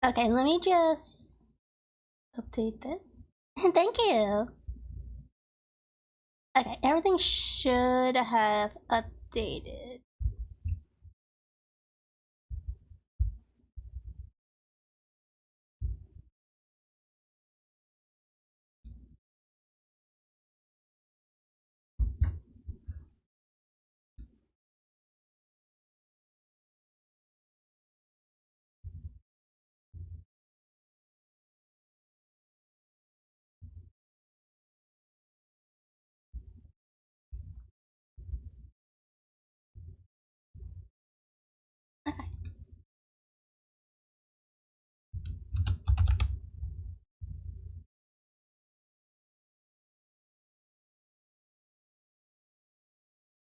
Okay, let me just update this. Thank you. Okay, everything should have updated. Okay.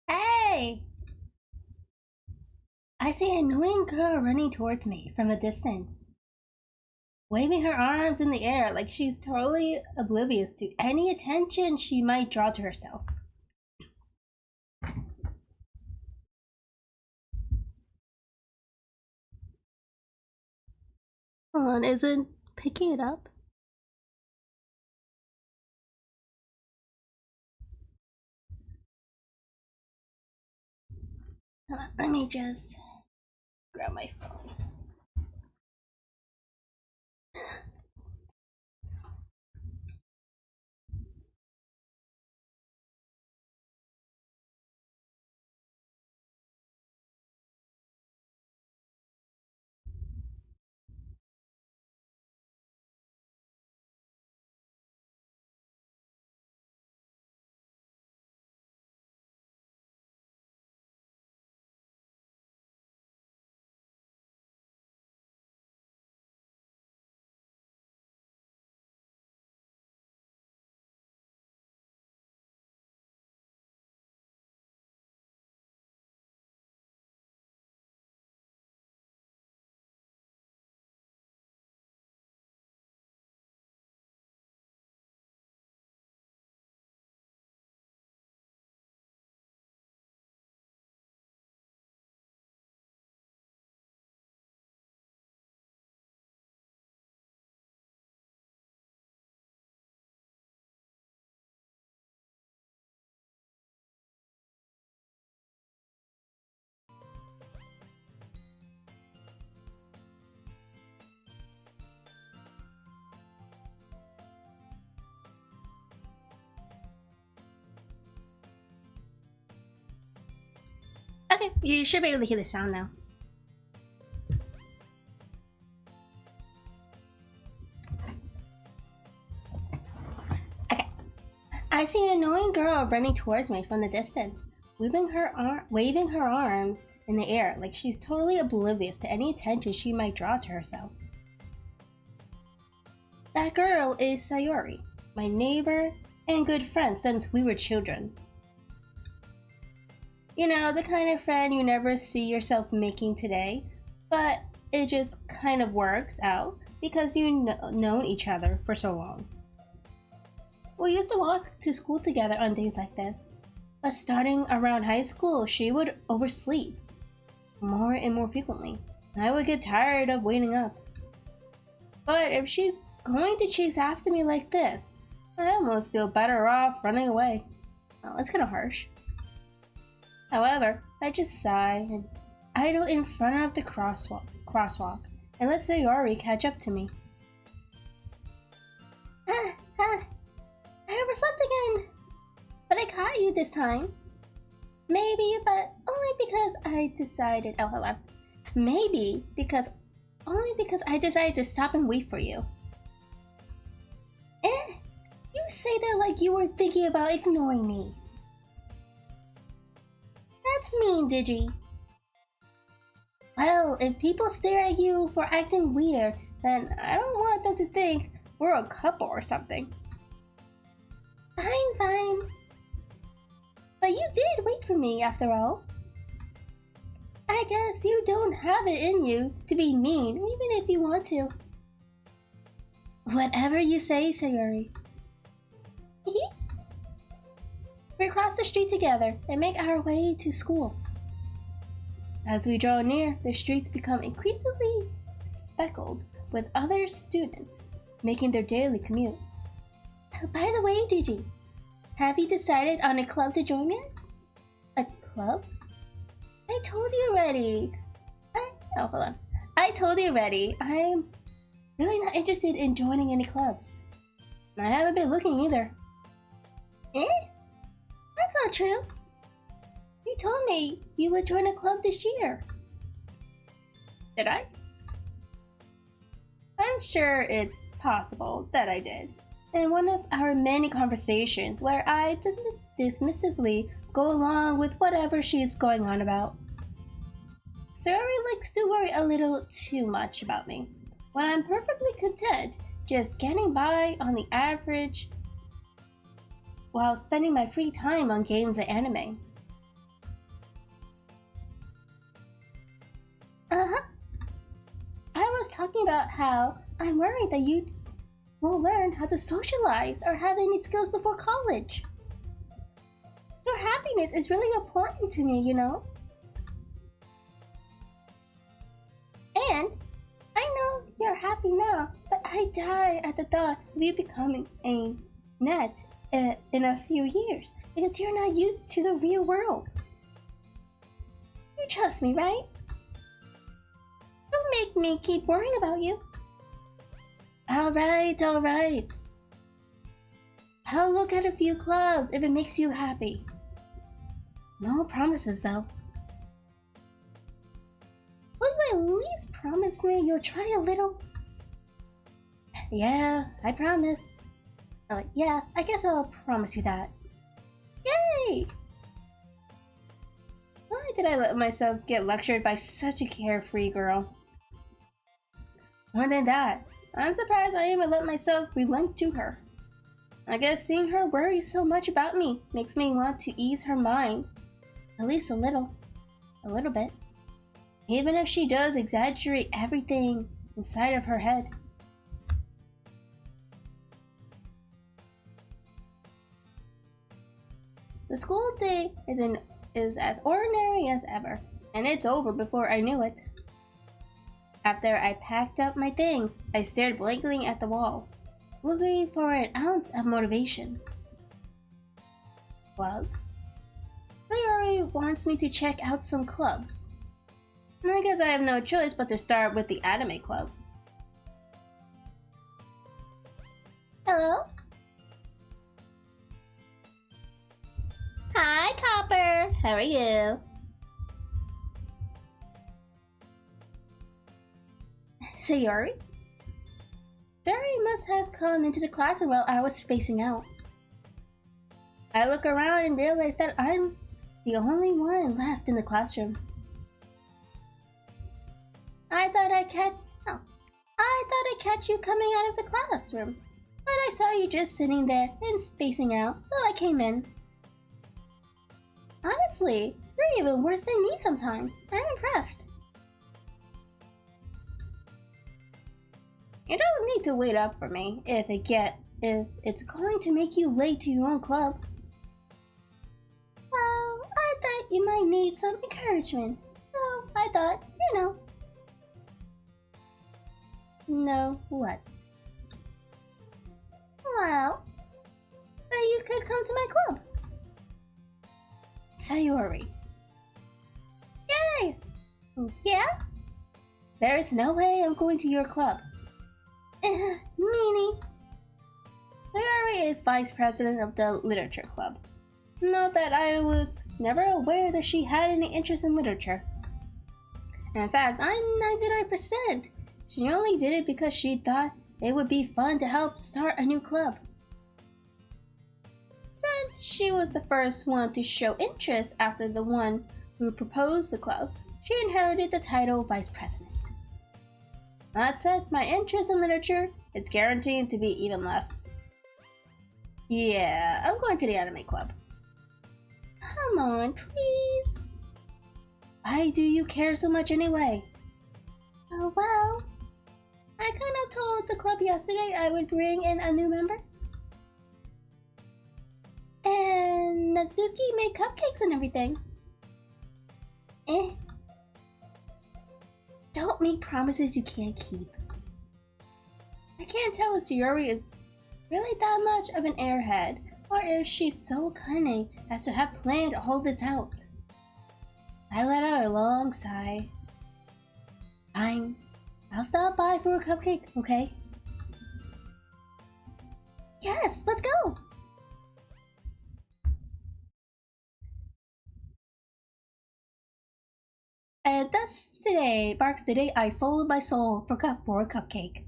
Hey! I see an annoying girl running towards me from a distance, waving her arms in the air like she's totally oblivious to any attention she might draw to herself. Hold on, is it picking it up? Hold on, let me just grab my phone. Okay, you should be able to hear the sound now. Okay. I see an annoying girl running towards me from the distance, waving her arms in the air like she's totally oblivious to any attention she might draw to herself. That girl is Sayori, my neighbor and good friend since we were children. You know, the kind of friend you never see yourself making today, but it just kind of works out because you've known each other for so long. We used to walk to school together on days like this, but starting around high school, she would oversleep more and more frequently. I would get tired of waiting up. But if she's going to chase after me like this, I almost feel better off running away. Oh, that's kind of harsh. However, I just sigh and idle in front of the crosswalk and let Sayori catch up to me. I overslept again! But I caught you this time. Maybe, but only because I decided. Oh, hello. Maybe because only because I decided to stop and wait for you. You say that like you were thinking about ignoring me. That's mean, Digi. Well, if people stare at you for acting weird, then I don't want them to think we're a couple or something. Fine. But you did wait for me after all. I guess you don't have it in you to be mean, even if you want to. Whatever you say, Sayori. We cross the street together and make our way to school. As we draw near, the streets become increasingly speckled with other students making their daily commute. Oh, by the way, Digi, have you decided on a club to join in? A club? I told you already. Oh, hold on. I told you already. I'm really not interested in joining any clubs. I haven't been looking either. Eh? That's not true. You told me you would join a club this year. Did I? I'm sure it's possible that I did. In one of our many conversations where I dismissively go along with whatever she's going on about. Sayori likes to worry a little too much about me, when I'm perfectly content just getting by on the average while spending my free time on games and anime. Uh-huh. I was talking about how I'm worried that you won't learn how to socialize or have any skills before college. Your happiness is really important to me, you know? And I know you're happy now, but I die at the thought of you becoming a net in a few years because you're not used to the real world. You trust me, right? Don't make me keep worrying about you. Alright. I'll look at a few clubs if it makes you happy. No promises though. Will you at least promise me you'll try a little? Yeah, I promise. Yeah, I guess I'll promise you that. Yay! Why did I let myself get lectured by such a carefree girl? More than that, I'm surprised I even let myself relent to her. I guess seeing her worry so much about me makes me want to ease her mind. At least a little. A little bit. Even if she does exaggerate everything inside of her head. The school day is as ordinary as ever, and it's over before I knew it. After I packed up my things, I stared blankly at the wall, looking for an ounce of motivation. Clubs? Sayori wants me to check out some clubs. And I guess I have no choice but to start with the anime club. Hello? Hi, Copper! How are you? Sayori? Sayori must have come into the classroom while I was spacing out. I look around and realize that I'm the only one left in the classroom. I thought I'd catch you coming out of the classroom, but I saw you just sitting there and spacing out, so I came in. Honestly, you're even worse than me sometimes. I'm impressed. You don't need to wait up for me if it's going to make you late to your own club. Well, I thought you might need some encouragement, so I thought, you know. No, what? Well, that you could come to my club. Sayori. Yay! Yeah? There's no way I'm going to your club. Meanie. Sayori is vice president of the literature club. Note that I was never aware that she had any interest in literature. In fact, I'm 99%. She only did it because she thought it would be fun to help start a new club. Since she was the first one to show interest after the one who proposed the club, she inherited the title vice president. That said, my interest in literature is guaranteed to be even less. Yeah, I'm going to the anime club. Come on, please. Why do you care so much anyway? Oh well, I kind of told the club yesterday I would bring in a new member. And Natsuki made cupcakes and everything. Don't make promises you can't keep. can't tell if Sayori is really that much of an airhead, or if she's so cunning as to have planned all this out. I let out a long sigh. Fine. I'll stop by for a cupcake, okay? Yes, let's go! And thus today marks the day I sold my soul for a cupcake.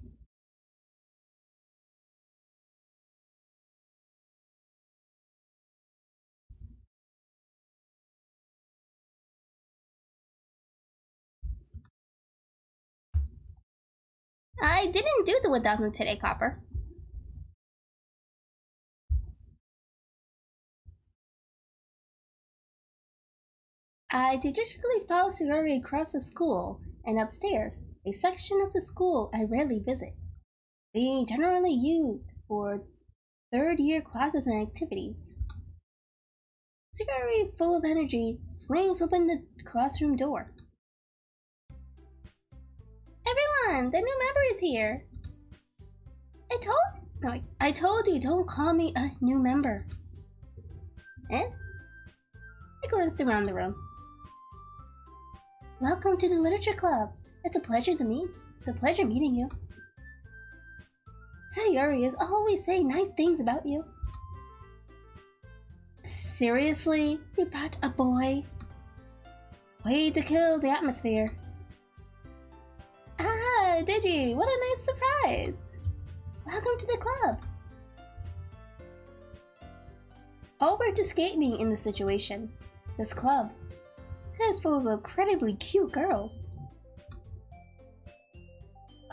I didn't do the 1000 today, Copper. I digitally followed Sayori across the school and upstairs, a section of the school I rarely visit, being generally used for third-year classes and activities. Sayori, full of energy, swings open the classroom door. Everyone, the new member is here. I told you, don't call me a new member. Eh? I glanced around the room. Welcome to the Literature Club. It's a pleasure meeting you. Sayori is always saying nice things about you. Seriously? You brought a boy? Way to kill the atmosphere. Ah, did you? What a nice surprise. Welcome to the club. All words escape me in this situation. This club is full of incredibly cute girls.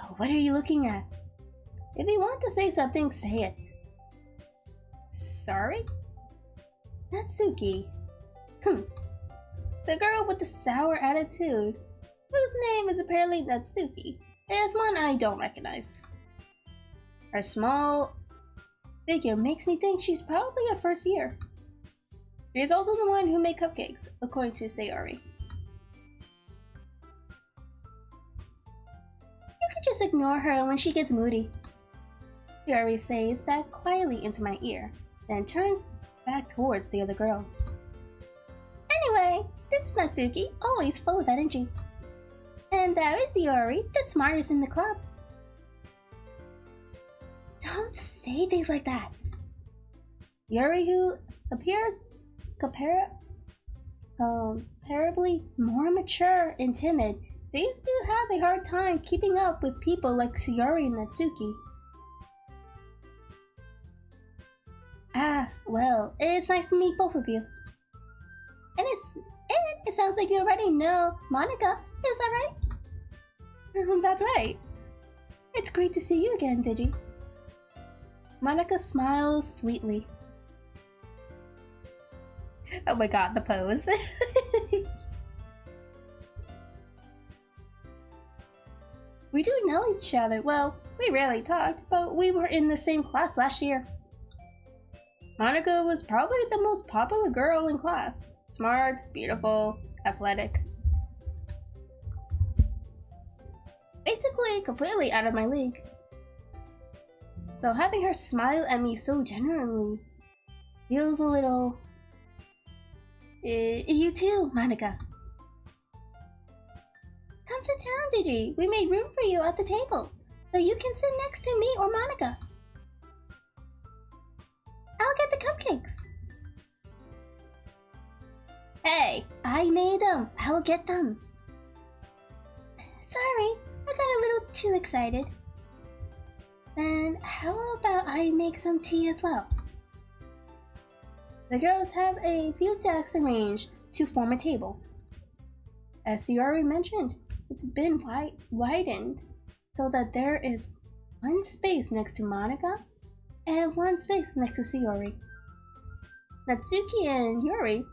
Oh, what are you looking at? If you want to say something, say it. Sorry? Natsuki. The girl with the sour attitude, whose name is apparently Natsuki, is one I don't recognize. Her small figure makes me think she's probably a first year. She is also the one who made cupcakes, according to Sayori. You could just ignore her when she gets moody. Sayori says that quietly into my ear, then turns back towards the other girls. Anyway, this is Natsuki, always full of energy. And that is Yuri, the smartest in the club. Don't say things like that. Yuri, who appears comparably more mature and timid, seems to have a hard time keeping up with people like Sayori and Natsuki. Ah, well, it's nice to meet both of you. And it sounds like you already know Monika, is that right? That's right. It's great to see you again, Digi. Monika smiles sweetly. Oh my god, the pose. We do know each other. Well, we rarely talk, but we were in the same class last year. Monika was probably the most popular girl in class. Smart, beautiful, athletic. Basically, completely out of my league. So having her smile at me so genuinely feels a little... You too, Monika. Come sit down, Digi. We made room for you at the table, so you can sit next to me or Monika. I'll get the cupcakes. Hey, I made them. I'll get them. Sorry, I got a little too excited. Then how about I make some tea as well? The girls have a few desks arranged to form a table. As you already mentioned, it's been widened so that there is one space next to Monika and one space next to Sayori. Natsuki and Yuri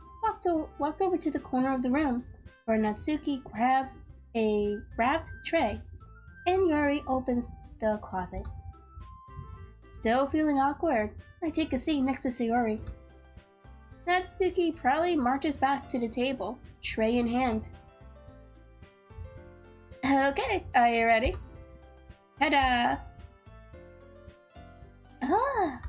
walked over to the corner of the room, where Natsuki grabs a wrapped tray and Yuri opens the closet. Still feeling awkward, I take a seat next to Sayori. Natsuki proudly marches back to the table, tray in hand. Okay, are you ready? Ta-da! Ah!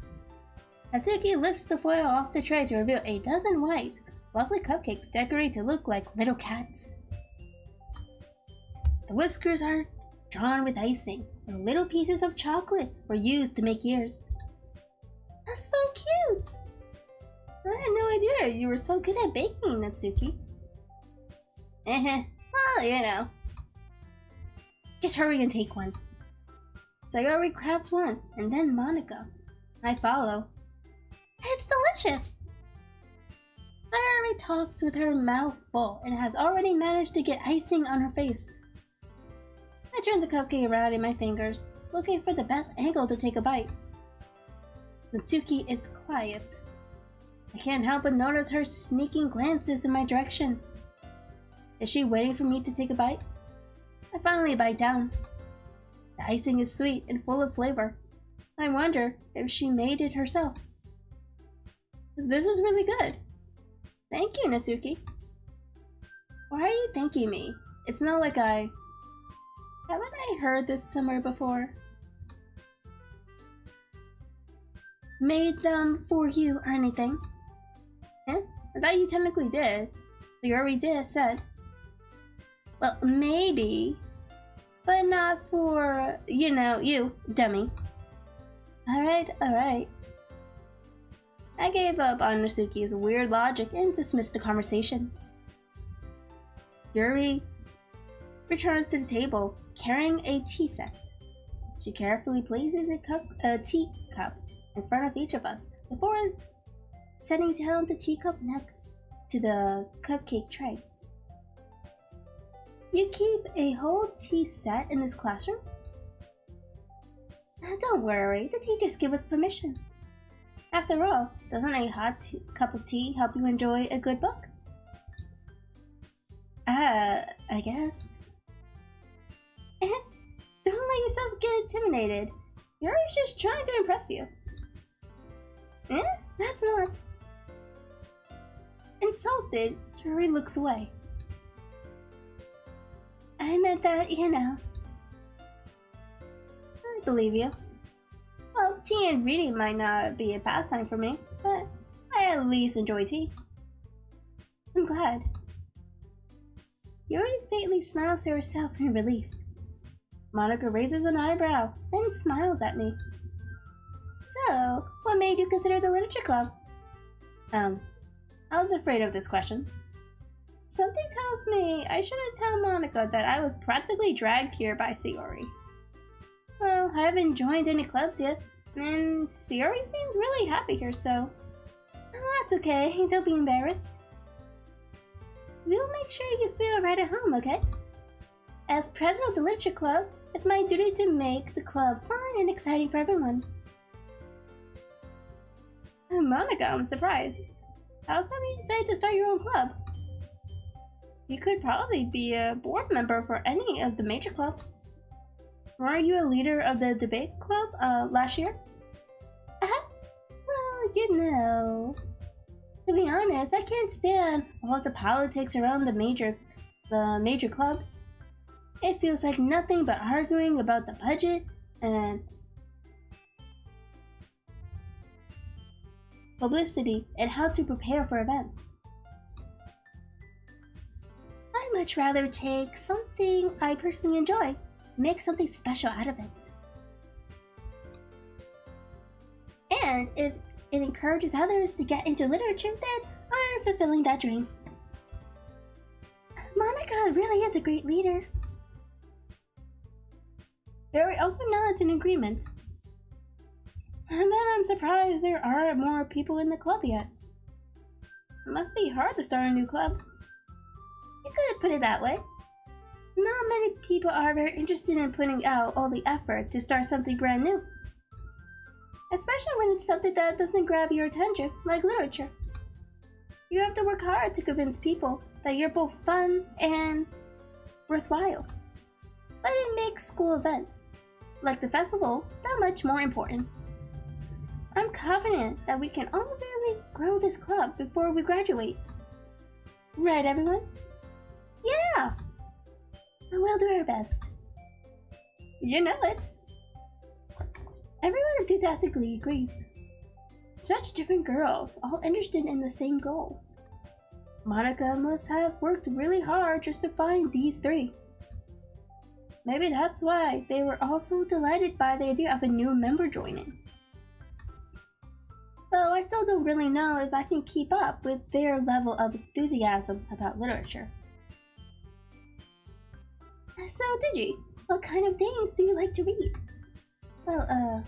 Natsuki lifts the foil off the tray to reveal a dozen white, lovely cupcakes decorated to look like little cats. The whiskers are drawn with icing, and little pieces of chocolate were used to make ears. That's so cute! I had no idea you were so good at baking, Natsuki. Well, you know. Just hurry and take one. Sayori grabs one, and then Monika. I follow. It's delicious! Sayori talks with her mouth full and has already managed to get icing on her face. I turn the cupcake around in my fingers, looking for the best angle to take a bite. Natsuki is quiet. I can't help but notice her sneaking glances in my direction. Is she waiting for me to take a bite? I finally bite down. The icing is sweet and full of flavor. I wonder if she made it herself. This is really good. Thank you, Natsuki. Why are you thanking me? It's not like haven't I heard this somewhere before? Made them for you or anything? Eh? I thought you technically did. Yuri said. Well, maybe. But not for, you, dummy. Alright. I gave up on Natsuki's weird logic and dismissed the conversation. Yuri returns to the table, carrying a tea set. She carefully places a teacup in front of each of us before setting down the teacup next to the cupcake tray. You keep a whole tea set in this classroom? Don't worry, the teachers give us permission. After all, doesn't a hot cup of tea help you enjoy a good book? I guess. Don't let yourself get intimidated. Yuri's just trying to impress you. That's not. Insulted, Yuri looks away. I meant that, I believe you. Well, tea and reading might not be a pastime for me, but I at least enjoy tea. I'm glad. Yuri faintly smiles to herself in relief. Monika raises an eyebrow, then smiles at me. So, what made you consider the literature club? I was afraid of this question. Something tells me I shouldn't tell Monika that I was practically dragged here by Sayori. Well, I haven't joined any clubs yet, and Sayori seems really happy here, so... That's okay, don't be embarrassed. We'll make sure you feel right at home, okay? As president of the literature club, it's my duty to make the club fun and exciting for everyone. Monika, I'm surprised. How come you decided to start your own club? You could probably be a board member for any of the major clubs. Weren't you a leader of the debate club last year? Well, to be honest, I can't stand all the politics around the major clubs. It feels like nothing but arguing about the budget and publicity and how to prepare for events. I'd much rather take something I personally enjoy, make something special out of it. And if it encourages others to get into literature, then I'm fulfilling that dream. Monika really is a great leader. Yuri also nods in agreement. And then I'm surprised there aren't more people in the club yet. It must be hard to start a new club. You could put it that way. Not many people are very interested in putting out all the effort to start something brand new. Especially when it's something that doesn't grab your attention, like literature. You have to work hard to convince people that you're both fun and worthwhile. But it makes school events, like the festival, that much more important. I'm confident that we can all really grow this club before we graduate. Right, everyone? Yeah! We'll do our best. You know it. Everyone enthusiastically agrees. Such different girls, all interested in the same goal. Monika must have worked really hard just to find these three. Maybe that's why they were all so delighted by the idea of a new member joining. Though I still don't really know if I can keep up with their level of enthusiasm about literature. So, Digi, what kind of things do you like to read? Well,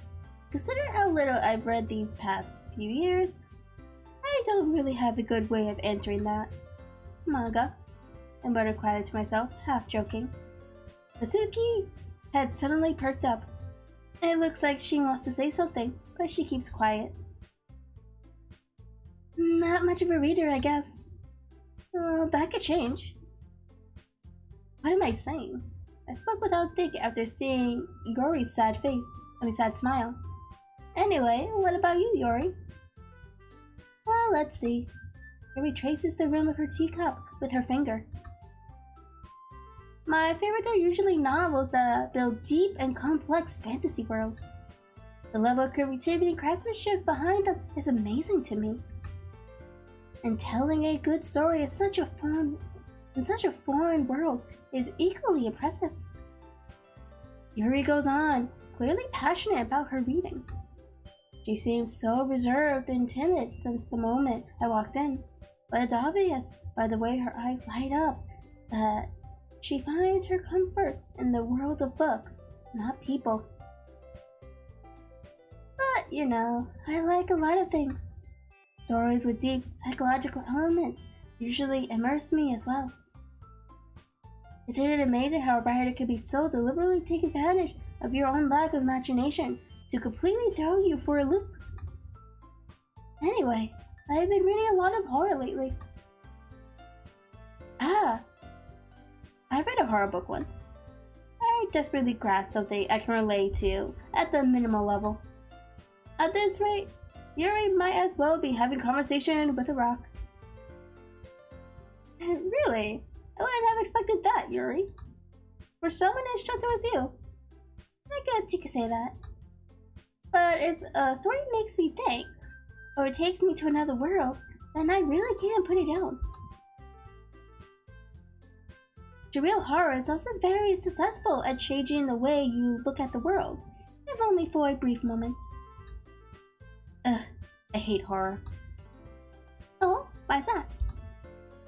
considering how little I've read these past few years, I don't really have a good way of answering that. Manga, I muttered quietly to myself, half joking. Natsuki had suddenly perked up. It looks like she wants to say something, but she keeps quiet. Not much of a reader, I guess. That could change. What am I saying? I spoke without thinking after seeing Yuri's sad smile. Anyway, what about you, Yuri? Well, let's see. Yuri traces the rim of her teacup with her finger. My favorites are usually novels that build deep and complex fantasy worlds. The level of creativity and craftsmanship behind them is amazing to me. And telling a good story in such a foreign world is equally impressive. Yuri goes on, clearly passionate about her reading. She seems so reserved and timid since the moment I walked in, but it's obvious by the way her eyes light up that she finds her comfort in the world of books, not people. But, you know, I like a lot of things. Stories with deep psychological elements usually immerse me as well. Isn't it amazing how a writer could be so deliberately take advantage of your own lack of imagination to completely throw you for a loop? Anyway, I've been reading a lot of horror lately. I read a horror book once. I desperately grasped something I can relate to at the minimal level. At this rate, Yuri might as well be having conversation with a rock. Really? I wouldn't have expected that, Yuri. For someone as gentle as you. I guess you could say that. But if a story makes me think, or it takes me to another world, then I really can't put it down. Surreal horror is also very successful at changing the way you look at the world, if only for a brief moment. I hate horror. Oh, why's that?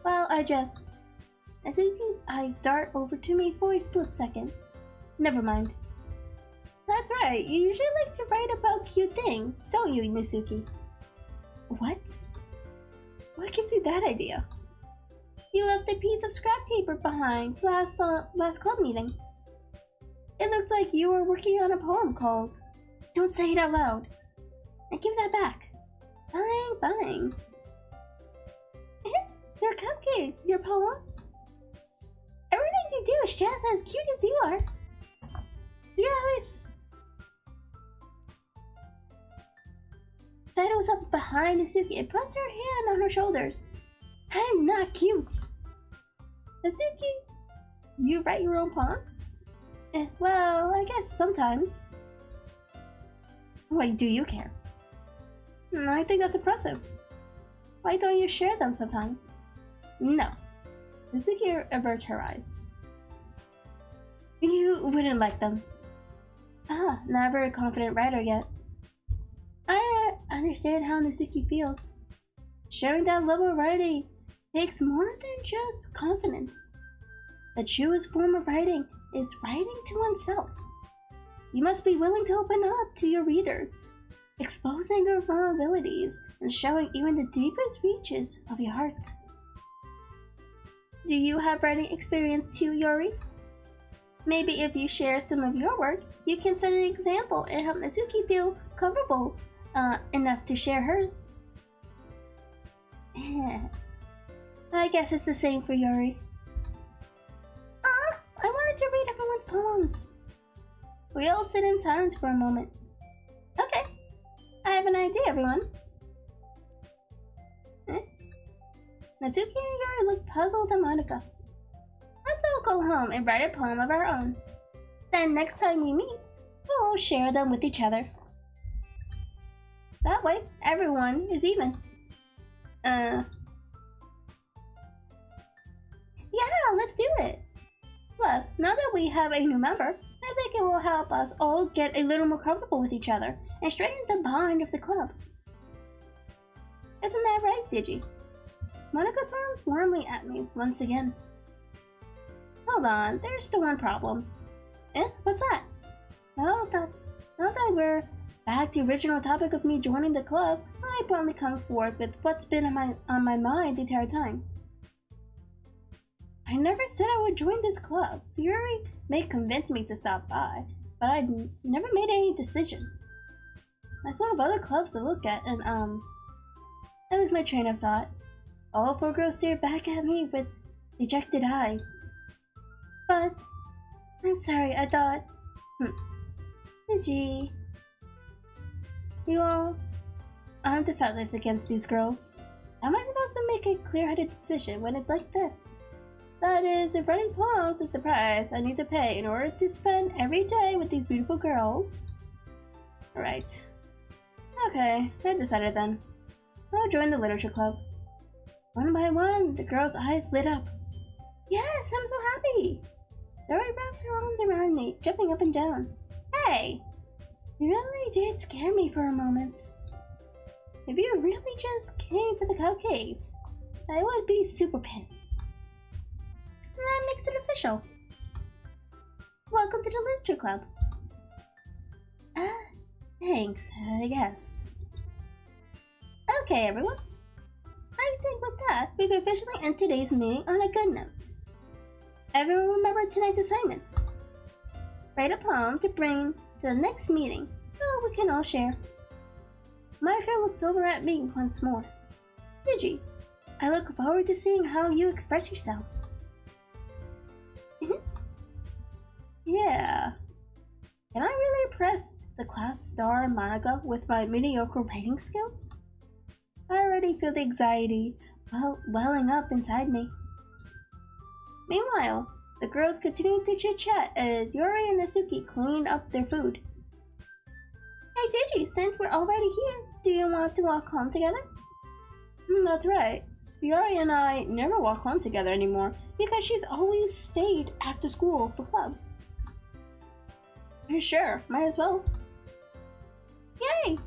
Well, Natsuki's eyes dart over to me for a split second. Never mind. That's right, you usually like to write about cute things, don't you, Natsuki? What? What gives you that idea? You left a piece of scrap paper behind last club meeting. It looked like you were working on a poem called Don't Say It Out Loud. And give that back. Fine. Your cupcakes, your poems. Everything you do is just as cute as you are. Sidles up behind Natsuki and puts her hand on her shoulders. I'm not cute. Natsuki, you write your own poems? Well, I guess sometimes. Why do you care? I think that's impressive. Why don't you share them sometimes? No. Natsuki averts her eyes. You wouldn't like them. Not a very confident writer yet. I understand how Natsuki feels. Sharing that level of writing takes more than just confidence. The truest form of writing is writing to oneself. You must be willing to open up to your readers, exposing your vulnerabilities and showing even the deepest reaches of your heart. Do you have writing experience too, Yuri? Maybe if you share some of your work, you can set an example and help Natsuki feel comfortable enough to share hers. I guess it's the same for Yuri. I wanted to read everyone's poems. We all sit in silence for a moment. Okay, I have an idea, everyone. Natsuki and Yuri look puzzled at Monika. Let's all go home and write a poem of our own. Then next time we meet, we'll share them with each other. That way, everyone is even. Yeah, let's do it. Plus, now that we have a new member, I think it will help us all get a little more comfortable with each other and strengthen the bond of the club. Isn't that right, Digi? Monika turns warmly at me once again. Hold on, there's still one problem. What's that? Now that we're back to the original topic of me joining the club, I bluntly come forth with what's been on my mind the entire time. I never said I would join this club. Yuri may convince me to stop by, but I never made any decision. I still have other clubs to look at, and that is my train of thought. All four girls stared back at me with dejected eyes. But I'm sorry, I thought. Gee. You all aren't defenseless against these girls. How am I supposed to make a clear-headed decision when it's like this? That is, if running palms is the price I need to pay in order to spend every day with these beautiful girls. Right. Okay, I decided then. I'll join the literature club. One by one, the girl's eyes lit up. Yes, I'm so happy! Sayori wraps her arms around me, jumping up and down. Hey! You really did scare me for a moment. If you really just came for the cupcake, I would be super pissed. That makes it official. Welcome to the literature club. Thanks, I guess. Okay, everyone. I think with that, we can officially end today's meeting on a good note. Everyone remember tonight's assignments. Write a poem to bring to the next meeting so we can all share. Monika looks over at me once more. Digi, I look forward to seeing how you express yourself. Yeah. Can I really impress the class star Monika with my mediocre writing skills? I already feel the anxiety welling up inside me. Meanwhile, the girls continue to chit-chat as Yuri and Natsuki clean up their food. Hey Digi, since we're already here, do you want to walk home together? That's right. Yuri and I never walk home together anymore because she's always stayed after school for clubs. Sure, might as well. Yay!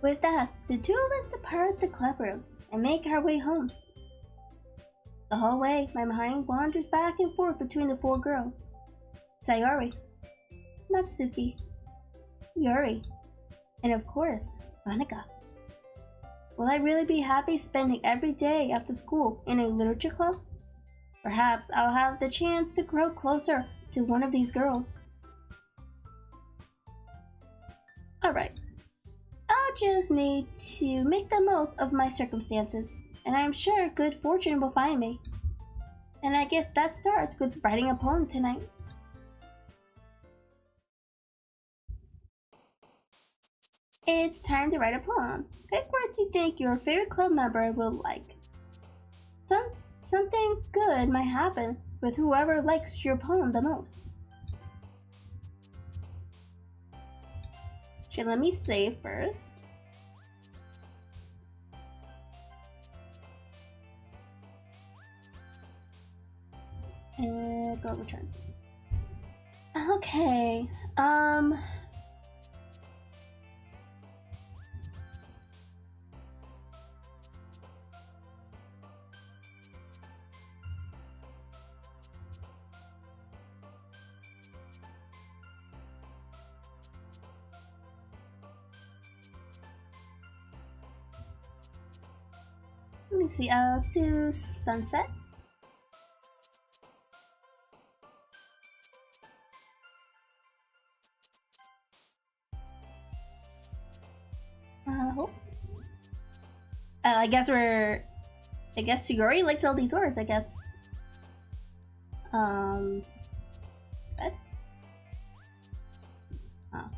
With that, the two of us depart the club room and make our way home. The whole way, my mind wanders back and forth between the four girls. Sayori, Natsuki, Yuri, and of course, Monika. Will I really be happy spending every day after school in a literature club? Perhaps I'll have the chance to grow closer to one of these girls. Alright. I'll just need to make the most of my circumstances, and I'm sure good fortune will find me. And I guess that starts with writing a poem tonight. It's time to write a poem. Pick words you think your favorite club member will like. Something good might happen with whoever likes your poem the most. Okay, let me save first. And go return. Okay, let me see, let's do sunset. I guess Sayori likes all these words, I guess. What? Oh.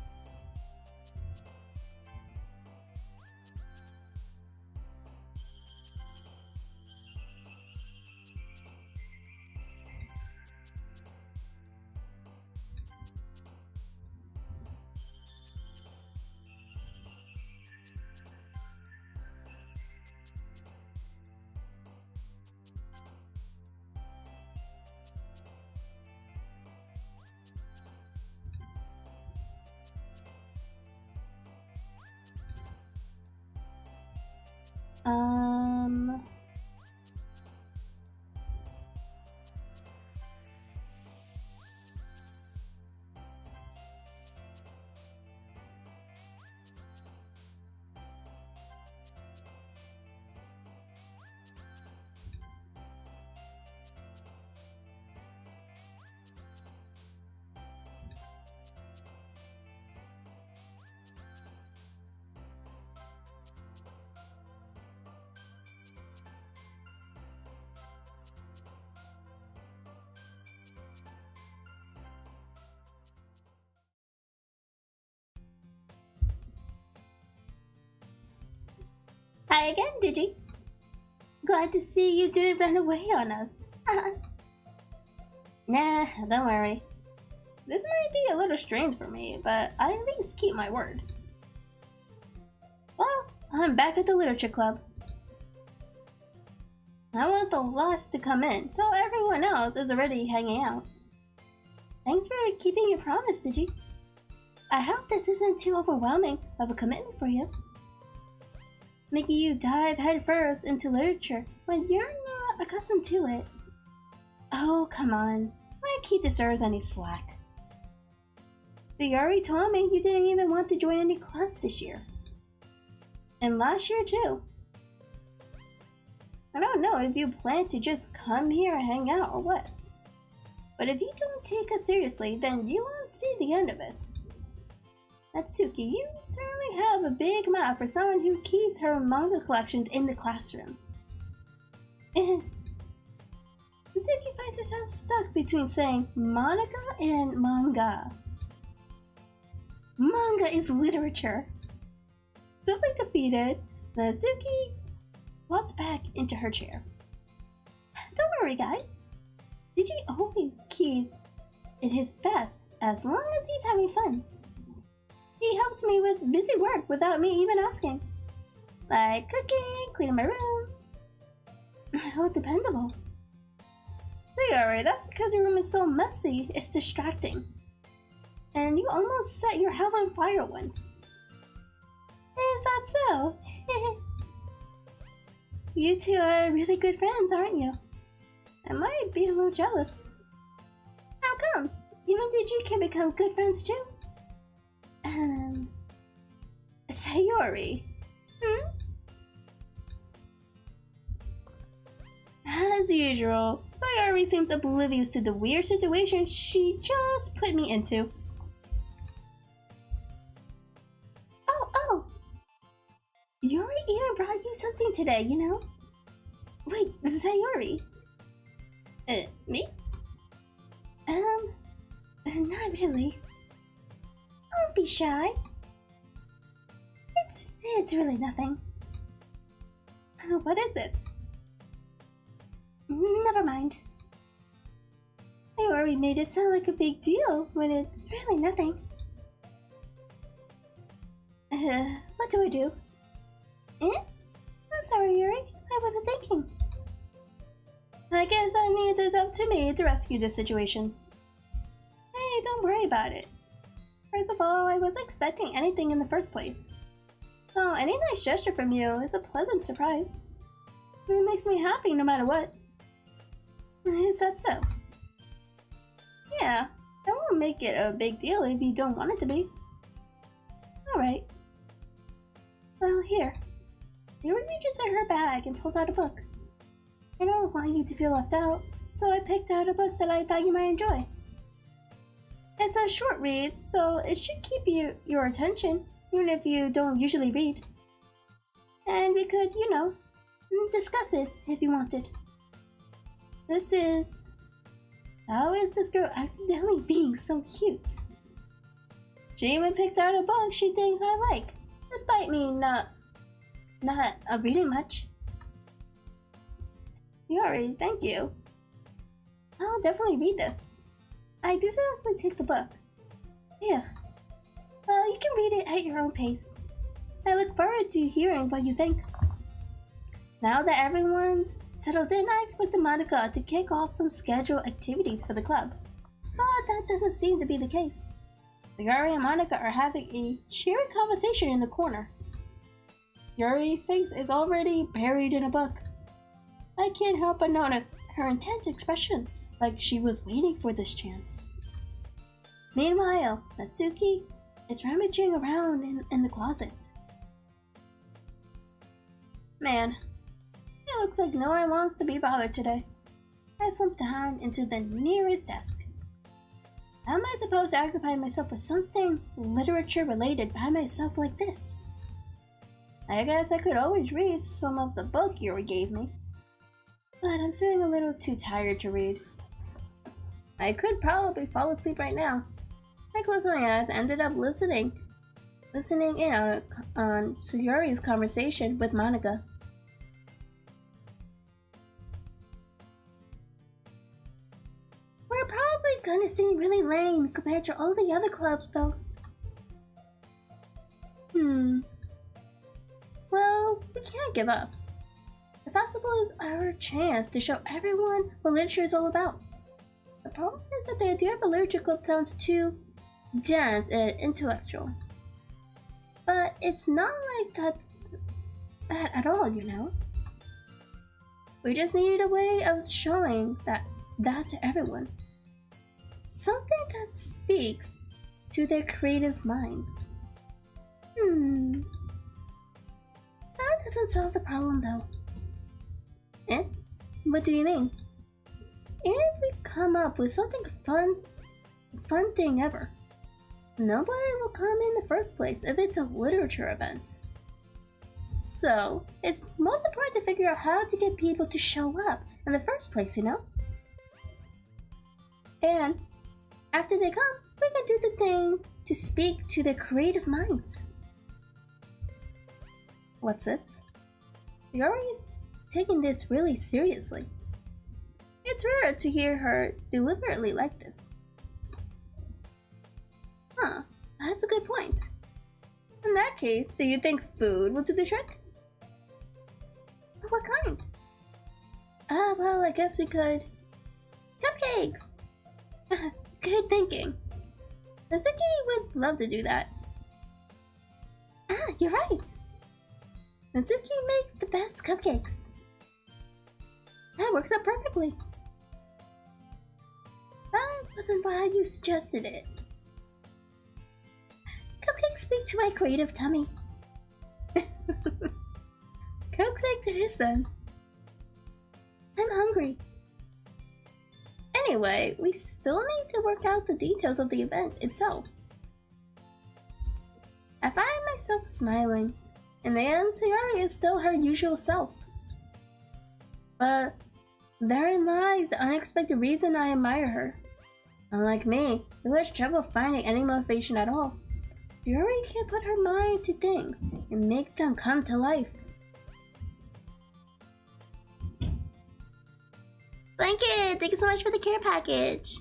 Um... Hi again, Digi. Glad to see you didn't run away on us. Nah, don't worry. This might be a little strange for me, but I at least keep my word. Well, I'm back at the literature club. I was the last to come in, so everyone else is already hanging out. Thanks for keeping your promise, Digi. I hope this isn't too overwhelming of a commitment for you. Making you dive headfirst into literature when you're not accustomed to it. Oh, come on. Like he deserves any slack. Yuri told me you didn't even want to join any clubs this year. And last year too. I don't know if you plan to just come here and hang out or what. But if you don't take us seriously, then you won't see the end of it. Natsuki, you certainly have a big mouth for someone who keeps her manga collections in the classroom. Natsuki finds herself stuck between saying Monika and manga. Manga is literature. Totally defeated, Natsuki plots back into her chair. Don't worry, guys. Digi always keeps it his best as long as he's having fun. He helps me with busy work without me even asking. Like cooking, cleaning my room. How dependable. Sayori, that's because your room is so messy, it's distracting. And you almost set your house on fire once. Is that so? You two are really good friends, aren't you? I might be a little jealous. How come? You and Digi can become good friends too? Sayori. As usual, Sayori seems oblivious to the weird situation she just put me into. Oh! Yuri even brought you something today, you know? Wait, Sayori. Me? Not really. Don't be shy. It's really nothing. What is it? Never mind. I already made it sound like a big deal when it's really nothing. What do I do? I'm sorry, Yuri. I wasn't thinking. I guess it's up to me to rescue this situation. Hey, don't worry about it. First of all, I wasn't expecting anything in the first place. So any nice gesture from you is a pleasant surprise. It makes me happy no matter what. Is that so? Yeah, I won't make it a big deal if you don't want it to be. Alright. Well, here. Yuri reaches in her bag and pulls out a book. I don't want you to feel left out, so I picked out a book that I thought you might enjoy. It's a short read, so it should keep your attention, even if you don't usually read. And we could, discuss it if you wanted. This is... How is this girl accidentally being so cute? She even picked out a book she thinks I like, despite me not reading much. Yuri, thank you. I'll definitely read this. I do seriously take the book. Yeah. Well, you can read it at your own pace. I look forward to hearing what you think. Now that everyone's settled in, I expect the Monika to kick off some scheduled activities for the club. But that doesn't seem to be the case. Yuri and Monika are having a cheery conversation in the corner. Yuri thinks it's already buried in a book. I can't help but notice her intense expression, like she was waiting for this chance. Meanwhile, Natsuki is rummaging around in the closet. Man, it looks like no one wants to be bothered today. I slumped down into the nearest desk. How am I supposed to occupy myself with something literature related by myself like this? I guess I could always read some of the book Yuri gave me, but I'm feeling a little too tired to read. I could probably fall asleep right now. I closed my eyes and ended up listening in on Sayori's conversation with Monika. We're probably gonna seem really lame compared to all the other clubs, though. Well, we can't give up. The festival is our chance to show everyone what literature is all about. The problem is that the idea of a literature club sounds too dense and intellectual. But it's not like that's that at all, you know? We just need a way of showing that to everyone. Something that speaks to their creative minds. That doesn't solve the problem, though. Eh? What do you mean? Even if we come up with something fun thing ever, nobody will come in the first place if it's a literature event. So, it's most important to figure out how to get people to show up in the first place, you know? And after they come, we can do the thing to speak to their creative minds. What's this? Yuri is taking this really seriously. It's rare to hear her deliberately like this. Huh, that's a good point. In that case, do you think food will do the trick? What kind? Well, I guess we could... Cupcakes! Good thinking. Natsuki would love to do that. You're right. Natsuki makes the best cupcakes. That works out perfectly. That wasn't why you suggested it. Cupcakes speak to my creative tummy. Cupcakes it is then. I'm hungry. Anyway, we still need to work out the details of the event itself. I find myself smiling. In the end, Sayori is still her usual self. But therein lies the unexpected reason I admire her. Unlike me, who has trouble finding any motivation at all, Yuri can put her mind to things and make them come to life. Blanket! Thank you so much for the care package!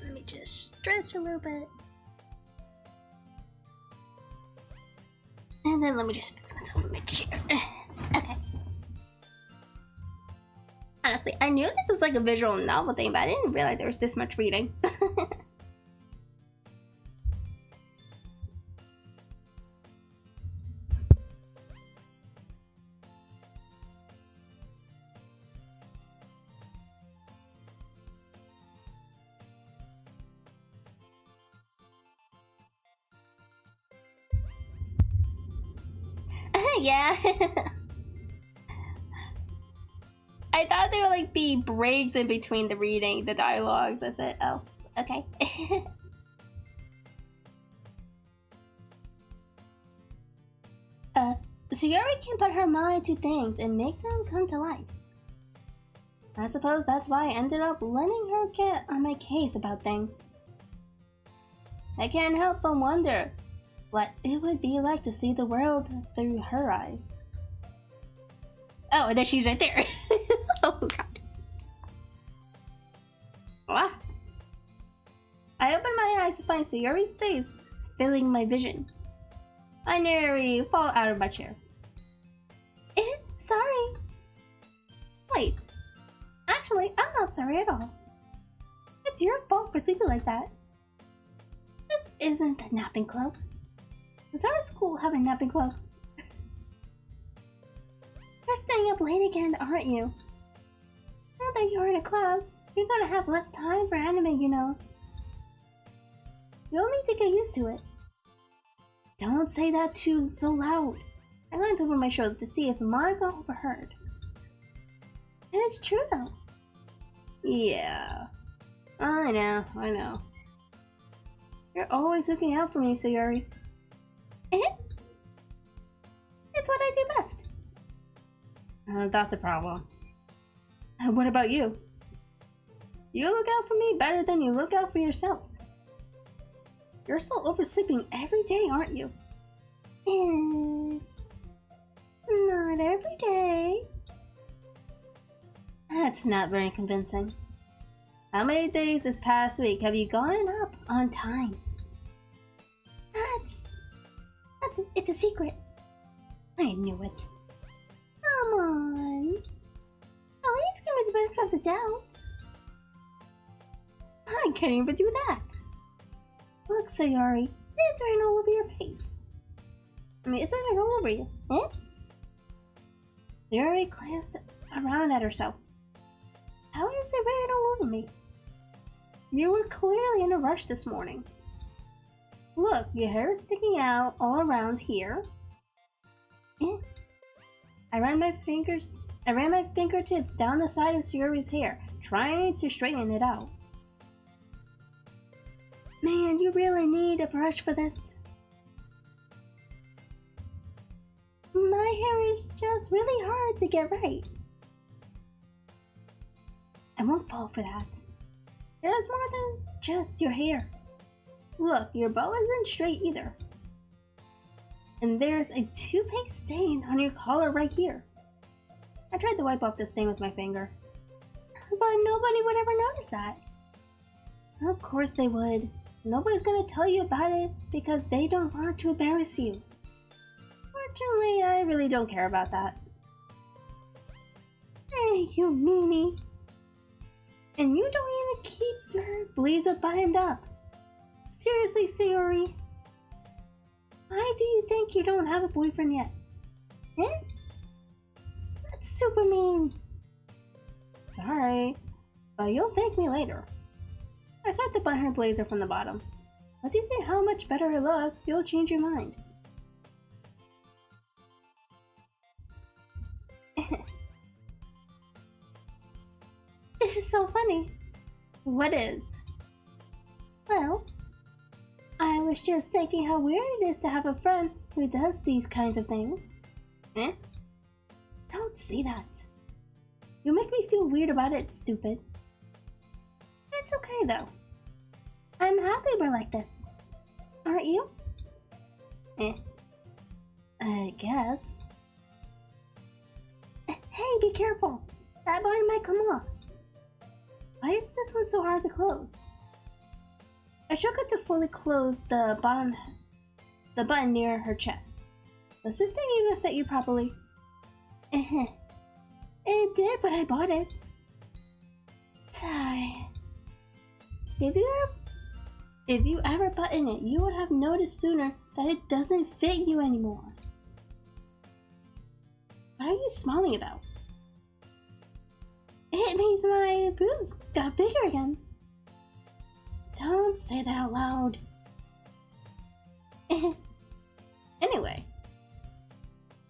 Let me just stretch a little bit. And then let me just fix myself in my chair. Okay. Honestly, I knew this was like a visual novel thing, but I didn't realize there was this much reading. Yeah. I thought there would like be breaks in between the reading, the dialogues. I said, oh, okay. Sayori can put her mind to things and make them come to life. I suppose that's why I ended up letting her get on my case about things. I can't help but wonder what it would be like to see the world through her eyes. Oh, and there she's right there. Oh god. Ah. I opened my eyes to find Sayori's face filling my vision. I nearly fall out of my chair. Sorry. Wait. Actually, I'm not sorry at all. It's your fault for sleeping like that. This isn't the napping club. Does our school have a napping club? You're staying up late again, aren't you? Now that you're in a club, you're gonna have less time for anime, you know. You'll need to get used to it. Don't say that too so loud. I glanced over my shoulder to see if Monika overheard. And it's true though. Yeah. I know. You're always looking out for me, Sayori. It's what I do best. That's a problem. What about you? You look out for me better than you look out for yourself. You're still oversleeping every day, aren't you? Not every day. That's not very convincing. How many days this past week have you gone up on time? It's a secret. I knew it. Come on. At least give me the benefit of the doubt. I can't even do that. Look, Sayori, it's raining all over your face. I mean, it's even all over you. Sayori glanced around at herself. How is it raining all over me? You were clearly in a rush this morning. Look, your hair is sticking out all around here. I ran my fingertips down the side of Sayori's hair, trying to straighten it out. Man, you really need a brush for this. My hair is just really hard to get right. I won't fall for that. There's more than just your hair. Look, your bow isn't straight either. And there's a toothpaste stain on your collar right here. I tried to wipe off the stain with my finger. But nobody would ever notice that. Of course they would. Nobody's gonna tell you about it because they don't want to embarrass you. Fortunately, I really don't care about that. Hey, you meanie. And you don't even keep your blazer buttoned up. Seriously, Sayori? Why do you think you don't have a boyfriend yet? That's super mean. Sorry, but you'll thank me later. I started to button her blazer from the bottom. Once you see how much better it looks, you'll change your mind. This is so funny. What is? Well, I was just thinking how weird it is to have a friend who does these kinds of things. Don't say that. You make me feel weird about it, stupid. It's okay though. I'm happy we're like this. Aren't you? I guess. Hey, be careful. That button might come off. Why is this one so hard to close? I shook it to fully close the button near her chest. Does this thing even fit you properly? It did, but I bought it. If you ever button it, you would have noticed sooner that it doesn't fit you anymore. What are you smiling about? It means my boobs got bigger again. Don't say that out loud. Anyway,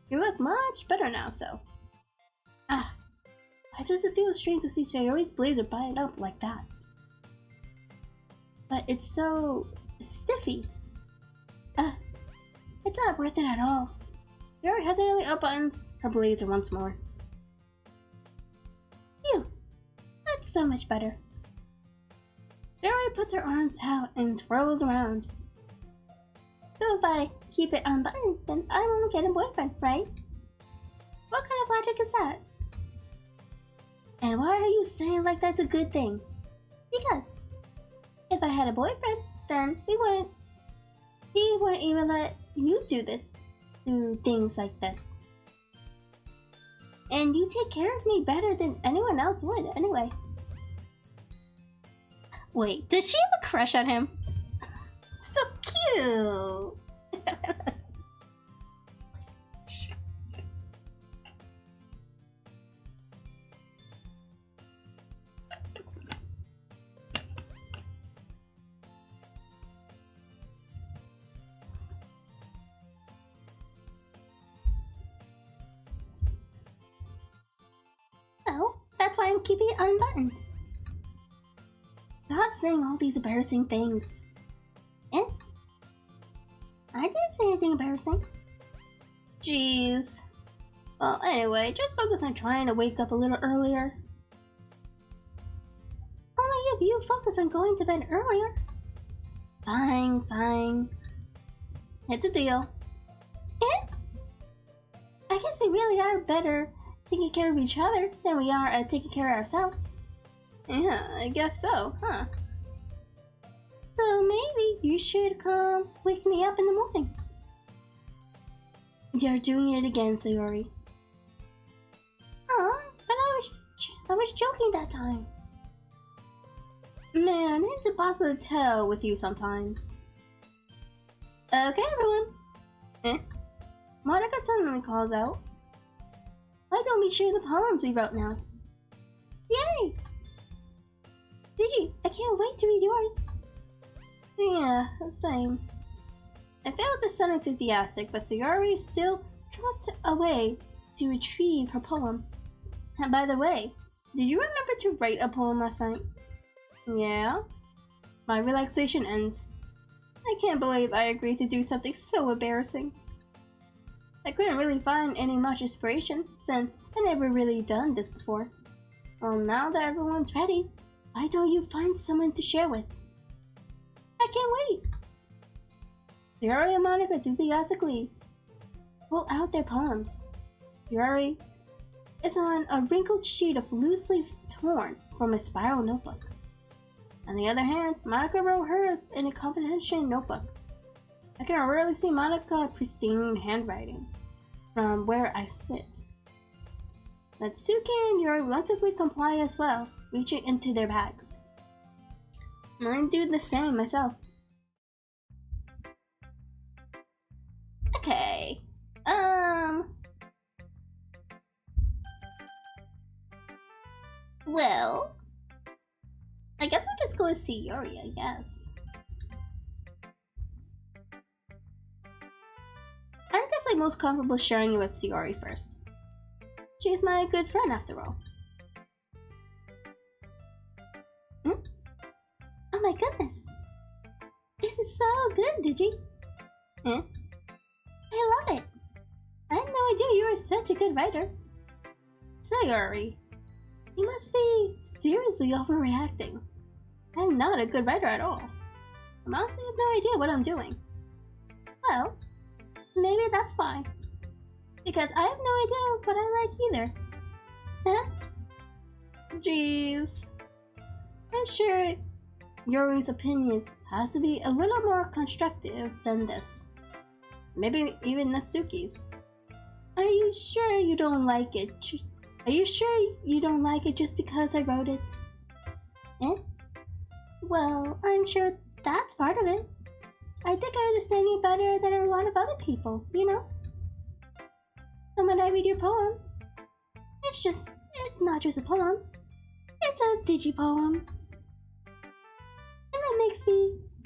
you look much better now, so. Why does it feel strange to see Sayori's blazer buttoned up like that? But it's so stiffy. It's not worth it at all. Yuri hesitantly unbuttons her blazer once more. Phew, that's so much better. Yuri puts her arms out and twirls around. So if I keep it unbuttoned, then I won't get a boyfriend, right? What kind of logic is that? And why are you saying like that's a good thing? Because if I had a boyfriend, then he wouldn't even let you do things like this. And you take care of me better than anyone else would, anyway. Wait, does she have a crush on him? So cute! Oh, that's why I'm keeping it unbuttoned. Stop saying all these embarrassing things. Eh? I didn't say anything embarrassing. Jeez. Well, anyway, just focus on trying to wake up a little earlier. Only if you focus on going to bed earlier. Fine. It's a deal. Eh? I guess we really are better taking care of each other than we are at taking care of ourselves. Yeah, I guess so, huh? So maybe you should come wake me up in the morning. You're doing it again, Sayori. Aw, but I was joking that time. Man, it's impossible to tell with you sometimes. Okay, everyone. Eh? Monika suddenly calls out. Why don't we share the poems we wrote now? Yay! Digi, I can't wait to read yours. Yeah, same. I failed to sound enthusiastic, but Sayori still trots away to retrieve her poem. And by the way, did you remember to write a poem last night? Yeah? My relaxation ends. I can't believe I agreed to do something so embarrassing. I couldn't really find any much inspiration since I never really done this before. Well, now that everyone's ready, why don't you find someone to share with? I can't wait! Yuri and Monika enthusiastically pull out their poems. Yuri is on a wrinkled sheet of loose leaves torn from a spiral notebook. On the other hand, Monika wrote hers in a composition notebook. I can rarely see Monika's pristine handwriting from where I sit. Natsuki and Yuri reluctantly comply as well, reaching into their bags. I do the same myself. Okay. Well, I guess I'll just go with Sayori, I guess. I'm definitely most comfortable sharing it with Sayori first. She's my good friend after all. Oh my goodness! This is so good, Digi! Eh? I love it! I had no idea you were such a good writer. Sayori, you must be seriously overreacting. I'm not a good writer at all. I honestly have no idea what I'm doing. Well, maybe that's fine. Because I have no idea what I like either. Huh? Jeez. I'm sure Yuri's opinion has to be a little more constructive than this. Maybe even Natsuki's. Are you sure you don't like it? Are you sure you don't like it just because I wrote it? Eh? Well, I'm sure that's part of it. I think I understand you better than a lot of other people, you know? So when I read your poem, it's not just a poem. It's a digipoem. And that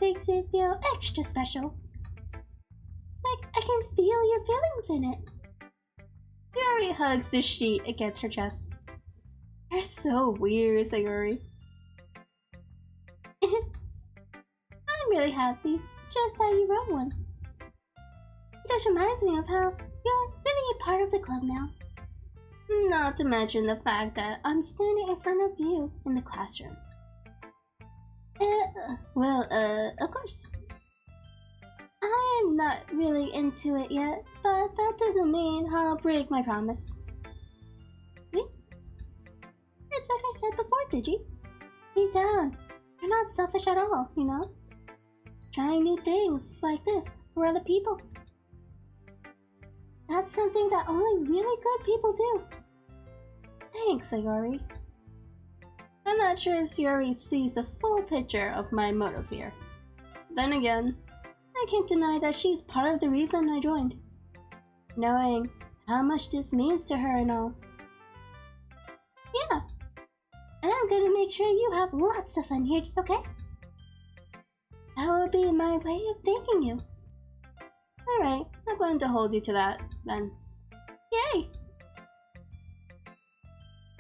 makes it feel extra special. Like I can feel your feelings in it. Yuri hugs the sheet against her chest. You're so weird, Sayori. I'm really happy just that you wrote one. It just reminds me of how you're really a part of the club now. Not to mention the fact that I'm standing in front of you in the classroom. Of course. I'm not really into it yet, but that doesn't mean I'll break my promise. See? It's said before, Digi. Deep down, you're not selfish at all, you know? Trying new things like this for other people. That's something that only really good people do. Thanks, Sayori. I'm not sure if Yuri sees the full picture of my motive here. Then again, I can't deny that she's part of the reason I joined. Knowing how much this means to her and all. Yeah, and I'm gonna make sure you have lots of fun here, okay? That will be my way of thanking you. Alright, I'm going to hold you to that, then. Yay!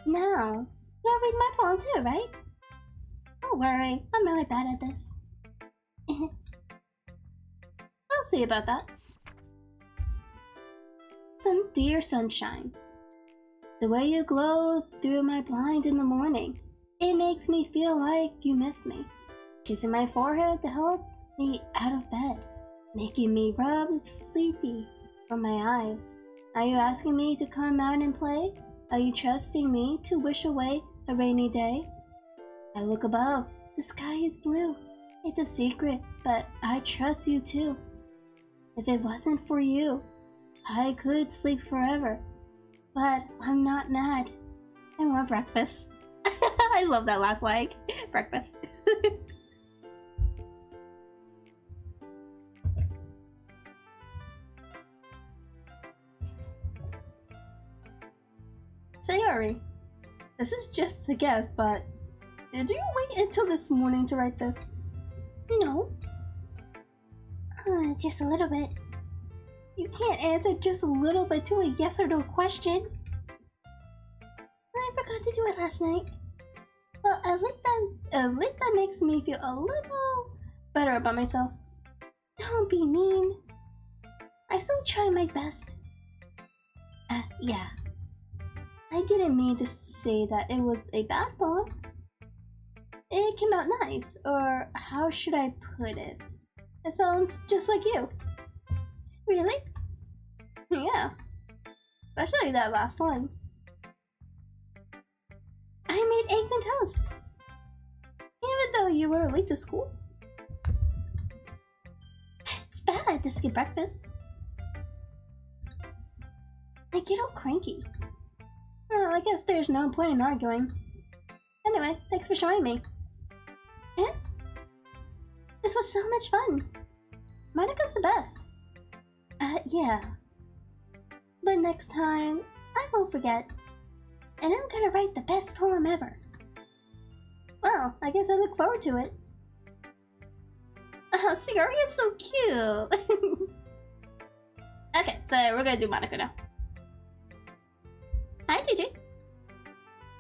Now, you'll read my poem too, right? Don't worry, I'm really bad at this. We'll see about that. Some dear sunshine. The way you glow through my blinds in the morning, it makes me feel like you miss me. Kissing my forehead to help me out of bed, making me rub sleepy from my eyes. Are you asking me to come out and play? Are you trusting me to wish away a rainy day? I look above, the sky is blue. It's a secret, but I trust you too. If it wasn't for you, I could sleep forever. But I'm not mad. I want breakfast. I love that last line. Breakfast. Sayori, this is just a guess, but did you wait until this morning to write this? No. Just a little bit. You can't answer just a little bit to a yes or no question. I forgot to do it last night. Well, at least that makes me feel a little better about myself. Don't be mean. I still try my best. Yeah. I didn't mean to say that it was a bad poem. It came out nice, or how should I put it? It sounds just like you. Really? Yeah. Especially that last line. I made eggs and toast. Even though you were late to school. It's bad to skip breakfast. I get all cranky. Well, I guess there's no point in arguing. Anyway, thanks for showing me. And this was so much fun. Monika's the best. Yeah. But next time, I won't forget. And I'm gonna write the best poem ever. Well, I guess I look forward to it. Sayori is so cute! Okay, so we're gonna do Monika now. Hi, Gigi.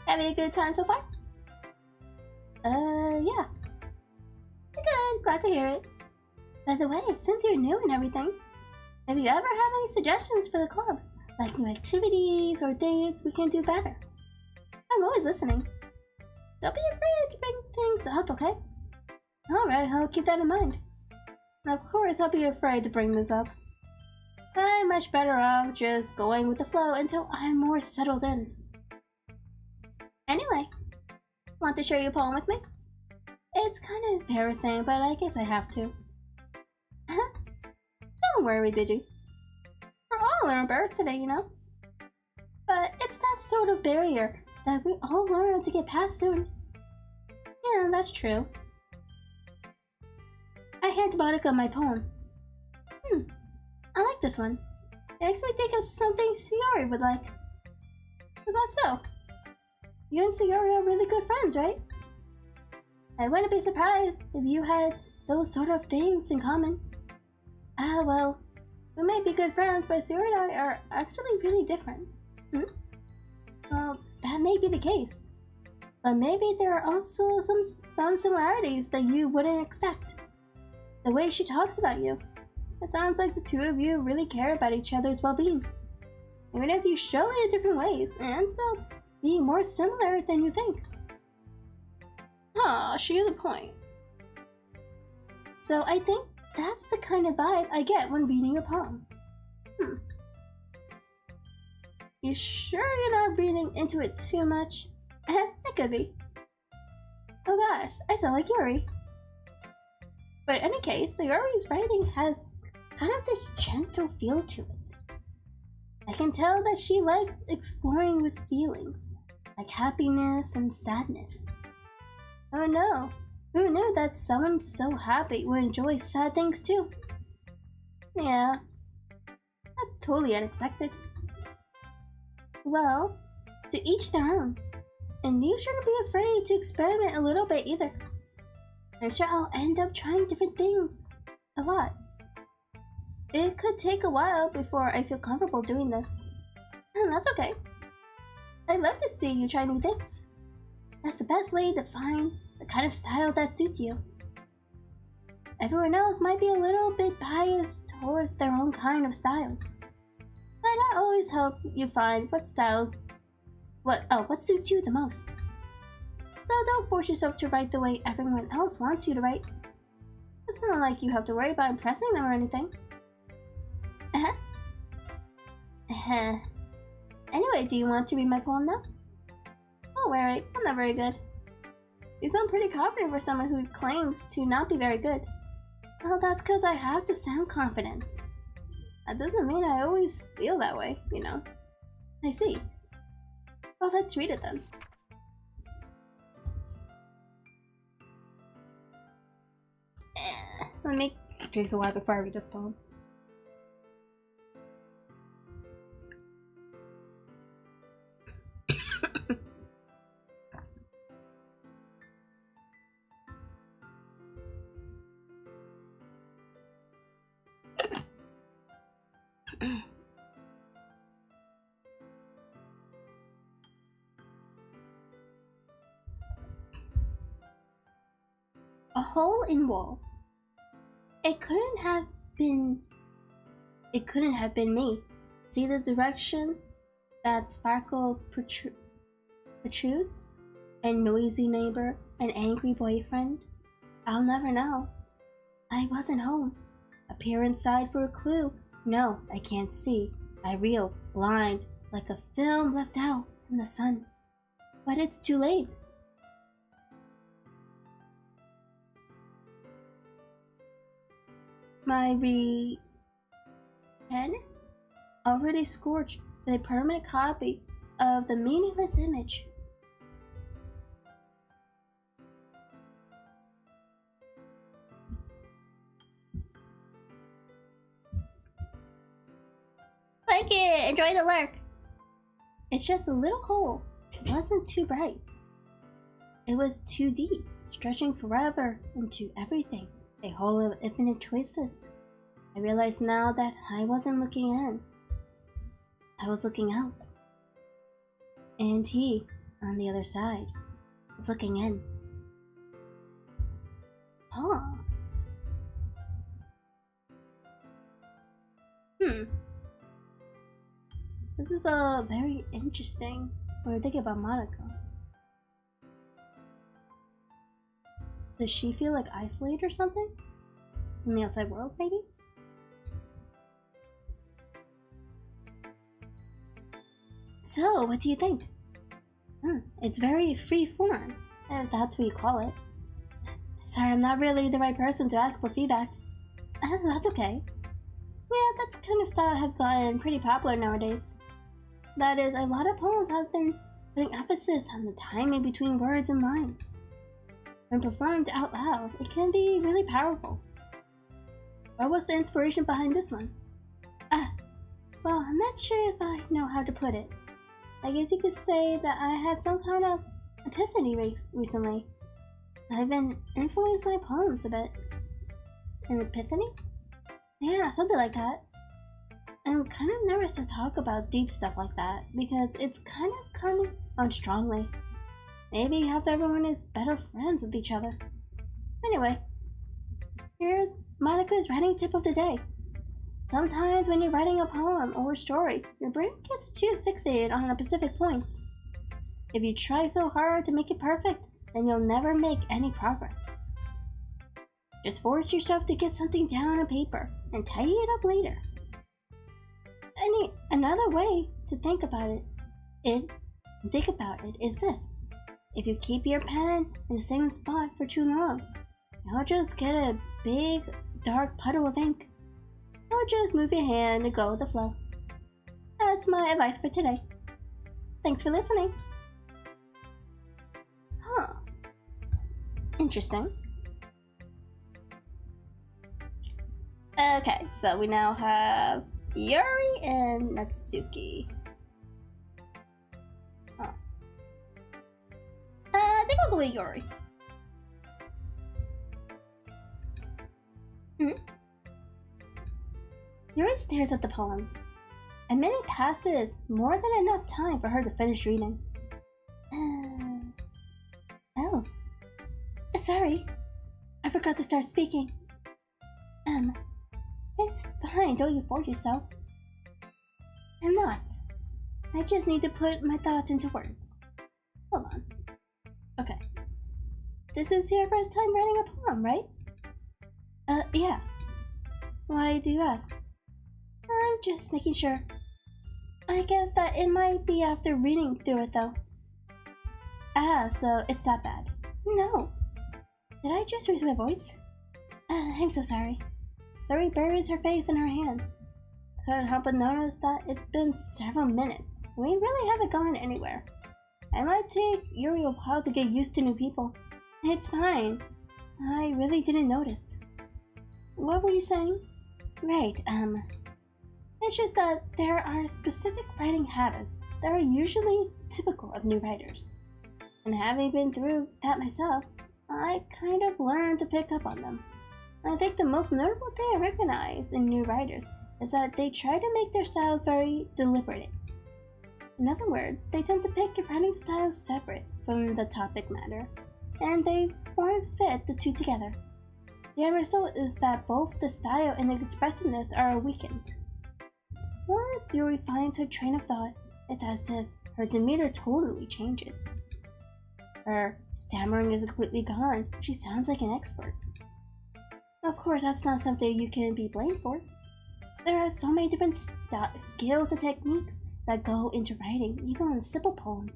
Having a good time so far? Yeah. Good, glad to hear it. By the way, since you're new and everything, if you ever have any suggestions for the club, like new activities or things we can do better, I'm always listening. Don't be afraid to bring things up, okay? Alright, I'll keep that in mind. Of course, I'll be afraid to bring this up. I'm much better off just going with the flow until I'm more settled in. Anyway, want to share your poem with me? It's kind of embarrassing, but I guess I have to. Don't worry, Digi. We're all embarrassed today, you know? But it's that sort of barrier that we all learn to get past soon. Yeah, that's true. I hand Monika my poem. I like this one. It makes me think of something Sayori would like. Is that so? You and Sayori are really good friends, right? I wouldn't be surprised if you had those sort of things in common. Well, we may be good friends, but Sayori and I are actually really different. Well, that may be the case. But maybe there are also some similarities that you wouldn't expect. The way she talks about you. It sounds like the two of you really care about each other's well-being. Even if you show it in different ways, it ends up being more similar than you think. Aw, she has a point. So I think that's the kind of vibe I get when reading your poem. You sure you're not reading into it too much? I could be. Oh gosh, I sound like Yuri. But in any case, Sayori's writing has kind of this gentle feel to it. I can tell that she likes exploring with feelings, like happiness and sadness. Oh no, who knew that someone so happy would enjoy sad things too? Yeah, that's totally unexpected. Well, to each their own. And you shouldn't be afraid to experiment a little bit either. I'm sure I'll end up trying different things. A lot. It could take a while before I feel comfortable doing this. And that's okay. I'd love to see you try new things. That's the best way to find the kind of style that suits you. Everyone else might be a little bit biased towards their own kind of styles. But I always help you find what suits you the most. So don't force yourself to write the way everyone else wants you to write. It's not like you have to worry about impressing them or anything. Anyway, do you want to read my poem now? Oh, alright, I'm not very good. You sound pretty confident for someone who claims to not be very good. Well, that's because I have to sound confident. That doesn't mean I always feel that way, you know. I see. Well, let's read it then. Let me drink a while before I read this poem. A hole in wall. It couldn't have been me. See the direction that sparkle protrudes? A noisy neighbor, an angry boyfriend? I'll never know. I wasn't home. A peer inside for a clue. No, I can't see. I reel, blind, like a film left out in the sun. But it's too late. My pen already scorched with a permanent copy of the meaningless image. Like it! Enjoy the lurk! It's just a little hole. It wasn't too bright. It was too deep, stretching forever into everything. A hole of infinite choices. I realize now that I wasn't looking in. I was looking out. And he, on the other side, was looking in. Huh. This is very interesting. We're thinking about Monika. Does she feel like isolated or something? In the outside world, maybe? So, what do you think? It's very free form, if that's what you call it. Sorry, I'm not really the right person to ask for feedback. That's okay. Yeah, that's kind of style have gotten pretty popular nowadays. That is, a lot of poems have been putting emphasis on the timing between words and lines. When performed out loud, it can be really powerful. What was the inspiration behind this one? Well, I'm not sure if I know how to put it. I guess you could say that I had some kind of epiphany recently. I've been influenced my poems a bit. An epiphany? Yeah, something like that. I'm kind of nervous to talk about deep stuff like that because it's kind of coming on strongly. Maybe after everyone is better friends with each other. Anyway, here's Monika's writing tip of the day. Sometimes when you're writing a poem or a story, your brain gets too fixated on a specific point. If you try so hard to make it perfect, then you'll never make any progress. Just force yourself to get something down on paper and tidy it up later. Another way to think about it is this. if you keep your pen in the same spot for too long, you'll just get a big, dark puddle of ink. So just move your hand and go with the flow. That's my advice for today. Thanks for listening. Huh. Interesting. Okay, so we now have Yuri and Natsuki. Huh. I think I'll go with Yuri. Yuri stares at the poem. A minute passes, more than enough time for her to finish reading. Oh. Sorry. I forgot to start speaking. It's fine, don't you force yourself. I'm not. I just need to put my thoughts into words. Hold on. Okay. This is your first time writing a poem, right? Yeah. Why do you ask? I'm just making sure. I guess that it might be after reading through it, though. Ah, so it's that bad. No. Did I just raise my voice? I'm so sorry. Yuri buries her face in her hands. Couldn't help but notice that it's been several minutes. We really haven't gone anywhere. It might take Yuri a while to get used to new people. It's fine. I really didn't notice. What were you saying? Right, it's just that there are specific writing habits that are usually typical of new writers. And having been through that myself, I kind of learned to pick up on them. I think the most notable thing I recognize in new writers is that they try to make their styles very deliberate. In other words, they tend to pick your writing style separate from the topic matter, and they form fit the two together. The end result is that both the style and the expressiveness are weakened. Once Yuri finds her train of thought, it's as if her demeanor totally changes. Her stammering is completely gone. She sounds like an expert. Of course, that's not something you can be blamed for. There are so many different skills and techniques that go into writing, even on a simple poem.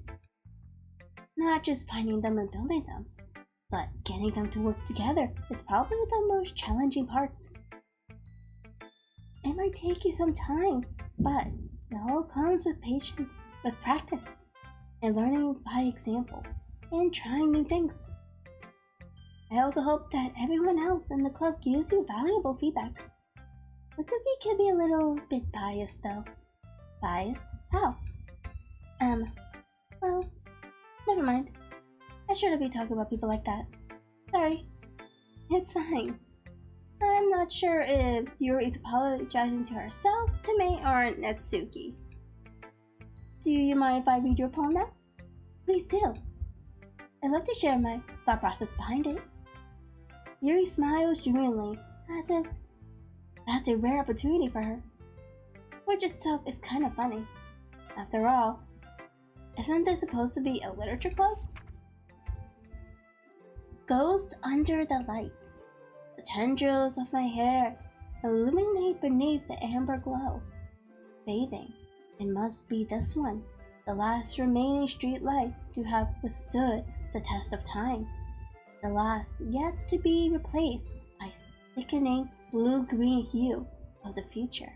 Not just finding them and building them, but getting them to work together is probably the most challenging part. It might take you some time, but it all comes with patience, with practice, and learning by example, and trying new things. I also hope that everyone else in the club gives you valuable feedback. Natsuki can be a little bit biased though. Biased? How? Well, never mind. I shouldn't be talking about people like that. Sorry. It's fine. I'm not sure if Yuri is apologizing to herself, to me, or Natsuki. Do you mind if I read your poem now? Please do. I'd love to share my thought process behind it. Yuri smiles genuinely, as if that's a rare opportunity for her. Which itself is kind of funny. After all, isn't this supposed to be a literature club? Ghost under the light. The tendrils of my hair illuminate beneath the amber glow. Bathing, it must be this one, the last remaining street light to have withstood the test of time. The last yet to be replaced by sickening blue-green hue of the future.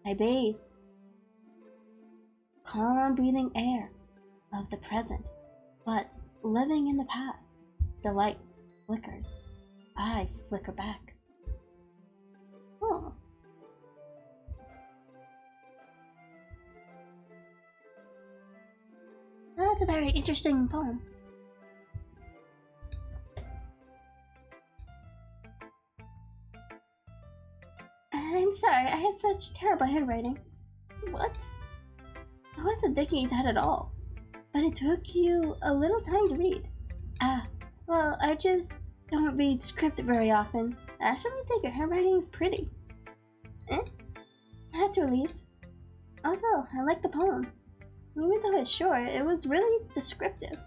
I bathe, calm breathing air of the present, but living in the past. The light flickers. I flicker back. Oh. That's a very interesting poem. I'm sorry, I have such terrible handwriting. What? I wasn't thinking that at all. But it took you a little time to read. Ah, well, I just don't read script very often. I actually think your handwriting is pretty. That's a relief. Also, I like the poem. Even though it's short, it was really descriptive.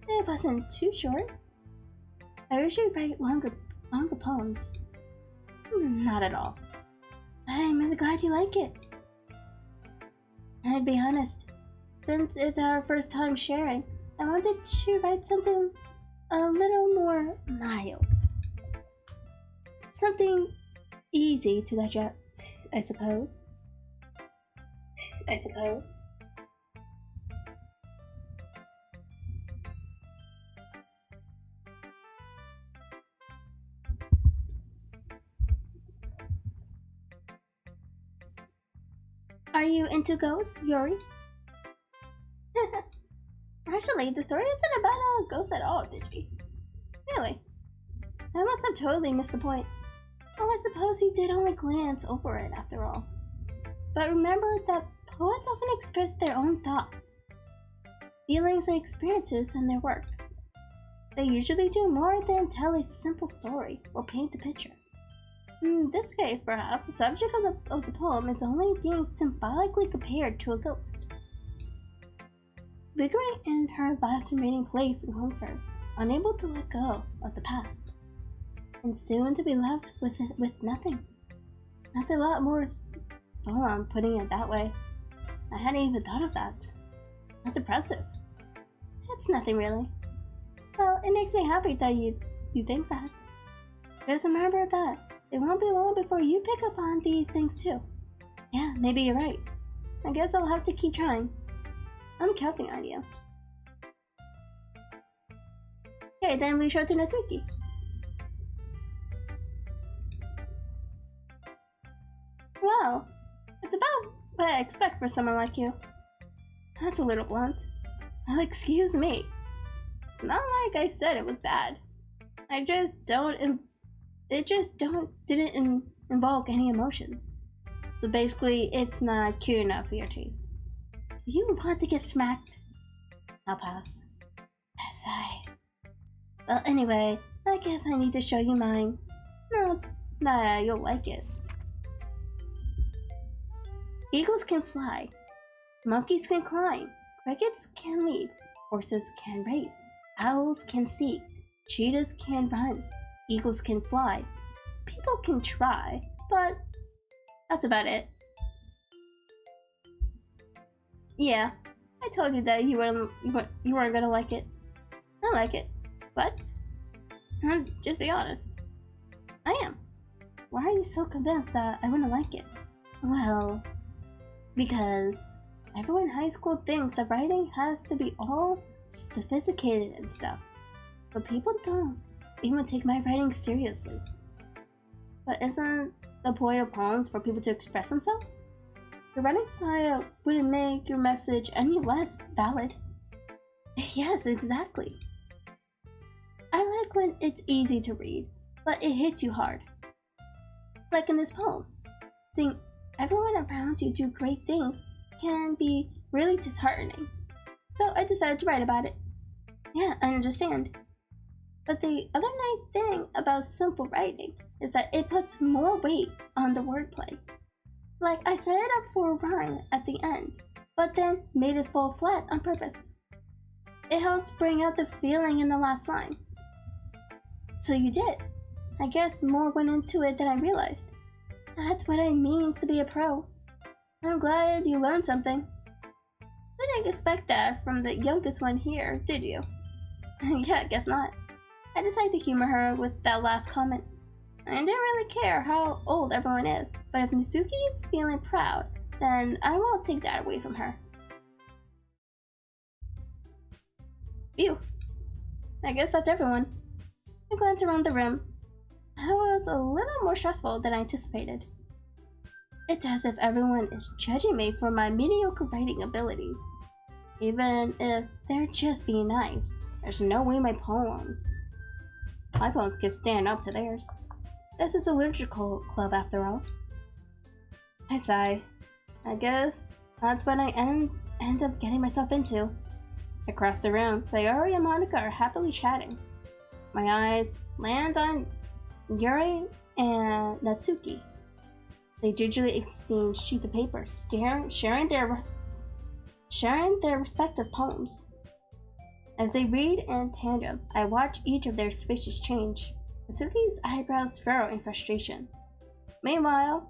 It wasn't too short. I usually write longer poems. Not at all. I'm really glad you like it. And to be honest, Since it's our first time sharing, I wanted to write something a little more mild. Something easy to digest, I suppose. Are you into ghosts, Yuri? Actually, the story isn't about ghosts at all, did she? Really? I must have totally missed the point. Well, I suppose you did only glance over it after all. But remember that poets often express their own thoughts, feelings, and experiences in their work. They usually do more than tell a simple story or paint a picture. In this case, perhaps, the subject of the poem is only being symbolically compared to a ghost. Lingering in her last remaining place in Homeford, unable to let go of the past, and soon to be left with nothing. That's a lot more solemn, putting it that way. I hadn't even thought of that. That's impressive. It's nothing really. Well, it makes me happy that you think that. Just remember that it won't be long before you pick up on these things too. Yeah, maybe you're right. I guess I'll have to keep trying. I'm counting on you. Okay, then we show to Natsuki. Wow, it's about what I expect for someone like you. That's a little blunt. Oh, excuse me. Not like I said it was bad. It just didn't invoke any emotions. So basically, it's not cute enough for your taste. Do you want to get smacked? I'll pass. Well, anyway, I guess I need to show you mine. No, nah, you'll like it. Eagles can fly. Monkeys can climb. Crickets can leap. Horses can race. Owls can seek. Cheetahs can run. Eagles can fly. People can try, but that's about it. Yeah, I told you that you weren't gonna like it. I like it, but just be honest. I am. Why are you so convinced that I wouldn't like it? Well, because everyone in high school thinks that writing has to be all sophisticated and stuff, but people don't even take my writing seriously. But isn't the point of poems for people to express themselves? Your writing style wouldn't make your message any less valid. Yes, exactly. I like when it's easy to read, but it hits you hard. Like in this poem, seeing everyone around you do great things can be really disheartening. So I decided to write about it. Yeah, I understand. But the other nice thing about simple writing is that it puts more weight on the wordplay. Like I set it up for a rhyme at the end, but then made it fall flat on purpose. It helps bring out the feeling in the last line. So you did. I guess more went into it than I realized. That's what it means to be a pro. I'm glad you learned something. Didn't expect that from the youngest one here, did you? Yeah, I guess not. I decided to humor her with that last comment. I didn't really care how old everyone is, but if Natsuki is feeling proud, then I won't take that away from her. Phew. I guess that's everyone. I glanced around the room. That was a little more stressful than I anticipated. It's as if everyone is judging me for my mediocre writing abilities. Even if they're just being nice, there's no way my poems can stand up to theirs. This is a literature club after all. I sigh. I guess that's what I end up getting myself into. Across the room, Sayori and Monika are happily chatting. My eyes land on Yuri and Natsuki. They gingerly exchange sheets of paper, sharing their respective poems. As they read in tandem, I watch each of their faces change. Natsuki's eyebrows furrow in frustration. Meanwhile,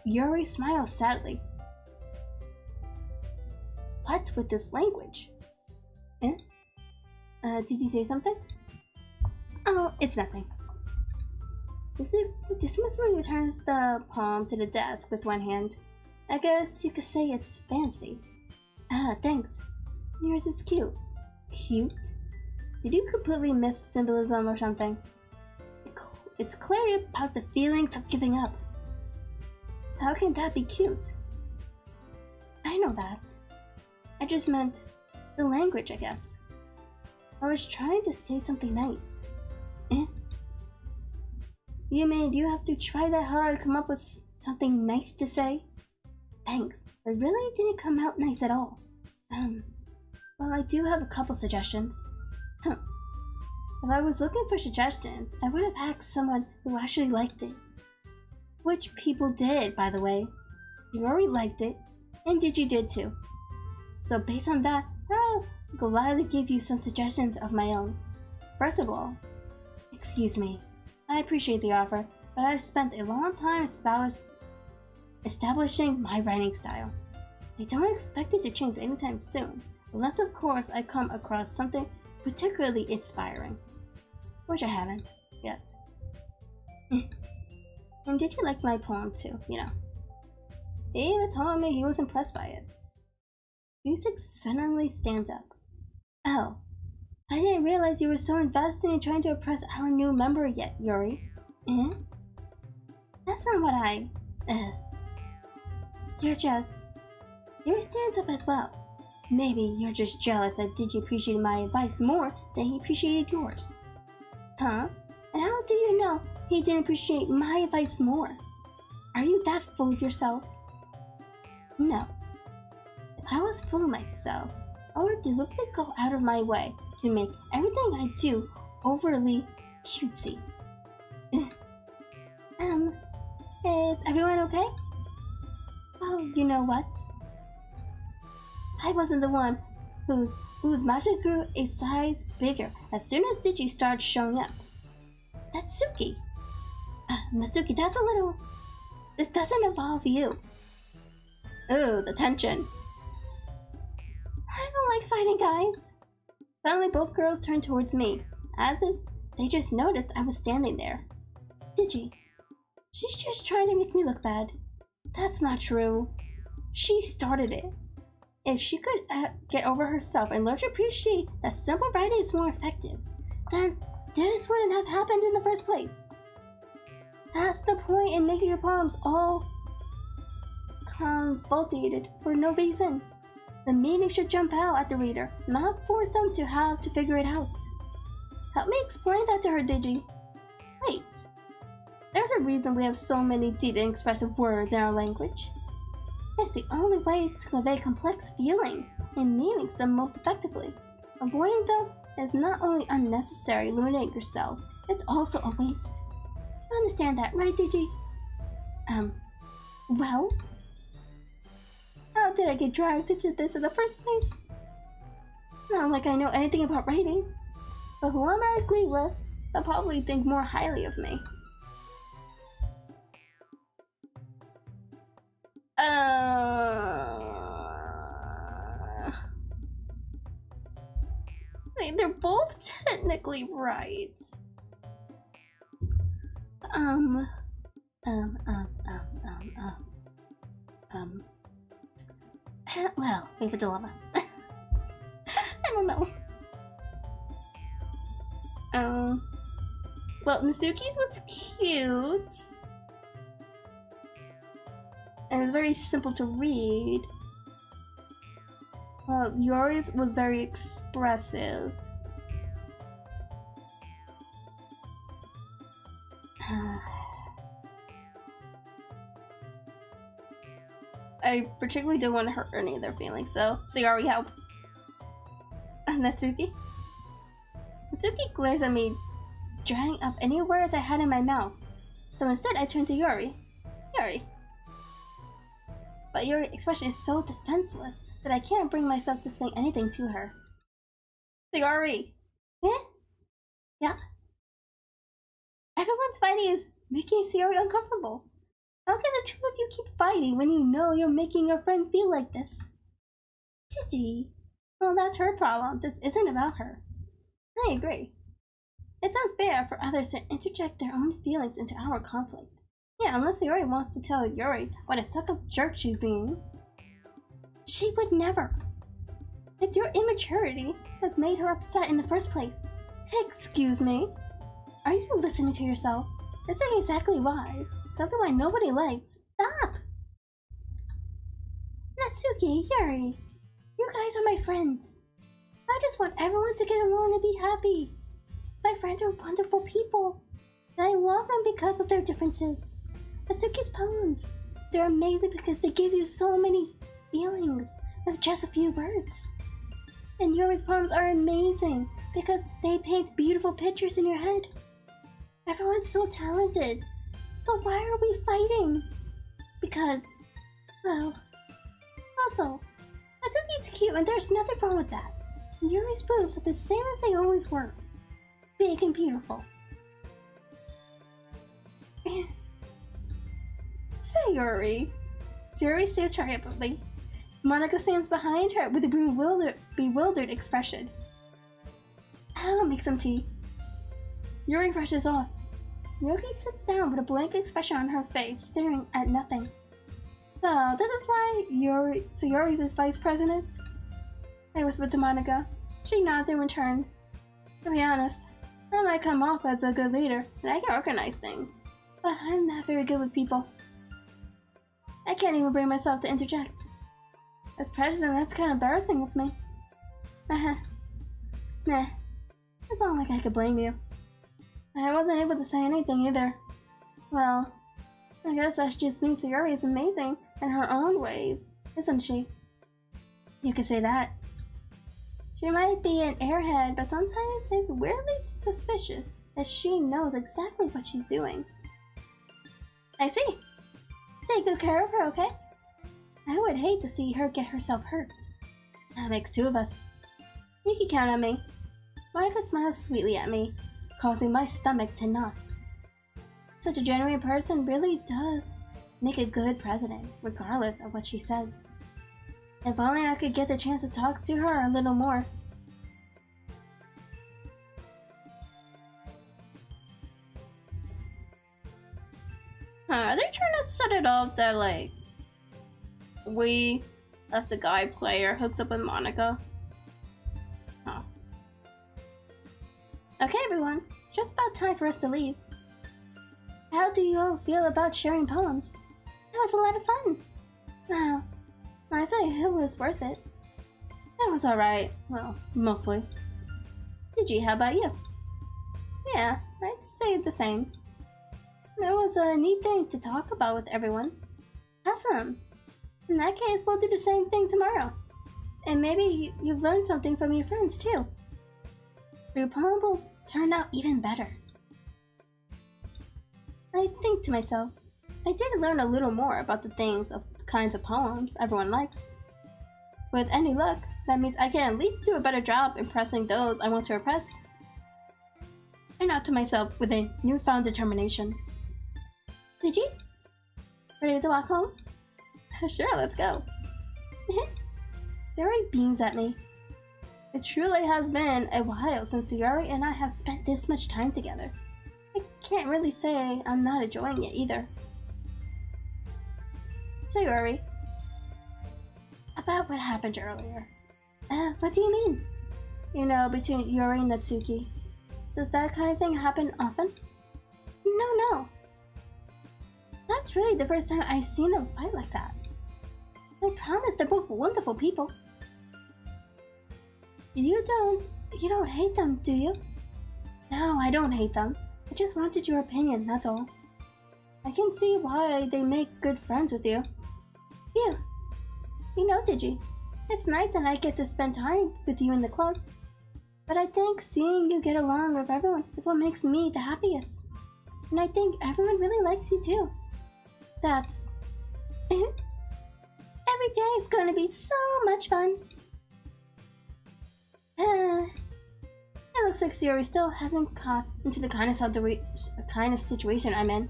Yuri smiles sadly. What's with this language? Eh? Did you say something? Oh, it's nothing. Dismissively returns the palm to the desk with one hand. I guess you could say it's fancy. Ah, thanks. Yours is cute. Cute? Did you completely miss symbolism or something? It's clearly about the feelings of giving up. How can that be cute? I know that. I just meant the language, I guess. I was trying to say something nice. Eh? You mean you have to try that hard to come up with something nice to say? Thanks, but really didn't come out nice at all. Well, I do have a couple suggestions. Huh. If I was looking for suggestions, I would have asked someone who actually liked it. Which people did, by the way. Yuri liked it, and Digi did too. So based on that, I'll gladly give you some suggestions of my own. First of all, excuse me, I appreciate the offer, but I've spent a long time establishing my writing style. I don't expect it to change anytime soon, unless of course I come across something particularly inspiring. Which I haven't, yet. And did you like my poem too, you know? He even told me he was impressed by it. Music suddenly stands up. Oh, I didn't realize you were so invested in trying to impress our new member yet, Yuri. Eh? That's not what I... You're just... Yuri stands up as well. Maybe you're just jealous that Digi appreciated my advice more than he appreciated yours. Huh? And how do you know he didn't appreciate my advice more? Are you that full of yourself? No. If I was full of myself, I would deliberately go out of my way to make everything I do overly cutesy. Is everyone okay? Oh, you know what? I wasn't the one whose magic grew a size bigger as soon as Digi started showing up. Natsuki! Natsuki, that's a little... This doesn't involve you. Oh, the tension. I don't like fighting, guys. Suddenly both girls turned towards me, as if they just noticed I was standing there. Digi, she's just trying to make me look bad. That's not true. She started it. If she could get over herself and learn to appreciate that simple writing is more effective, then this wouldn't have happened in the first place. That's the point in making your poems all convoluted for no reason. The meaning should jump out at the reader, not force them to have to figure it out. Help me explain that to her, Digi. Wait. There's a reason we have so many deep and expressive words in our language. It's the only way to convey complex feelings and meanings the most effectively. Avoiding them is not only unnecessary, limiting yourself, it's also a waste. You understand that, right, Digi? Well? How did I get dragged into this in the first place? Not like I know anything about writing, but whoever I agree with, they'll probably think more highly of me. They're both technically right. Well, we have a dilemma. I don't know. Well, Natsuki's was cute. And it was very simple to read. Well, Yuri's was very expressive. I particularly don't want to hurt any of their feelings, so Sayori, help. Natsuki? Natsuki glares at me, drying up any words I had in my mouth. So instead, I turned to Yuri. Yuri. But Yuri's expression is so defenseless that I can't bring myself to say anything to her. Sayori! Eh? Yeah? Everyone's fighting is making Sayori uncomfortable. How can the two of you keep fighting when you know you're making your friend feel like this? Gee, well, that's her problem. This isn't about her. I agree. It's unfair for others to interject their own feelings into our conflict. Yeah, unless Sayori wants to tell Yuri what a suck-up jerk she's being. She would never. It's your immaturity that made her upset in the first place. Excuse me? Are you listening to yourself? This is exactly why. Something why nobody likes. Stop! Natsuki, Yuri, you guys are my friends. I just want everyone to get along and be happy. My friends are wonderful people, and I love them because of their differences. Natsuki's poems, they're amazing because they give you so many feelings with just a few words. And Yuri's poems are amazing because they paint beautiful pictures in your head. Everyone's so talented, so why are we fighting? Because, well, also, Natsuki's cute and there's nothing wrong with that. And Yuri's boobs are the same as they always were. Big and beautiful. Sayori. Sayori stands triumphantly. Monika stands behind her with a bewildered expression. I'll make some tea. Yuri rushes off. Yogi sits down with a blank expression on her face, staring at nothing. So, this is why Sayori's is vice president? I whispered to Monika. She nods in return. To be honest, I might come off as a good leader, and I can organize things. But I'm not very good with people. I can't even bring myself to interject. As president, that's kind of embarrassing with me. Nah, it's not like I could blame you. I wasn't able to say anything either. Well, I guess that just means Sayori is amazing in her own ways, isn't she? You could say that. She might be an airhead, but sometimes it's weirdly suspicious that she knows exactly what she's doing. I see. Take good care of her, okay? I would hate to see her get herself hurt. That makes two of us. You can count on me. Monika smiles sweetly at me, causing my stomach to knot. Such a genuine person really does make a good president, regardless of what she says. If only I could get the chance to talk to her a little more. Are they trying to set it up that, like, as the guy player, hooks up with Monika? Huh. Okay, everyone. Just about time for us to leave. How do you all feel about sharing poems? It was a lot of fun. Well, I say it was worth it. It was alright. Well, mostly. Digi, how about you? Yeah, I'd say the same. It was a neat thing to talk about with everyone. Awesome. In that case, we'll do the same thing tomorrow. And maybe you've learned something from your friends too. Your poem will turn out even better. I think to myself, I did learn a little more about the kinds of poems everyone likes. With any luck, that means I can at least do a better job impressing those I want to impress. I nod to myself with a newfound determination. Digi? Ready to walk home? Sure, let's go. Sayori beams at me. It truly has been a while since Sayori and I have spent this much time together. I can't really say I'm not enjoying it either. Sayori. About what happened earlier. What do you mean? You know, between Yuri and Natsuki. Does that kind of thing happen often? No. That's really the first time I've seen them fight like that. I promise they're both wonderful people. You don't hate them, do you? No, I don't hate them. I just wanted your opinion, that's all. I can see why they make good friends with you. Phew. You know, Digi, it's nice that I get to spend time with you in the club. But I think seeing you get along with everyone is what makes me the happiest. And I think everyone really likes you too. That's... Every day is going to be so much fun. It looks like Sayori still hasn't caught into the kind of situation I'm in.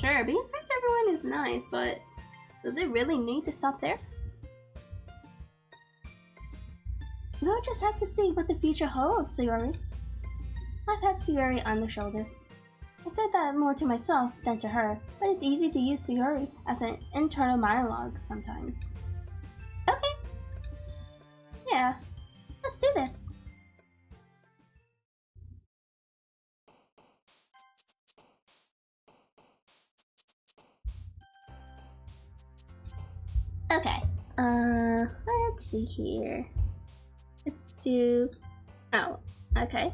Sure, being friends with everyone is nice, but does it really need to stop there? We'll just have to see what the future holds, Sayori. I pat Sayori on the shoulder. I said that more to myself than to her, but it's easy to use Sayori as an internal monologue sometimes. Okay. Yeah, let's do this. Okay. Let's see here. Let's do... Oh, okay.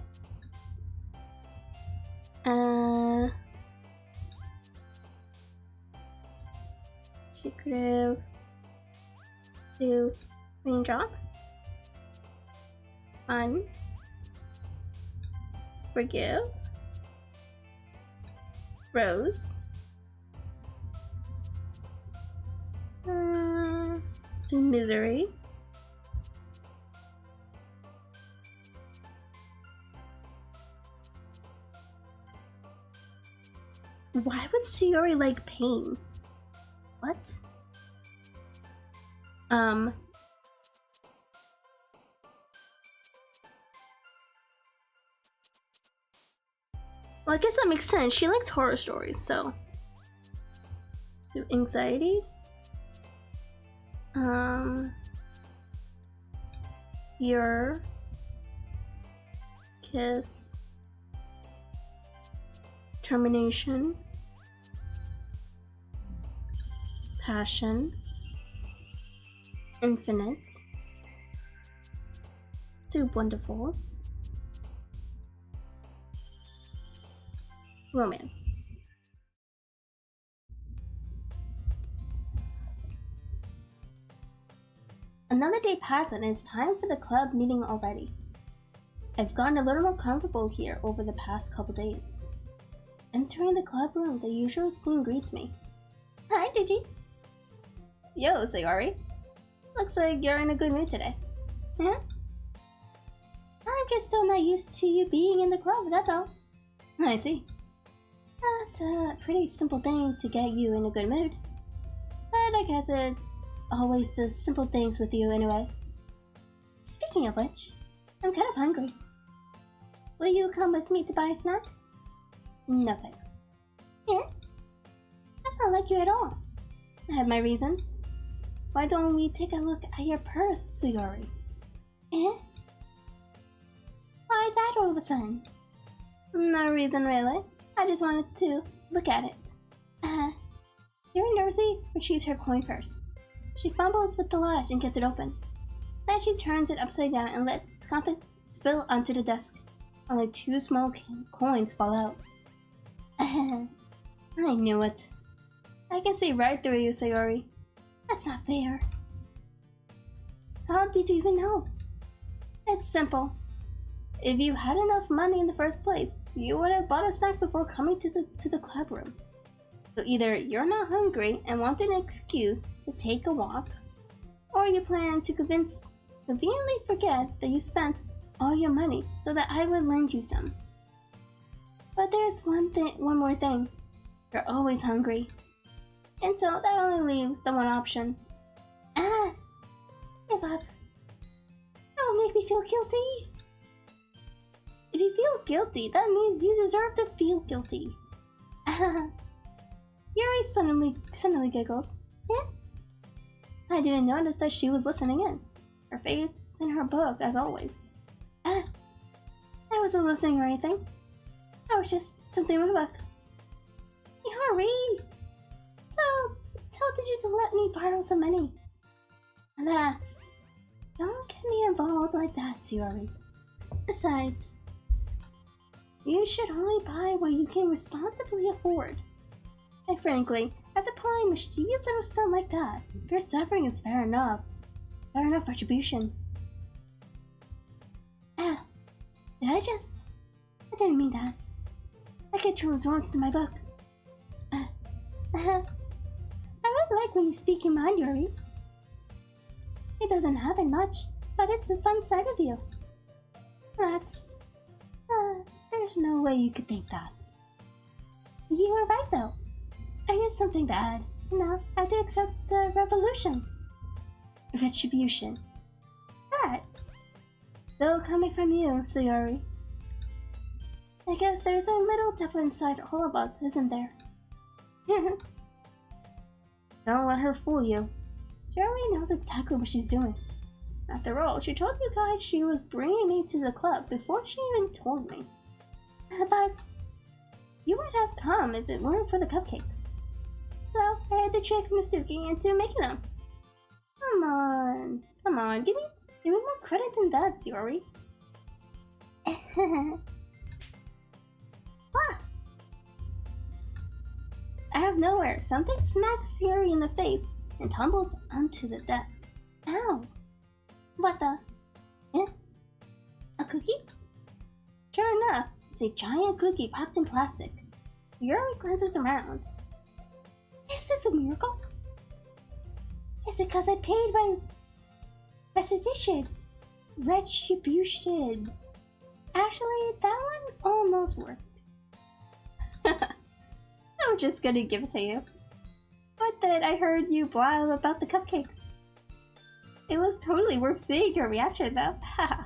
Secretive... Do... Raindrop. Fun. Forgive. Rose. Misery. Why would Sayori like pain? What? Well, I guess that makes sense. She likes horror stories, so. Do anxiety? Your kiss, termination, passion, infinite, too wonderful, romance. Another day passed and it's time for the club meeting already. I've gotten a little more comfortable here over the past couple days. Entering the club room, the usual scene greets me. Hi, Digi. Yo, Sayori. Looks like you're in a good mood today. Huh? I'm just still not used to you being in the club, that's all. I see. That's a pretty simple thing to get you in a good mood. But I guess it's always the simple things with you anyway. Speaking of which, I'm kind of hungry. Will you come with me to buy a snack? No thanks. Yeah? That's not like you at all. I have my reasons. Why don't we take a look at your purse, Sayori? Eh? Why that all of a sudden? No reason really. I just wanted to look at it. Yuri nervously retrieves her coin purse. She fumbles with the latch and gets it open. Then she turns it upside down and lets its contents spill onto the desk. Only 2 small coins fall out. I knew it. I can see right through you, Sayori. That's not fair. How did you even know? It's simple. If you had enough money in the first place, you would have bought a snack before coming to the club room. So either you're not hungry and want an excuse to take a walk, or you plan to conveniently forget that you spent all your money so that I would lend you some. But there's one more thing. You're always hungry. And so that only leaves the one option. Give up. Don't make me feel guilty. If you feel guilty, that means you deserve to feel guilty. Yuri suddenly giggles. Yeah? I didn't notice that she was listening in. Her face is in her book, as always. I wasn't listening or anything. I was just something in my book. Yuri! Tell Digi to let me borrow some money. Don't get me involved like that, Sayori. Besides, you should only buy what you can responsibly afford. And frankly, after pulling a mischievous little stunt like that, your suffering is fair enough. Fair enough retribution. I didn't mean that. I get too absorbed in my book. I really like when you speak your mind, Yuri. It doesn't happen much, but it's a fun side of you. There's no way you could think that. You were right though. I did something bad. Now I have to accept the retribution. That? Though coming from you, Sayori. I guess there's a little devil inside all of us, isn't there? Don't let her fool you. Sayori knows exactly what she's doing. After all, she told you guys she was bringing me to the club before she even told me. But you would have come if it weren't for the cupcakes. So I had to trick Natsuki into making them. Come on, give me more credit than that, Sayori. What? Out of nowhere, something smacks Yuri in the face and tumbles onto the desk. Ow! What the? Eh? A cookie? Sure enough, it's a giant cookie wrapped in plastic. Yuri glances around. Is this a miracle? It's because I paid my restitution. Retribution. Actually, that one almost worked. I'm just gonna give it to you. But then I heard you blab about the cupcakes. It was totally worth seeing your reaction though. Haha.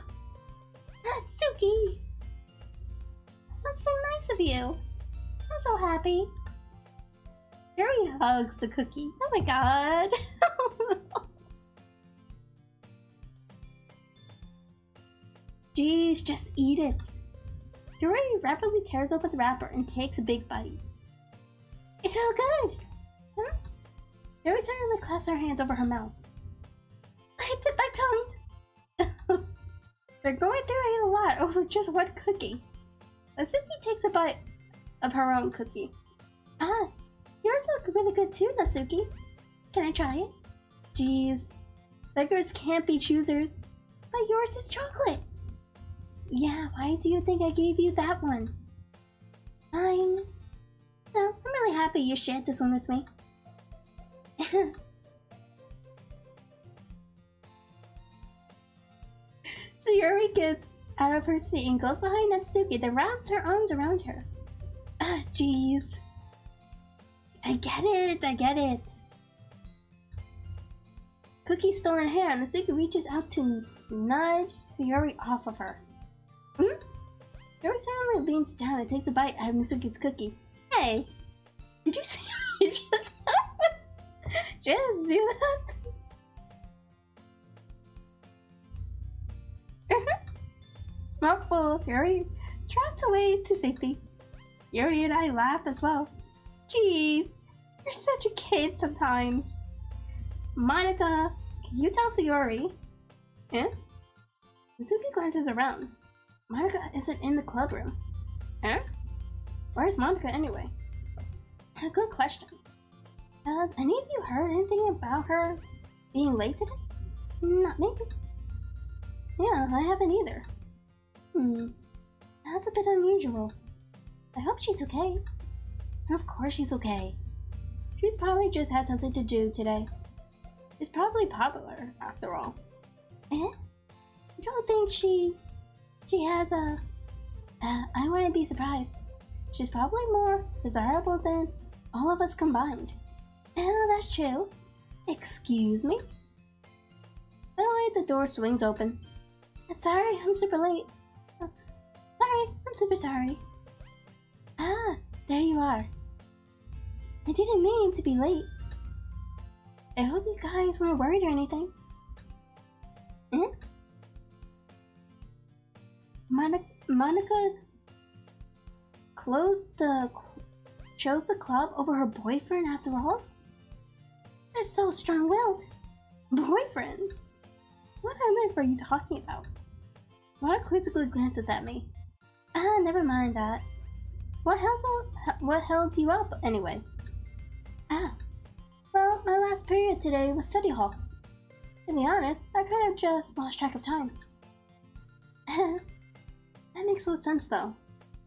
Natsuki! That's so nice of you. I'm so happy. Yuri hugs the cookie. Oh my god. Jeez, just eat it. Yuri rapidly tears open the wrapper and takes a big bite. It's so good! Huh? Yuri suddenly claps her hands over her mouth. I bit my tongue! They're going through a lot over just one cookie. Natsuki takes a bite of her own cookie. Ah, yours look really good too, Natsuki. Can I try it? Jeez, beggars can't be choosers. But yours is chocolate. Yeah, why do you think I gave you that one? Fine. No, I'm really happy you shared this one with me. So Yuri gets out of her seat and goes behind Natsuki, then wraps her arms around her. Ah, jeez. I get it. Cookie still in her hand, Natsuki reaches out to nudge Sayori off of her. Yuri suddenly leans down and takes a bite out of Natsuki's cookie. Hey, did you see just do that? Mouthfuls, Yuri trapped away to safety. Yuri and I laughed as well. Jeez, you're such a kid sometimes. Monika, can you tell Sayori? Eh? Natsuki glances around. Monika isn't in the club room. Eh? Where's Monika anyway? A good question. Have any of you heard anything about her being late today? Not me. Yeah, I haven't either. That's a bit unusual. I hope she's okay. Of course she's okay. She's probably just had something to do today. She's probably popular, after all. Eh? You don't think she has a... I wouldn't be surprised. She's probably more desirable than all of us combined. Oh, that's true. Excuse me? Suddenly, the door swings open. Sorry, I'm super late. Sorry, I'm super sorry. Ah, there you are. I didn't mean to be late. I hope you guys weren't worried or anything. Eh? Monika chose the club over her boyfriend after all? They're so strong-willed. Boyfriend? What on earth are you talking about? Monika quizzically glances at me. Ah, never mind that. What held you up anyway? Ah, well, my last period today was study hall. To be honest, I kind of just lost track of time. That makes no sense though.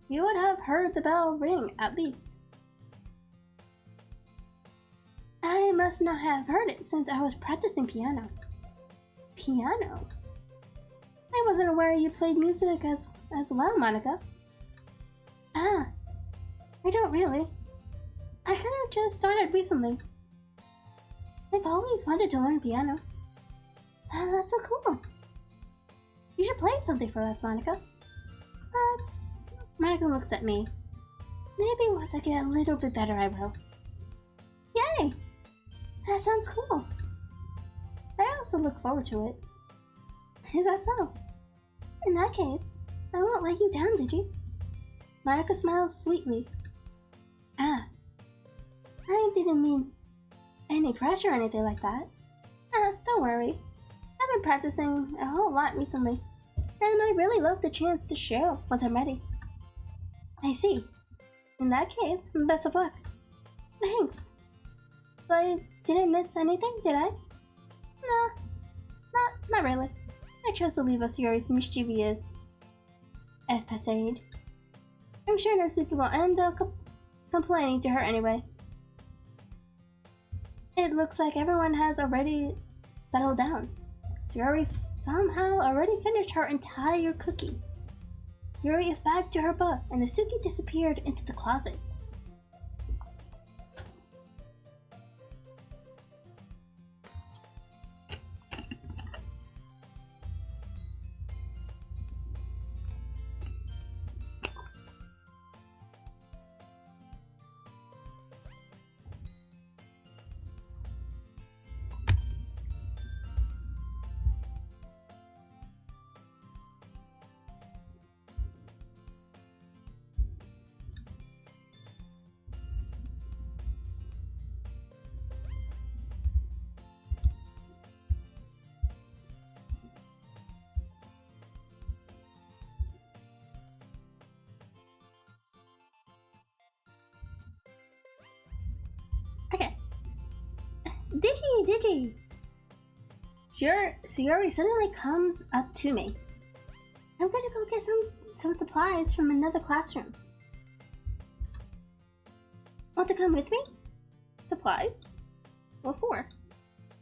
You would have heard the bell ring, at least. I must not have heard it since I was practicing piano. Piano? I wasn't aware you played music as well, Monika. Ah, I don't really. I kind of just started recently. I've always wanted to learn piano. That's so cool. You should play something for us, Monika. Monika looks at me. Maybe once I get a little bit better, I will. Yay! That sounds cool. I also look forward to it. Is that so? In that case, I won't let you down, did you? Monika smiles sweetly. Ah, I didn't mean any pressure or anything like that. Don't worry. I've been practicing a whole lot recently, and I really love the chance to share once I'm ready. I see. In that case, best of luck. Thanks. But I didn't miss anything, did I? No, not really. I chose to leave us Yuri's mischievous escapade. I'm sure Natsuki will end up complaining to her anyway. It looks like everyone has already settled down. Sayori somehow already finished her entire cookie. Yuri is back to her book, and Natsuki disappeared into the closet. Okay. Digi! Sayori suddenly comes up to me. I'm gonna go get some supplies from another classroom. Want to come with me? Supplies? What for?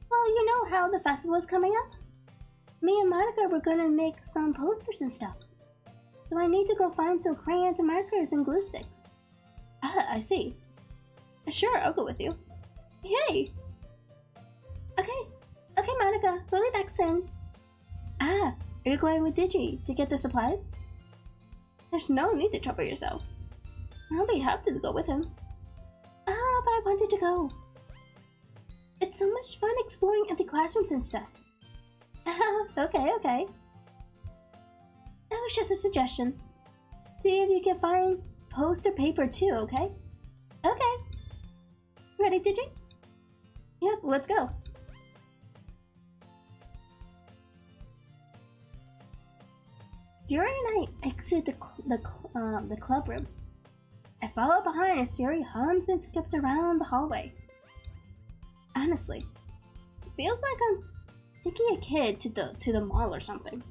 Well, you know how the festival is coming up? Me and Monika were gonna make some posters and stuff. So I need to go find some crayons and markers and glue sticks. Ah, I see. Sure, I'll go with you. Yay! Okay, Monika, we'll be back soon. Ah, are you going with Digi to get the supplies? There's no need to trouble yourself. I'll be happy to go with him. Ah, but I wanted to go. It's so much fun exploring empty classrooms and stuff. Okay. That was just a suggestion. See if you can find poster paper too, okay? Okay. Ready, Digi? Yep, let's go. Yuri and I exit the club room. I follow behind as Yuri hums and skips around the hallway. Honestly, it feels like I'm taking a kid to the mall or something.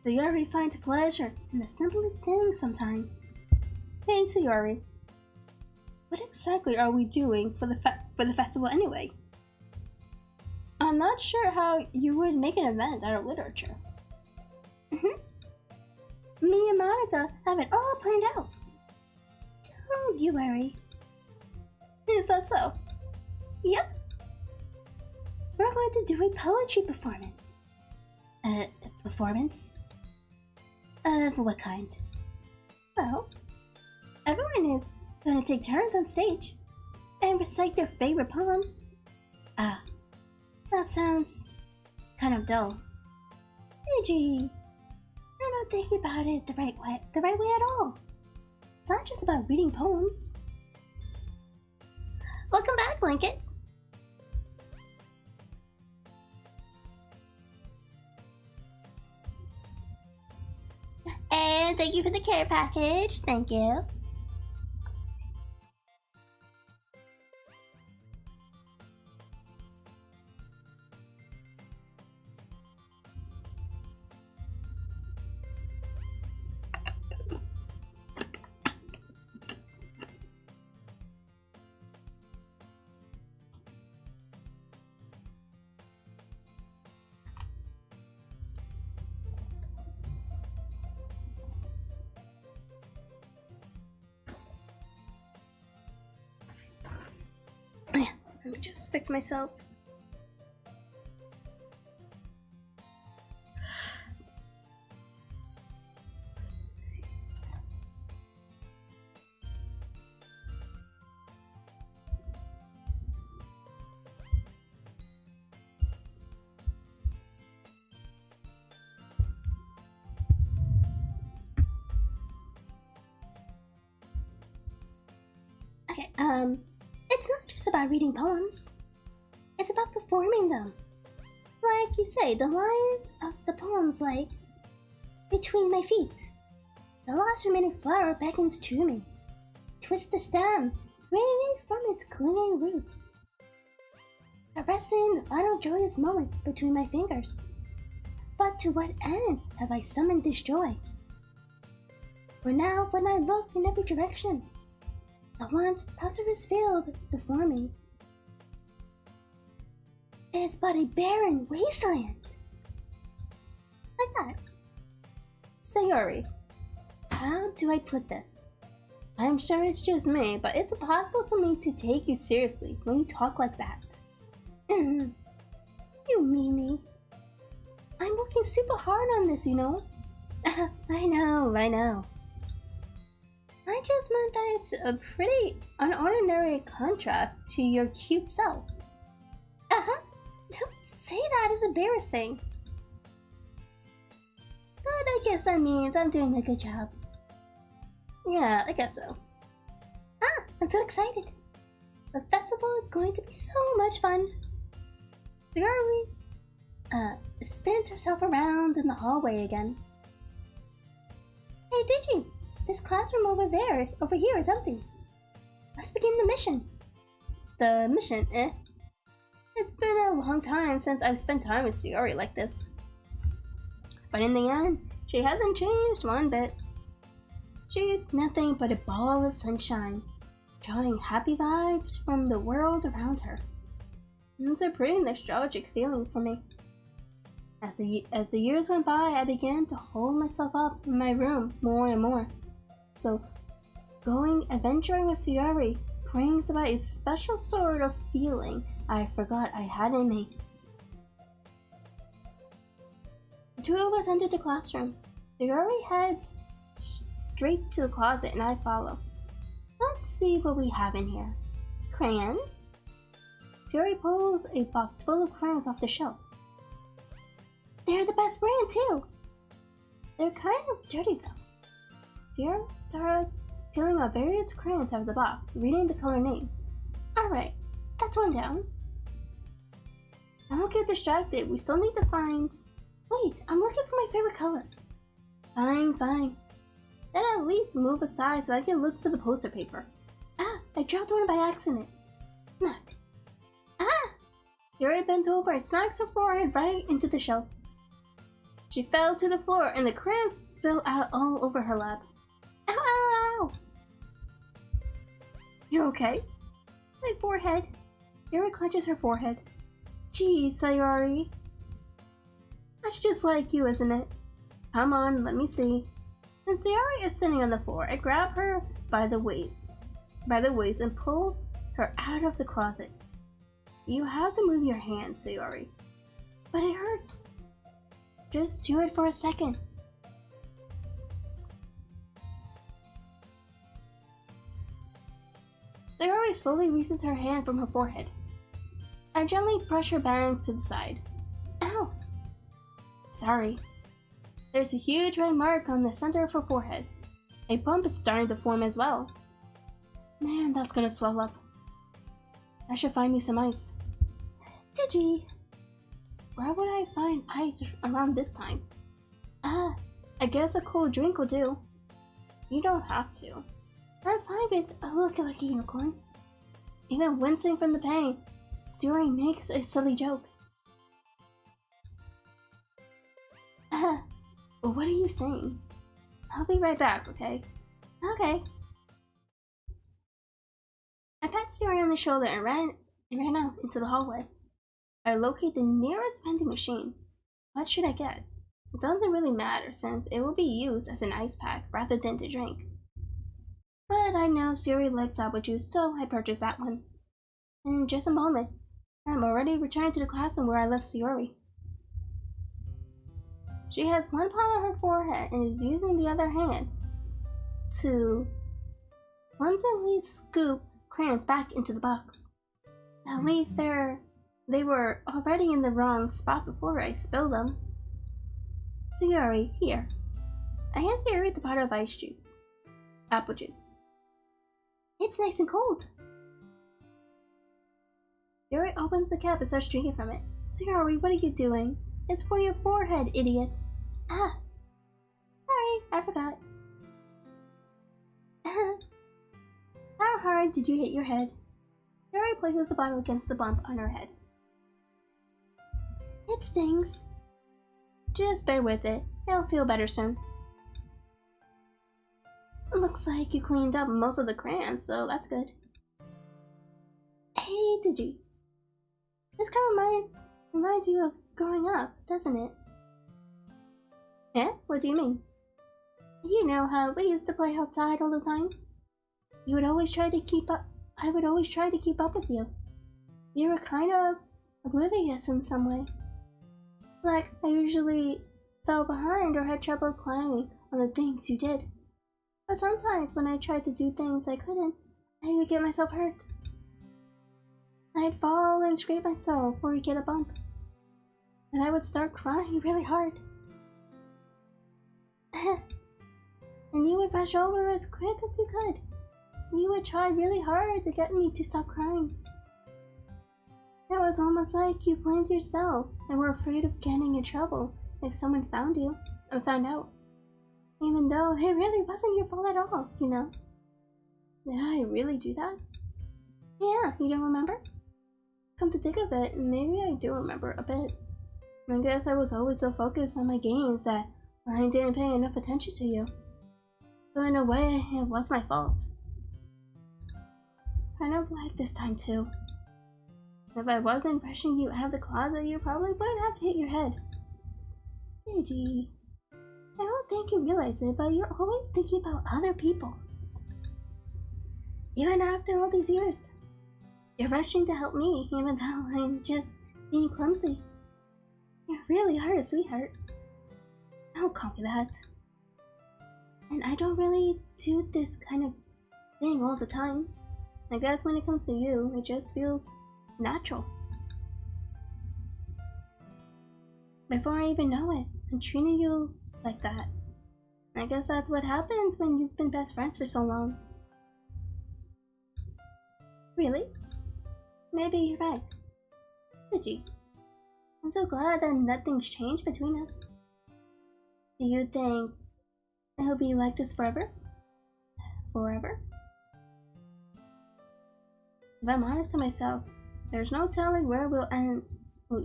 The Yuri finds pleasure in the simplest things sometimes. Hey, Sayori, what exactly are we doing for the festival anyway? I'm not sure how you would make an event out of literature. Me and Monika have it all planned out. Don't you worry. Is that so? Yep. We're going to do a poetry performance. Performance? Of what kind? Well, everyone is going to take turns on stage and recite their favorite poems. Ah, that sounds kind of dull. Digi, you're not thinking about it the right way at all. It's not just about reading poems. Welcome back, Lincoln. And thank you for the care package. Thank you. Let me just fix myself. about reading poems. It's about performing them. Like you say, the lines of the poems like, between my feet. The lost remaining flower beckons to me. Twist the stem, raining from its clinging roots. Caressing the final joyous moment between my fingers. But to what end have I summoned this joy? For now, when I look in every direction, the once prosperous field before me is but a barren wasteland. Like that. Sayori, how do I put this? I'm sure it's just me, but it's impossible for me to take you seriously when you talk like that. You meanie. I'm working super hard on this, you know? I know. I just meant that it's a pretty unordinary contrast to your cute self. Don't say that, it's embarrassing. But I guess that means I'm doing a good job. Yeah, I guess so. I'm so excited. The festival is going to be so much fun. Sayori spins herself around in the hallway again. Hey Digi, this classroom over here is empty. Let's begin the mission. The mission, eh? It's been a long time since I've spent time with Sayori like this. But in the end, she hasn't changed one bit. She's nothing but a ball of sunshine, drawing happy vibes from the world around her. It's a pretty nostalgic feeling for me. As the years went by, I began to hold myself up in my room more and more. So, adventuring with Sayori brings about a special sort of feeling I forgot I had in me. The two of us entered the classroom. Sayori heads straight to the closet and I follow. Let's see what we have in here. Crayons? Yuri pulls a box full of crayons off the shelf. They're the best brand too! They're kind of dirty though. Yuri starts peeling out various crayons out of the box, reading the color name. Alright, that's one down. Don't get distracted, we still need to find... Wait, I'm looking for my favorite color. Fine. Then at least move aside so I can look for the poster paper. I dropped one by accident. Smack. Yuri bends over and smacks her forehead right into the shelf. She fell to the floor and the crayons spilled out all over her lap. Ow! You okay? My forehead. Yuri clenches her forehead. Gee, Sayori. That's just like you, isn't it? Come on, let me see. Since Sayori is sitting on the floor, I grab her by the waist and pull her out of the closet. You have to move your hand, Sayori. But it hurts. Just do it for a second. Sayori slowly releases her hand from her forehead. I gently brush her bangs to the side. Ow! Sorry. There's a huge red mark on the center of her forehead. A bump is starting to form as well. Man, that's gonna swell up. I should find me some ice. Digi! Where would I find ice around this time? I guess a cold drink will do. You don't have to. I'm fine with looking like a unicorn. Even wincing from the pain, Sayori makes a silly joke. What are you saying? I'll be right back, okay? Okay. I pat Sayori on the shoulder and ran out into the hallway. I locate the nearest vending machine. What should I get? It doesn't really matter since it will be used as an ice pack rather than to drink. But I know Sayori likes apple juice, so I purchased that one. In just a moment, I'm already returning to the classroom where I left Sayori. She has one palm on her forehead and is using the other hand to clumsily scoop crayons back into the box. At least they were already in the wrong spot before I spilled them. Sayori, here. I hand Sayori the bottle of ice juice. Apple juice. It's nice and cold. Yuri opens the cap and starts drinking from it. Sayori, what are you doing? It's for your forehead, idiot. Ah. Sorry, I forgot. How hard did you hit your head? Yuri places the bottle against the bump on her head. It stings. Just bear with it. It'll feel better soon. It looks like you cleaned up most of the crayons, so that's good. Hey, Digi. This kind of reminds you of growing up, doesn't it? Eh? What do you mean? You know how we used to play outside all the time? You would always try to keep up. I would always try to keep up with you. You were kind of oblivious in some way. Like, I usually fell behind or had trouble climbing on the things you did. But sometimes when I tried to do things I couldn't, I would get myself hurt. I'd fall and scrape myself or get a bump. And I would start crying really hard. And you would rush over as quick as you could. You would try really hard to get me to stop crying. It was almost like you blamed yourself and were afraid of getting in trouble if someone found you and found out. Even though it really wasn't your fault at all, you know. Did I really do that? Yeah, you don't remember? Come to think of it, maybe I do remember a bit. I guess I was always so focused on my games that I didn't pay enough attention to you. So in a way, it was my fault. Kind of like this time too. If I wasn't rushing you out of the closet, you probably would have hit your head. Gigi, I don't think you realize it, but you're always thinking about other people. Even after all these years. You're rushing to help me, even though I'm just being clumsy. You really are a sweetheart. Don't call me that. And I don't really do this kind of thing all the time. I guess when it comes to you, it just feels natural. Before I even know it, I'm treating you like that. I guess that's what happens when you've been best friends for so long. Really? Maybe you're right. Digi, I'm so glad that nothing's changed between us. Do you think it'll be like this forever? Forever? If I'm honest to myself, there's no telling where we'll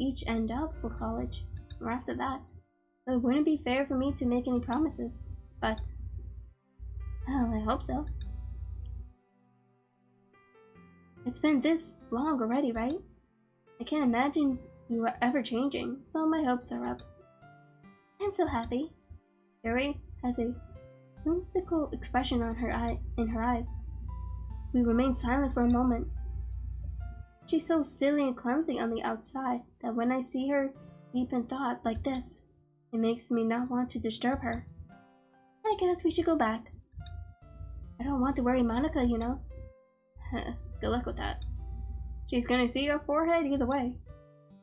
each end up for college, or after that. So it wouldn't be fair for me to make any promises, but, well, I hope so. It's been this long already, right? I can't imagine you are ever changing, so my hopes are up. I'm so happy. Yuri has a whimsical expression on in her eyes. We remain silent for a moment. She's so silly and clumsy on the outside that when I see her deep in thought like this, it makes me not want to disturb her. I guess we should go back. I don't want to worry Monika, you know. Good luck with that. She's gonna see your forehead either way.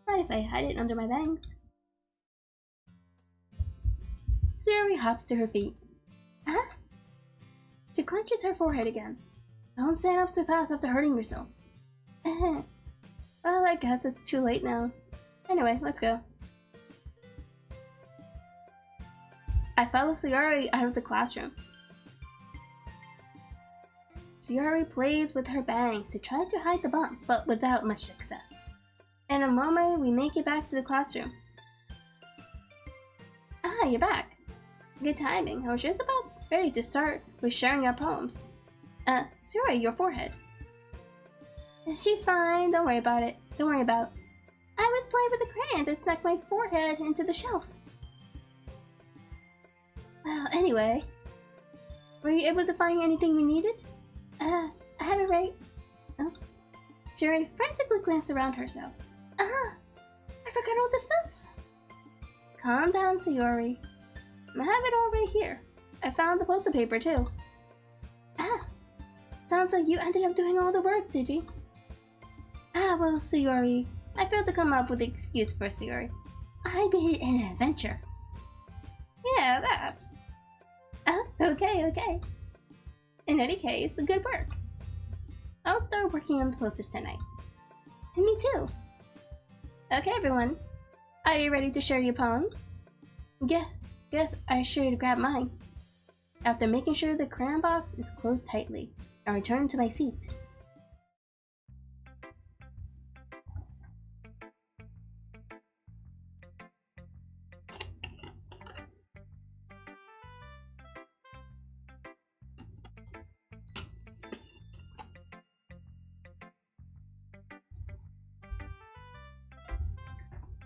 Not if I hide it under my bangs. Sayori hops to her feet. Huh? She clenches her forehead again. Don't stand up so fast after hurting yourself. Well, I guess it's too late now. Anyway, let's go. I follow Sayori out of the classroom. Sayori plays with her bangs to try to hide the bump, but without much success. In a moment, we make it back to the classroom. Ah, you're back. Good timing. I was just about ready to start with sharing our poems. Sayori, your forehead. She's fine. Don't worry about it. Don't worry about. I was playing with a crayon that smacked my forehead into the shelf. Well, anyway. Were you able to find anything we needed? I have it right. Oh. Sayori frantically glanced around herself. I forgot all this stuff. Calm down, Sayori. I have it all right here. I found the poster paper too. Sounds like you ended up doing all the work, did you? Well, Sayori. I failed to come up with an excuse for Sayori. I made it an adventure. Yeah, that. Okay. In any case, good work. I'll start working on the posters tonight. And me too. Okay, everyone. Are you ready to share your poems? Guess I should grab mine. After making sure the crayon box is closed tightly, I return to my seat.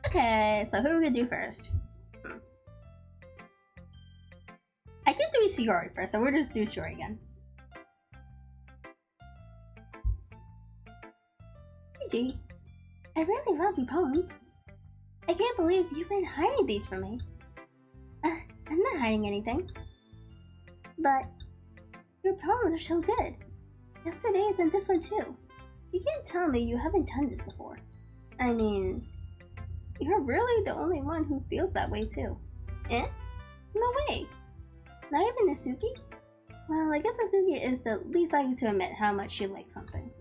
Okay, so who are we gonna do first? I can't do Sayori first, so we'll just do Sayori again. Gigi, I really love your poems. I can't believe you've been hiding these from me. I'm not hiding anything. But your poems are so good. Yesterday's and this one too. You can't tell me you haven't done this before. I mean, you're really the only one who feels that way too. Eh? No way. Not even Natsuki? Well, I guess Natsuki is the least likely to admit how much she likes something.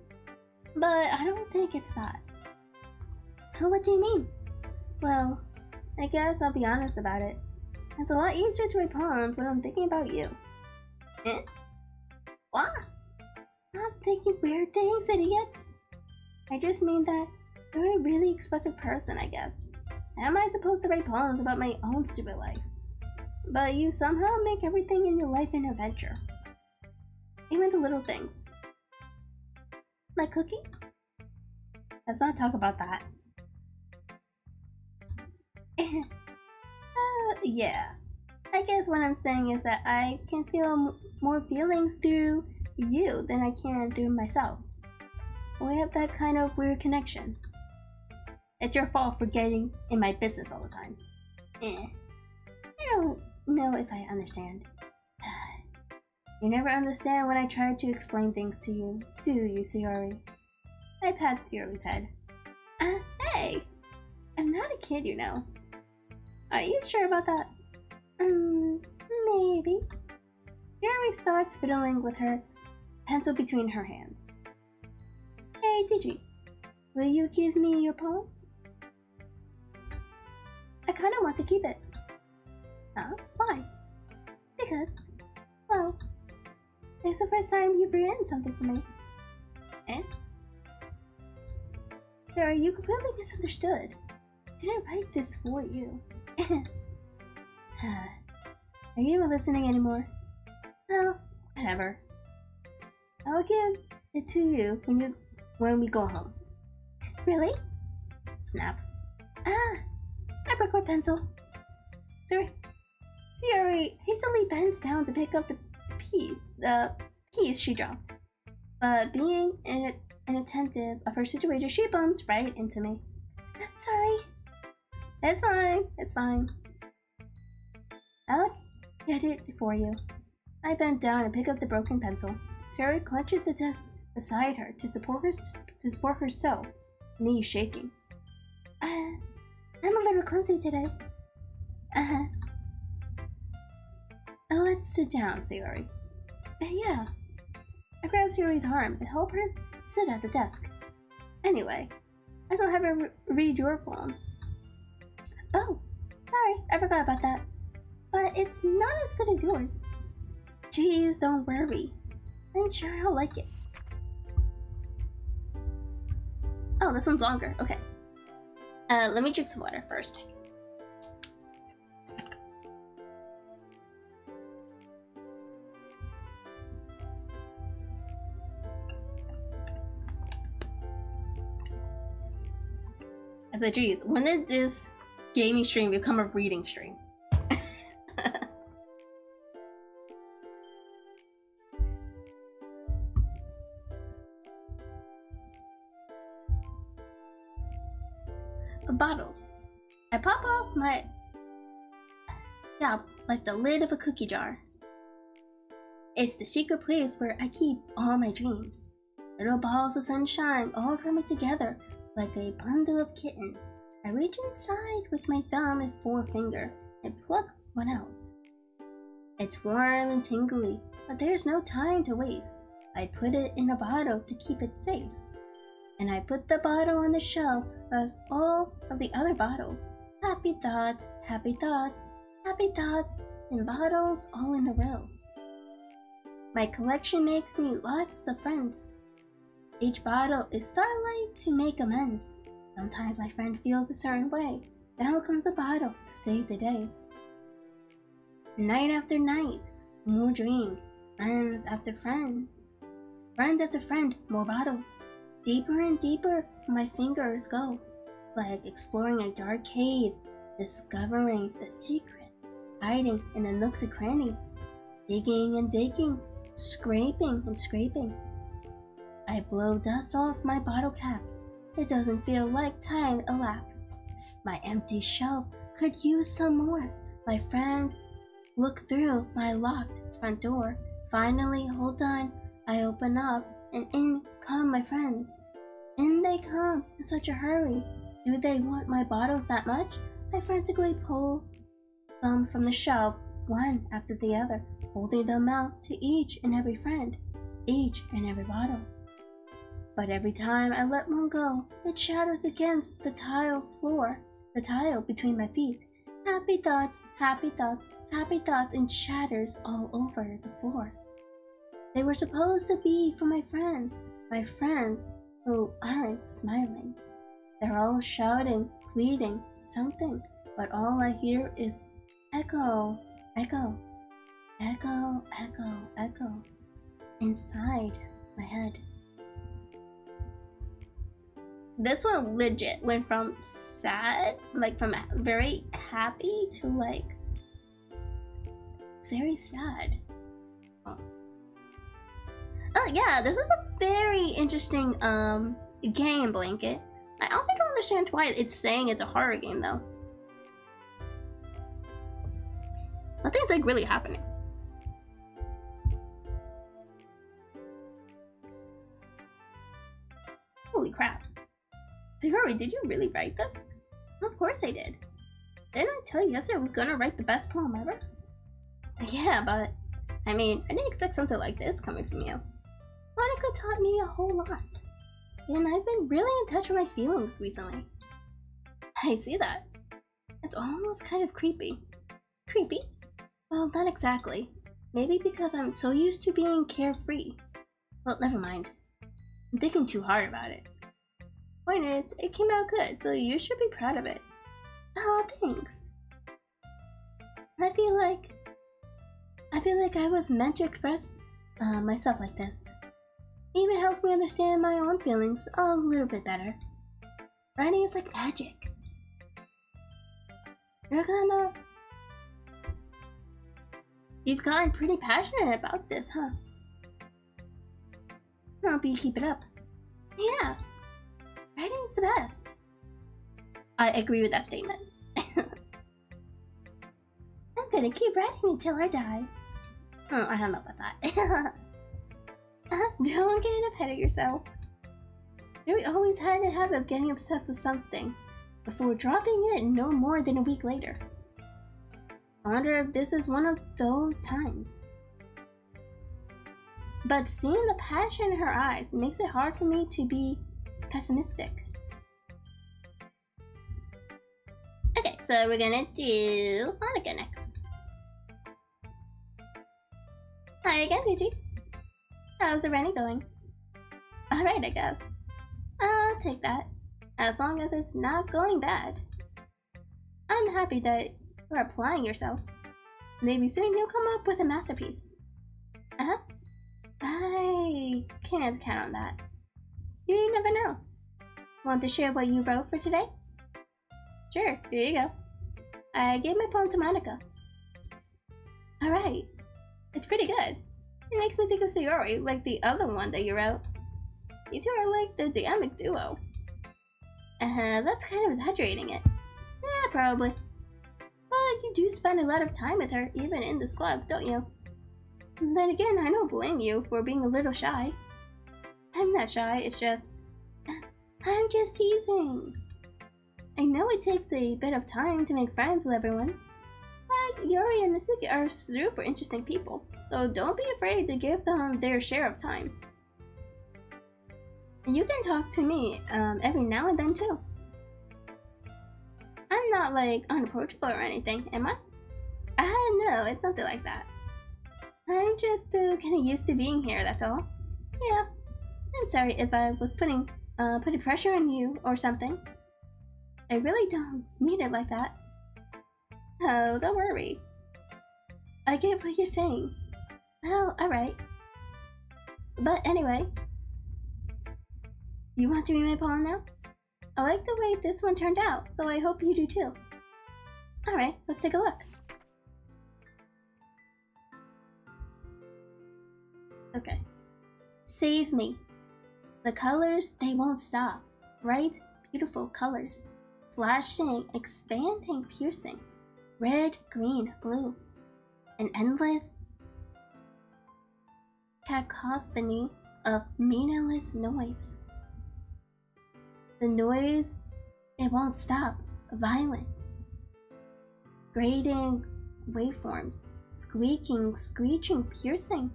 But I don't think it's that. Oh, what do you mean? Well, I guess I'll be honest about it. It's a lot easier to write poems when I'm thinking about you. Eh? What? Not thinking weird things, idiot. I just mean that you're a really expressive person, I guess. How am I supposed to write poems about my own stupid life? But you somehow make everything in your life an adventure. Even the little things. Like cooking? Let's not talk about that. Yeah. I guess what I'm saying is that I can feel more feelings through you than I can through myself. We have that kind of weird connection. It's your fault for getting in my business all the time. I don't know if I understand. You never understand when I try to explain things to you, do you, Sayori? I pat Sayori's head. Hey! I'm not a kid, you know. Are you sure about that? Maybe. Yuri starts fiddling with her pencil between her hands. Hey, Digi, will you give me your poem? I kinda want to keep it. Huh? Why? Because, well, it's the first time you've written something for me. Eh? Sarah, you completely misunderstood. I didn't write this for you. Are you even listening anymore? No, whatever. I'll give it to you when we go home. Really? Snap. I broke my pencil. Sayori hastily bends down to pick up the piece she dropped. But being inattentive of her situation, she bumps right into me. Sorry. It's fine. It's fine. I'll get it for you. I bend down and pick up the broken pencil. Sayori clutches the desk beside her to support herself, knees shaking. I'm a little clumsy today. Let's sit down, Sayori. Yeah. I grab Sayori's arm and help her sit at the desk. Anyway, I still have her read your poem. Oh, sorry, I forgot about that. But it's not as good as yours. Jeez, don't worry. I'm sure I'll like it. Oh, this one's longer. Okay. Let me drink some water first. I said, geez, when did this gaming stream become a reading stream? Bottles. I pop off my scalp like the lid of a cookie jar. It's the secret place where I keep all my dreams. Little balls of sunshine all coming together like a bundle of kittens. I reach inside with my thumb and forefinger and pluck one out. It's warm and tingly, but there's no time to waste. I put it in a bottle to keep it safe. and I put the bottle on the shelf with all of the other bottles. Happy thoughts, happy thoughts, happy thoughts, and bottles all in a row. My collection makes me lots of friends. Each bottle is starlight to make amends. Sometimes my friend feels a certain way. Down comes a bottle to save the day. Night after night, more dreams, friends after friends. Friend after friend, more bottles. Deeper and deeper my fingers go, like exploring a dark cave, discovering the secret, hiding in the nooks and crannies, digging and digging, scraping and scraping. I blow dust off my bottle caps. It doesn't feel like time elapsed. My empty shelf could use some more. My friend look through my locked front door. Finally, hold on, I open up, and in come my friends. In they come in such a hurry. Do they want my bottles that much? I frantically pull them from the shelf, one after the other, holding them out to each and every friend, each and every bottle. But every time I let one go, it shatters against the tile floor, the tile between my feet. Happy thoughts, happy thoughts, happy thoughts, and shatters all over the floor. They were supposed to be for my friends who aren't smiling. They're all shouting, pleading, something, but all I hear is echo, echo, echo, echo, echo, inside my head. This one legit went from sad, like from very happy to like very sad. Oh yeah, this is a very interesting game, Blanket. I also don't understand why it's saying it's a horror game though. Nothing's like really happening. Holy crap. Sayori, did you really write this? Of course I did. Didn't I tell you yesterday I was gonna write the best poem ever? Yeah, but I mean, I didn't expect something like this coming from you. Monika taught me a whole lot, and I've been really in touch with my feelings recently. I see that. It's almost kind of creepy. Creepy? Well, not exactly. Maybe because I'm so used to being carefree. Well, never mind. I'm thinking too hard about it. Point is, it came out good, so you should be proud of it. Oh, thanks. I feel like I was meant to express myself like this. It even helps me understand my own feelings a little bit better. Writing is like magic. You've gotten pretty passionate about this, huh? I hope you keep it up. Yeah. Writing's the best. I agree with that statement. I'm gonna keep writing until I die. Oh, I don't know about that. Don't get ahead of yourself. Yuri always had a habit of getting obsessed with something before dropping it no more than a week later. I wonder if this is one of those times. But seeing the passion in her eyes makes it hard for me to be pessimistic. Okay, so we're gonna do Monika next. Hi again, Digi. How's the running going? Alright, I guess. I'll take that, as long as it's not going bad. I'm happy that you're applying yourself. Maybe soon you'll come up with a masterpiece. Uh-huh. I can't count on that. You never know. Want to share what you wrote for today? Sure, here you go. I gave my poem to Monika. Alright. It's pretty good. It makes me think of Sayori, like the other one that you wrote. You two are like the dynamic duo. That's kind of exaggerating it. Yeah, probably. But you do spend a lot of time with her, even in this club, don't you? And then again, I don't blame you for being a little shy. I'm not shy, it's just... I'm just teasing. I know it takes a bit of time to make friends with everyone, but Yuri and Natsuki are super interesting people, so don't be afraid to give them their share of time. You can talk to me every now and then too. I'm not like unapproachable or anything, am I? No, it's nothing like that. I'm just getting used to being here, that's all. Yeah, I'm sorry if I was putting pressure on you or something. I really don't mean it like that. Oh, don't worry. I get what you're saying. Well, alright. But anyway, you want to read my poem now? I like the way this one turned out, so I hope you do too. Alright, let's take a look. Okay. Save me. The colors, they won't stop. Bright, beautiful colors. Flashing, expanding, piercing. Red, green, blue. An endless cacophony of meaningless noise. The noise, it won't stop. Violent. Grating waveforms. Squeaking, screeching, piercing.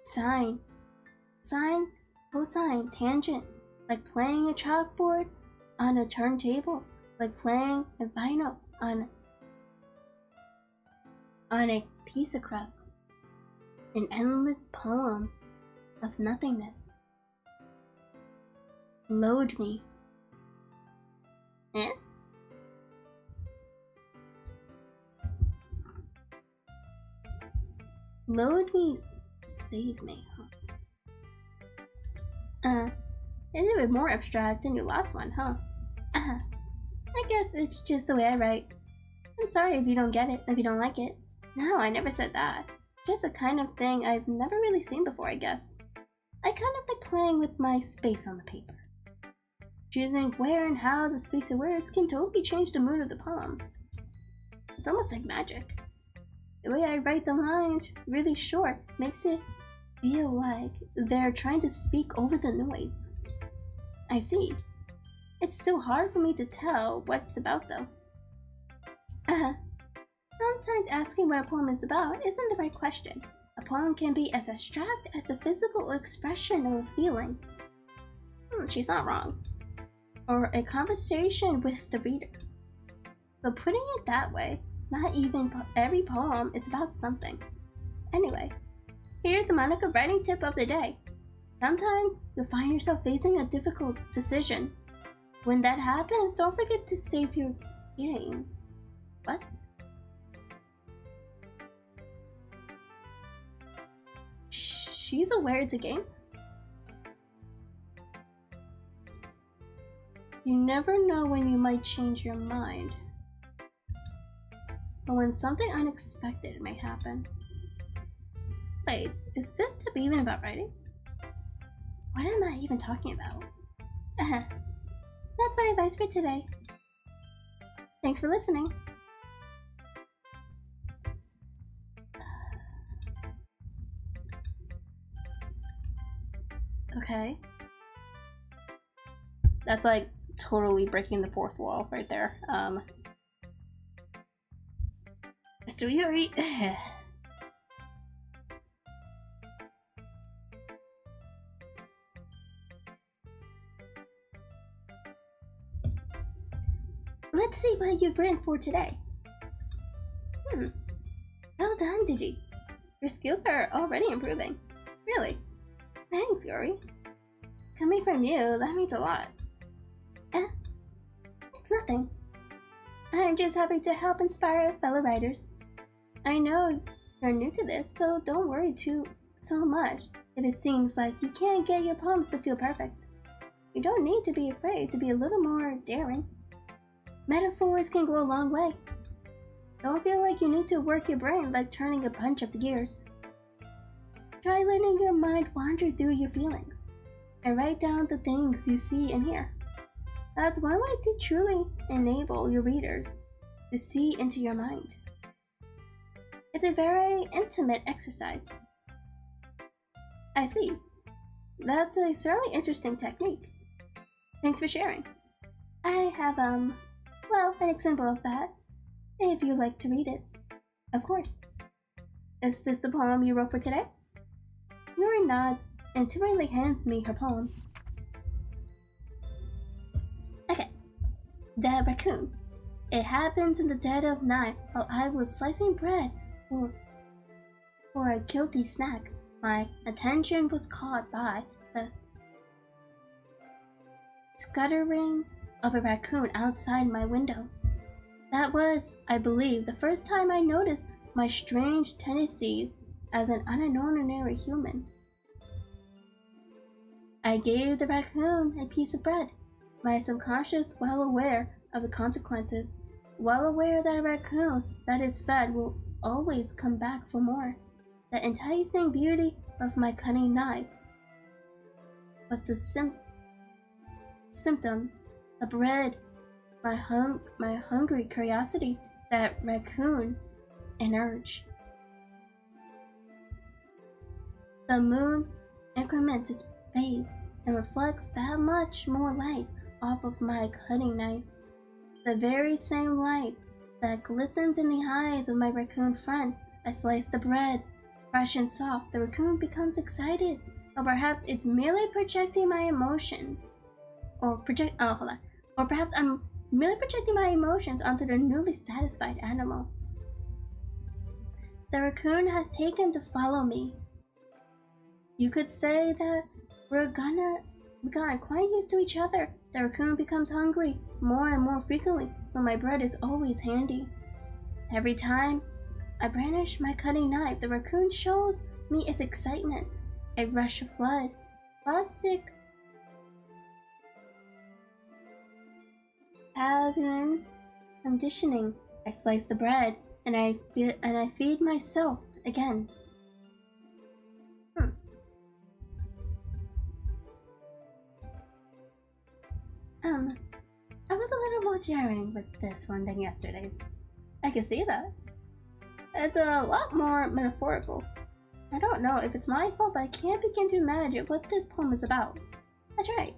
Sine, cosine, tangent, like playing a chalkboard on a turntable, like playing a vinyl on a piece of crust. An endless poem of nothingness. Load me. Eh? Load me. Save me, huh? It's a bit more abstract than your last one, huh? I guess it's just the way I write. I'm sorry if you don't get it, if you don't like it. No, I never said that. Just a kind of thing I've never really seen before, I guess. I kind of like playing with my space on the paper. Choosing where and how the space of words can totally change the mood of the poem. It's almost like magic. The way I write the lines really short makes it feel like they're trying to speak over the noise. I see. It's still hard for me to tell what it's about though. Sometimes asking what a poem is about isn't the right question. A poem can be as abstract as the physical expression of a feeling. She's not wrong. Or a conversation with the reader. So putting it that way, not even every poem is about something. Anyway, here's the Monika writing tip of the day. Sometimes you'll find yourself facing a difficult decision. When that happens, don't forget to save your game. What? She's aware it's a game? You never know when you might change your mind. Or when something unexpected may happen. Wait, is this tip even about writing? What am I even talking about? That's my advice for today. Thanks for listening. Okay. That's like totally breaking the fourth wall right there. Mr. Yuri. Let's see what you've written for today. Well done, Digi. Your skills are already improving. Really. Thanks, Yuri. Coming from you, that means a lot. It's nothing. I'm just happy to help inspire fellow writers. I know you're new to this, so don't worry so much if it seems like you can't get your poems to feel perfect. You don't need to be afraid to be a little more daring. Metaphors can go a long way. Don't feel like you need to work your brain like turning a bunch of gears. Try letting your mind wander through your feelings and write down the things you see and hear. That's one way to truly enable your readers to see into your mind. It's a very intimate exercise. I see. That's a certainly interesting technique. Thanks for sharing. I have, well, an example of that, if you'd like to read it. Of course. Is this the poem you wrote for today? Yuri nods and timidly hands me her poem. The raccoon. It happens in the dead of night while I was slicing bread for a guilty snack. My attention was caught by the scuttering of a raccoon outside my window. That was, I believe, the first time I noticed my strange tendencies as an unordinary human. I gave the raccoon a piece of bread, my subconscious well aware of the consequences, well aware that a raccoon that is fed will always come back for more. The enticing beauty of my cunning knife was the symptom, the bread, my hungry curiosity, that raccoon, an urge. The moon increments its phase and reflects that much more light off of my cutting knife. The very same light that glistens in the eyes of my raccoon friend. I slice the bread, fresh and soft. The raccoon becomes excited, or perhaps it's merely projecting my emotions. Or perhaps I'm merely projecting my emotions onto the newly satisfied animal. The raccoon has taken to follow me. You could say that we've gotten quite used to each other. The raccoon becomes hungry more and more frequently, so my bread is always handy. Every time I brandish my cutting knife, the raccoon shows me its excitement. A rush of blood. Classic Alien conditioning. I slice the bread and I feed myself again. I was a little more daring with this one than yesterday's. I can see that. It's a lot more metaphorical. I don't know if it's my fault, but I can't begin to imagine what this poem is about. That's right.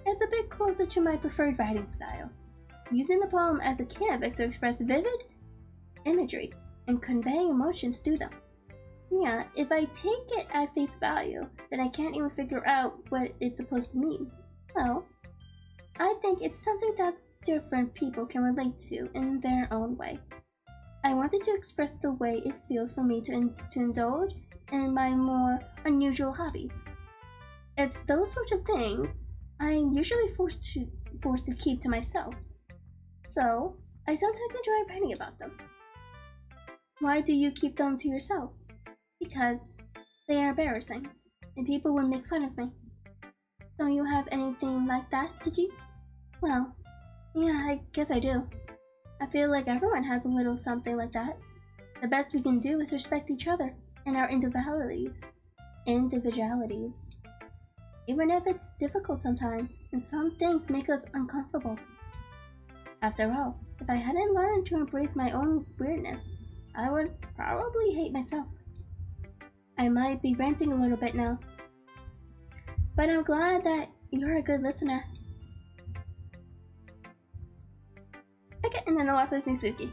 It's a bit closer to my preferred writing style, using the poem as a canvas to express vivid imagery and conveying emotions through them. Yeah, if I take it at face value, then I can't even figure out what it's supposed to mean. Well, I think it's something that different people can relate to in their own way. I wanted to express the way it feels for me to indulge in my more unusual hobbies. It's those sorts of things I'm usually forced to keep to myself. So, I sometimes enjoy writing about them. Why do you keep them to yourself? Because they are embarrassing, and people would make fun of me. Don't you have anything like that, did you? Well, yeah, I guess I do. I feel like everyone has a little something like that. The best we can do is respect each other and our individualities. Even if it's difficult sometimes, and some things make us uncomfortable. After all, if I hadn't learned to embrace my own weirdness, I would probably hate myself. I might be ranting a little bit now, but I'm glad that you're a good listener. Okay, and then the last one is Natsuki.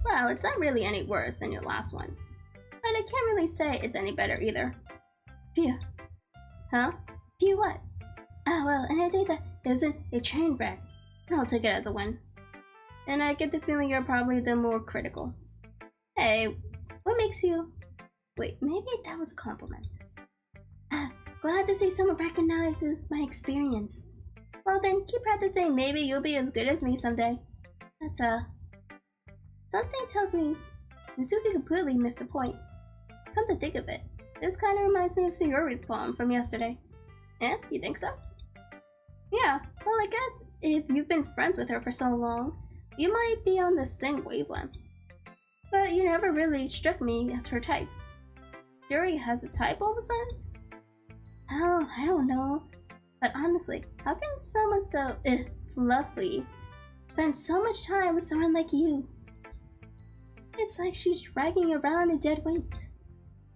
Well, it's not really any worse than your last one, but I can't really say it's any better either. Phew. Huh? Phew what? Ah, well, anything that isn't a train wreck, I'll take it as a win. And I get the feeling you're probably the more critical. Hey, what makes you... Wait, maybe that was a compliment. Ah, glad to see someone recognizes my experience. Well then, keep practicing, maybe you'll be as good as me someday. That's something tells me Natsuki completely missed the point. Come to think of it, this kind of reminds me of Sayori's poem from yesterday. Eh? You think so? Yeah, well I guess if you've been friends with her for so long, you might be on the same wavelength. But you never really struck me as her type. Yuri has a type all of a sudden? Oh, I don't know. But honestly, how can someone so fluffy spend so much time with someone like you? It's like she's dragging around a dead weight.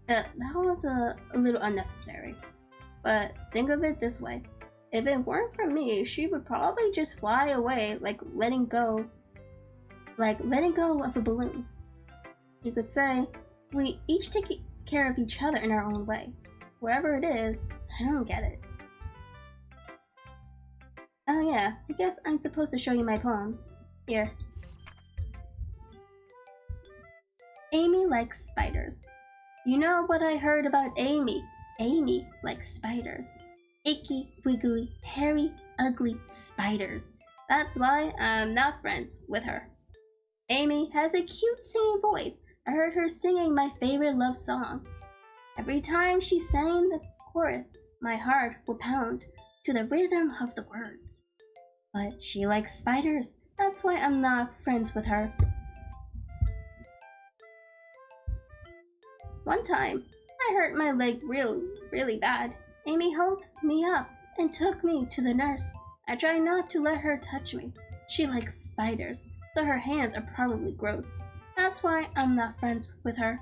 That was a little unnecessary. But think of it this way. If it weren't for me, she would probably just fly away like letting go of a balloon. You could say, we each take care of each other in our own way. Whatever it is, I don't get it. Oh yeah, I guess I'm supposed to show you my poem. Here. Amy likes spiders. You know what I heard about Amy? Amy likes spiders. Icky, wiggly, hairy, ugly spiders. That's why I'm not friends with her. Amy has a cute singing voice. I heard her singing my favorite love song. Every time she sang the chorus, my heart would pound to the rhythm of the words. But she likes spiders. That's why I'm not friends with her. One time, I hurt my leg really bad. Amy held me up and took me to the nurse. I tried not to let her touch me. She likes spiders, so her hands are probably gross. That's why I'm not friends with her.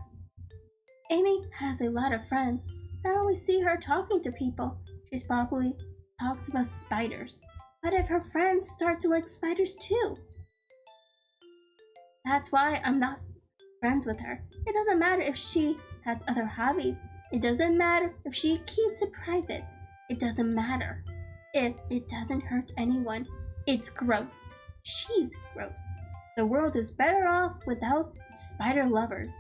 Amy has a lot of friends. I always see her talking to people. She probably talks about spiders. What if her friends start to like spiders too? That's why I'm not friends with her. It doesn't matter if she has other hobbies. It doesn't matter if she keeps it private. It doesn't matter if it doesn't hurt anyone. It's gross. She's gross. The world is better off without spider lovers.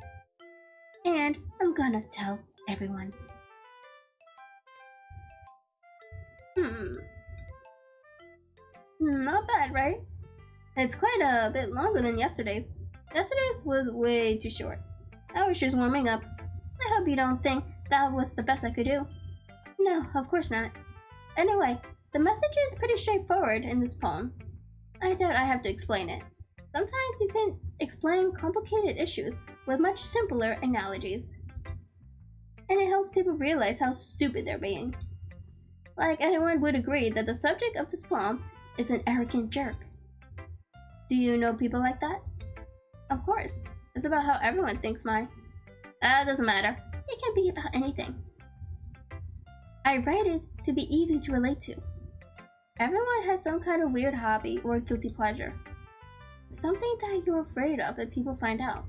And I'm gonna tell everyone. Not bad, right? It's quite a bit longer than yesterday's. Yesterday's was way too short. I was just warming up. I hope you don't think that was the best I could do. No, of course not. Anyway, the message is pretty straightforward in this poem. I doubt I have to explain it. Sometimes you can explain complicated issues with much simpler analogies. And it helps people realize how stupid they're being. Like anyone would agree that the subject of this poem is an arrogant jerk. Do you know people like that? Of course. It's about how everyone thinks That doesn't matter. It can be about anything. I write it to be easy to relate to. Everyone has some kind of weird hobby or guilty pleasure. Something that you're afraid of if people find out.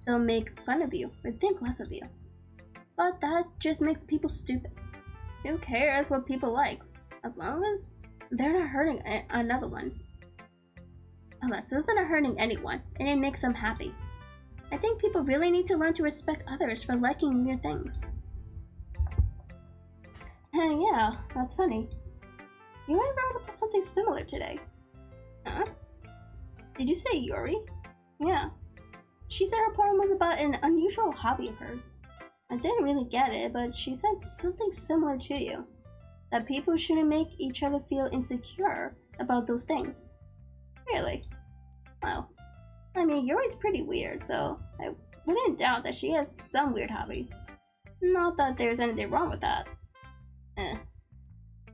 They'll make fun of you or think less of you. But that just makes people stupid. Who cares what people like, as long as they're not hurting another one. Unless they're not hurting anyone, and it makes them happy. I think people really need to learn to respect others for liking weird things. Yeah, that's funny. You and I wrote about something similar today. Huh? Did you say Yuri? Yeah. She said her poem was about an unusual hobby of hers. I didn't really get it, but she said something similar to you. That people shouldn't make each other feel insecure about those things. Really? Well, I mean, Yuri's pretty weird, so I wouldn't doubt that she has some weird hobbies. Not that there's anything wrong with that.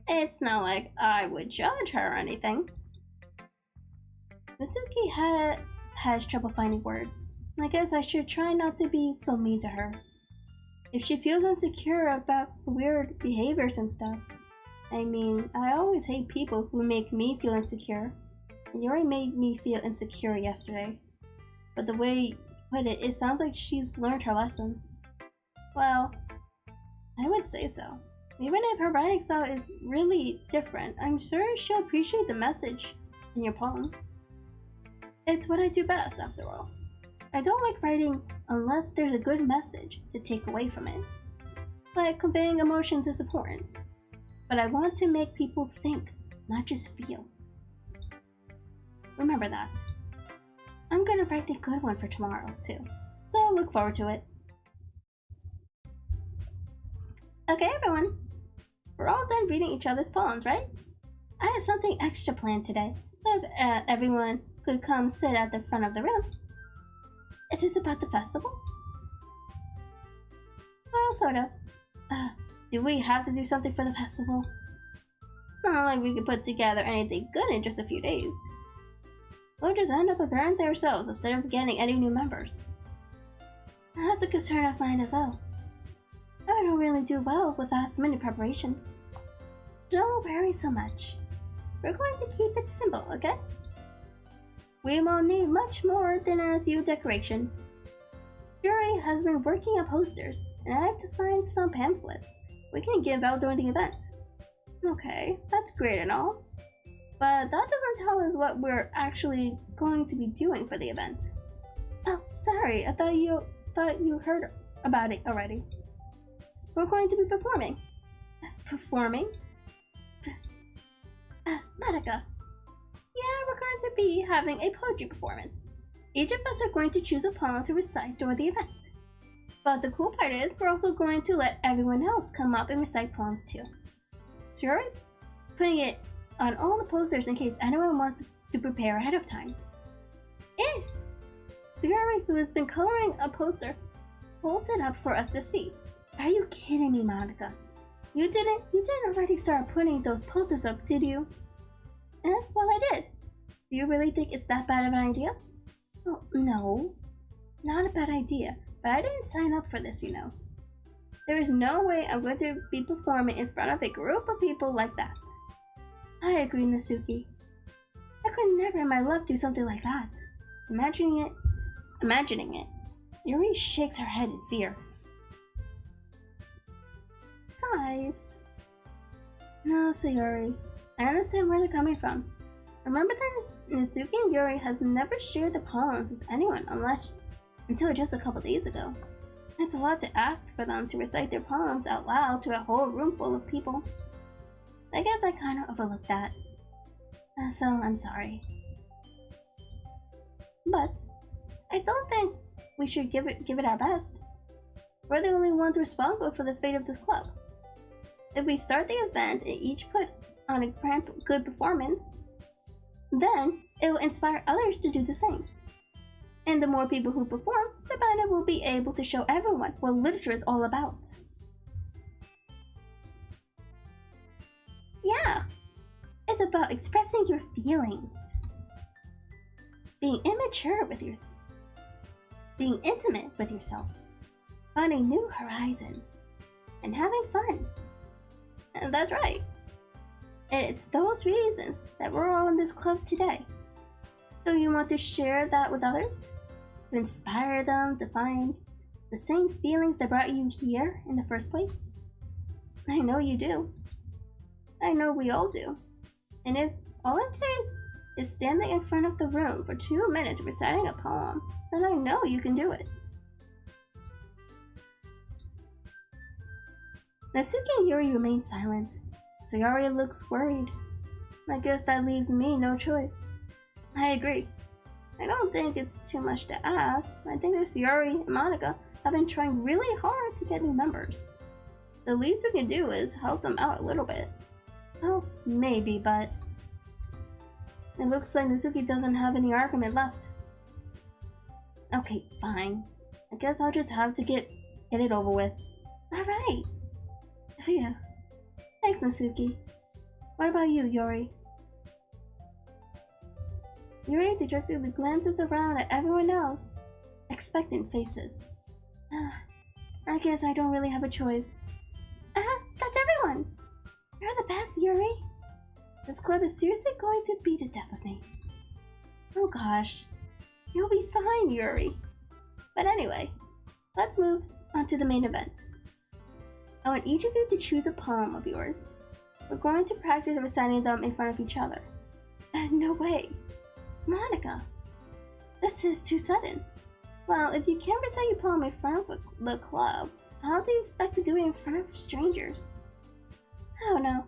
It's not like I would judge her or anything. Natsuki has trouble finding words. I guess I should try not to be so mean to her. If she feels insecure about weird behaviors and stuff. I mean, I always hate people who make me feel insecure. And Yuri made me feel insecure yesterday. But the way you put it, it sounds like she's learned her lesson. Well, I would say so. Even if her writing style is really different, I'm sure she'll appreciate the message in your poem. It's what I do best, after all. I don't like writing unless there's a good message to take away from it. Like conveying emotions is important. But I want to make people think, not just feel. Remember that. I'm gonna write a good one for tomorrow, too. So I'll look forward to it. Okay, everyone. We're all done reading each other's poems, right? I have something extra planned today, so if everyone could come sit at the front of the room. Is this about the festival? Well, sort of. Do we have to do something for the festival? It's not like we could put together anything good in just a few days. We'll just end up preparing ourselves instead of getting any new members. That's a concern of mine as well. I don't really do well with last minute preparations. Don't worry so much. We're going to keep it simple, okay? We won't need much more than a few decorations. Yuri has been working on posters, and I have designed some pamphlets we can give out during the event. Okay, that's great and all, but that doesn't tell us what we're actually going to be doing for the event. Oh, sorry, I thought you heard about it already. We're going to be performing. Performing? Monika. Yeah, we're going to be having a poetry performance. Each of us are going to choose a poem to recite during the event. But the cool part is, we're also going to let everyone else come up and recite poems too. Sayori, putting it on all the posters in case anyone wants to prepare ahead of time. Sayori, who has been coloring a poster, holds it up for us to see. Are you kidding me, Monika? You didn't already start putting those posters up, did you? Well, I did. Do you really think it's that bad of an idea? Oh, no. Not a bad idea, but I didn't sign up for this, you know. There is no way I'm going to be performing in front of a group of people like that. I agree, Natsuki. I could never in my life do something like that. Imagining it. Yuri shakes her head in fear. Guys. No, Sayori. I understand where they're coming from. Remember that Natsuki and Yuri has never shared the poems with anyone until just a couple days ago. It's a lot to ask for them to recite their poems out loud to a whole room full of people. I guess I kind of overlooked that. So I'm sorry. But I still think we should give it our best. We're the only ones responsible for the fate of this club. If we start the event and each put on a good performance, then it will inspire others to do the same. And the more people who perform, the better we'll be able to show everyone what literature is all about. Yeah, it's about expressing your feelings, being intimate with yourself, finding new horizons, and having fun. And that's right. It's those reasons that we're all in this club today. So you want to share that with others? To inspire them to find the same feelings that brought you here in the first place? I know you do. I know we all do. And if all it takes is standing in front of the room for 2 minutes reciting a poem, then I know you can do it. Natsuki and Yuri remain silent. Sayori looks worried. I guess that leaves me no choice. I agree. I don't think it's too much to ask. I think that Yuri and Monika have been trying really hard to get new members. The least we can do is help them out a little bit. Oh, maybe, but it looks like Natsuki doesn't have any argument left. Okay, fine. I guess I'll just have to get it over with. Alright. Yeah. Thanks, Natsuki. What about you, Yuri? Yuri dejectedly glances around at everyone else, expectant faces. I guess I don't really have a choice. That's everyone! You're the best, Yuri! This club is seriously going to beat the death of me. Oh gosh. You'll be fine, Yuri. But anyway, let's move on to the main event. I want each of you to choose a poem of yours. We're going to practice reciting them in front of each other. No way. Monika, this is too sudden. Well, if you can't recite your poem in front of the club, how do you expect to do it in front of strangers? Oh no.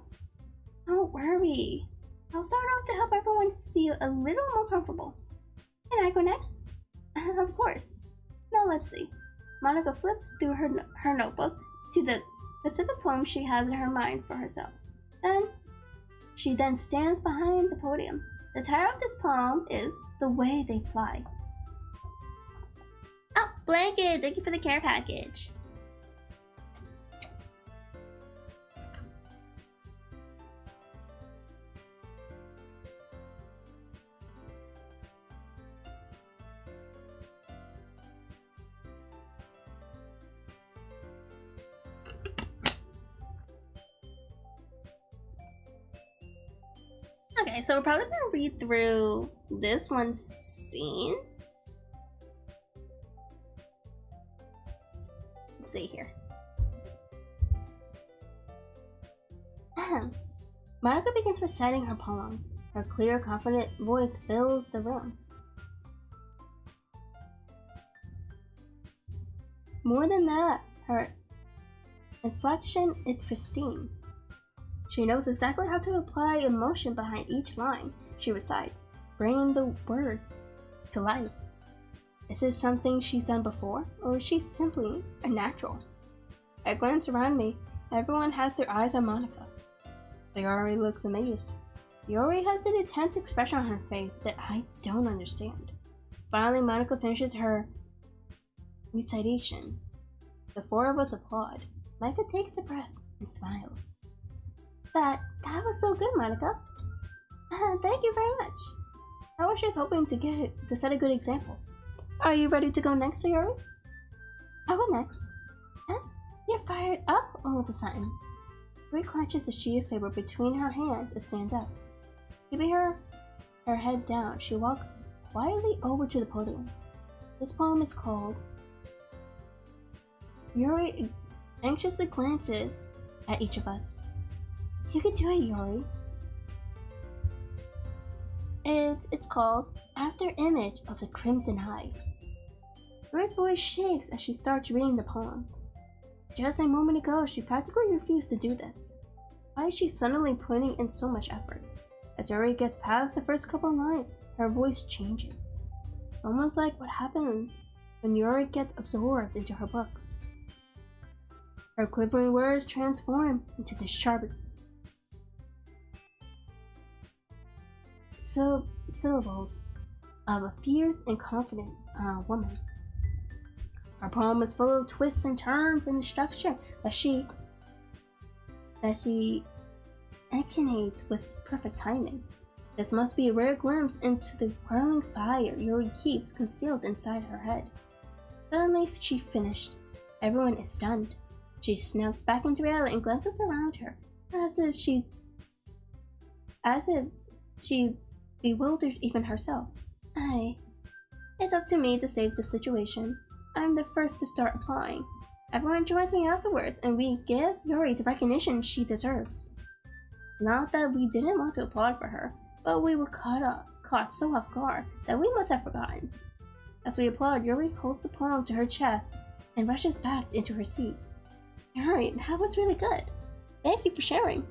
Don't worry. I'll start off to help everyone feel a little more comfortable. Can I go next? Of course. Now let's see. Monika flips through her notebook to the specific poem she has in her mind for herself. She then stands behind the podium. The title of this poem is The Way They Fly. Oh, Blanket! Thank you for the care package. Okay, so we're probably gonna read through this one scene. Let's see here. Monika begins reciting her poem. Her clear, confident voice fills the room. More than that, her inflection is pristine. She knows exactly how to apply emotion behind each line she recites, bringing the words to life. Is this something she's done before, or is she simply a natural? I glance around me. Everyone has their eyes on Monika. Sayori looks amazed. Yuri has an intense expression on her face that I don't understand. Finally, Monika finishes her recitation. The four of us applaud. Monika takes a breath and smiles. That was so good, Monika. Thank you very much. I was just hoping to set a good example. Are you ready to go next, Sayori? I go next. Huh? You're fired up all of a sudden. Yuri clenches a sheet of paper between her hands and stands up. Keeping her head down, she walks quietly over to the podium. This poem is called... Yuri anxiously glances at each of us. You can do it, Yuri. It's called After Image of the Crimson Eye. Yuri's voice shakes as she starts reading the poem. Just a moment ago, she practically refused to do this. Why is she suddenly putting in so much effort? As Yuri gets past the first couple lines, her voice changes. It's almost like what happens when Yuri gets absorbed into her books. Her quivering words transform into the sharp syllables of a fierce and confident woman. Her poem is full of twists and turns in the structure that she incarnates with perfect timing. This must be a rare glimpse into the whirling fire Yuri keeps concealed inside her head. Suddenly, she finished. Everyone is stunned. She snaps back into reality and glances around her, as if she bewildered even herself. It's up to me to save the situation. I'm the first to start applying. Everyone joins me afterwards, and we give Yuri the recognition she deserves. Not that we didn't want to applaud for her, but we were caught so off guard that we must have forgotten. As we applaud, Yuri holds the poem to her chest and rushes back into her seat. Yuri, that was really good. Thank you for sharing.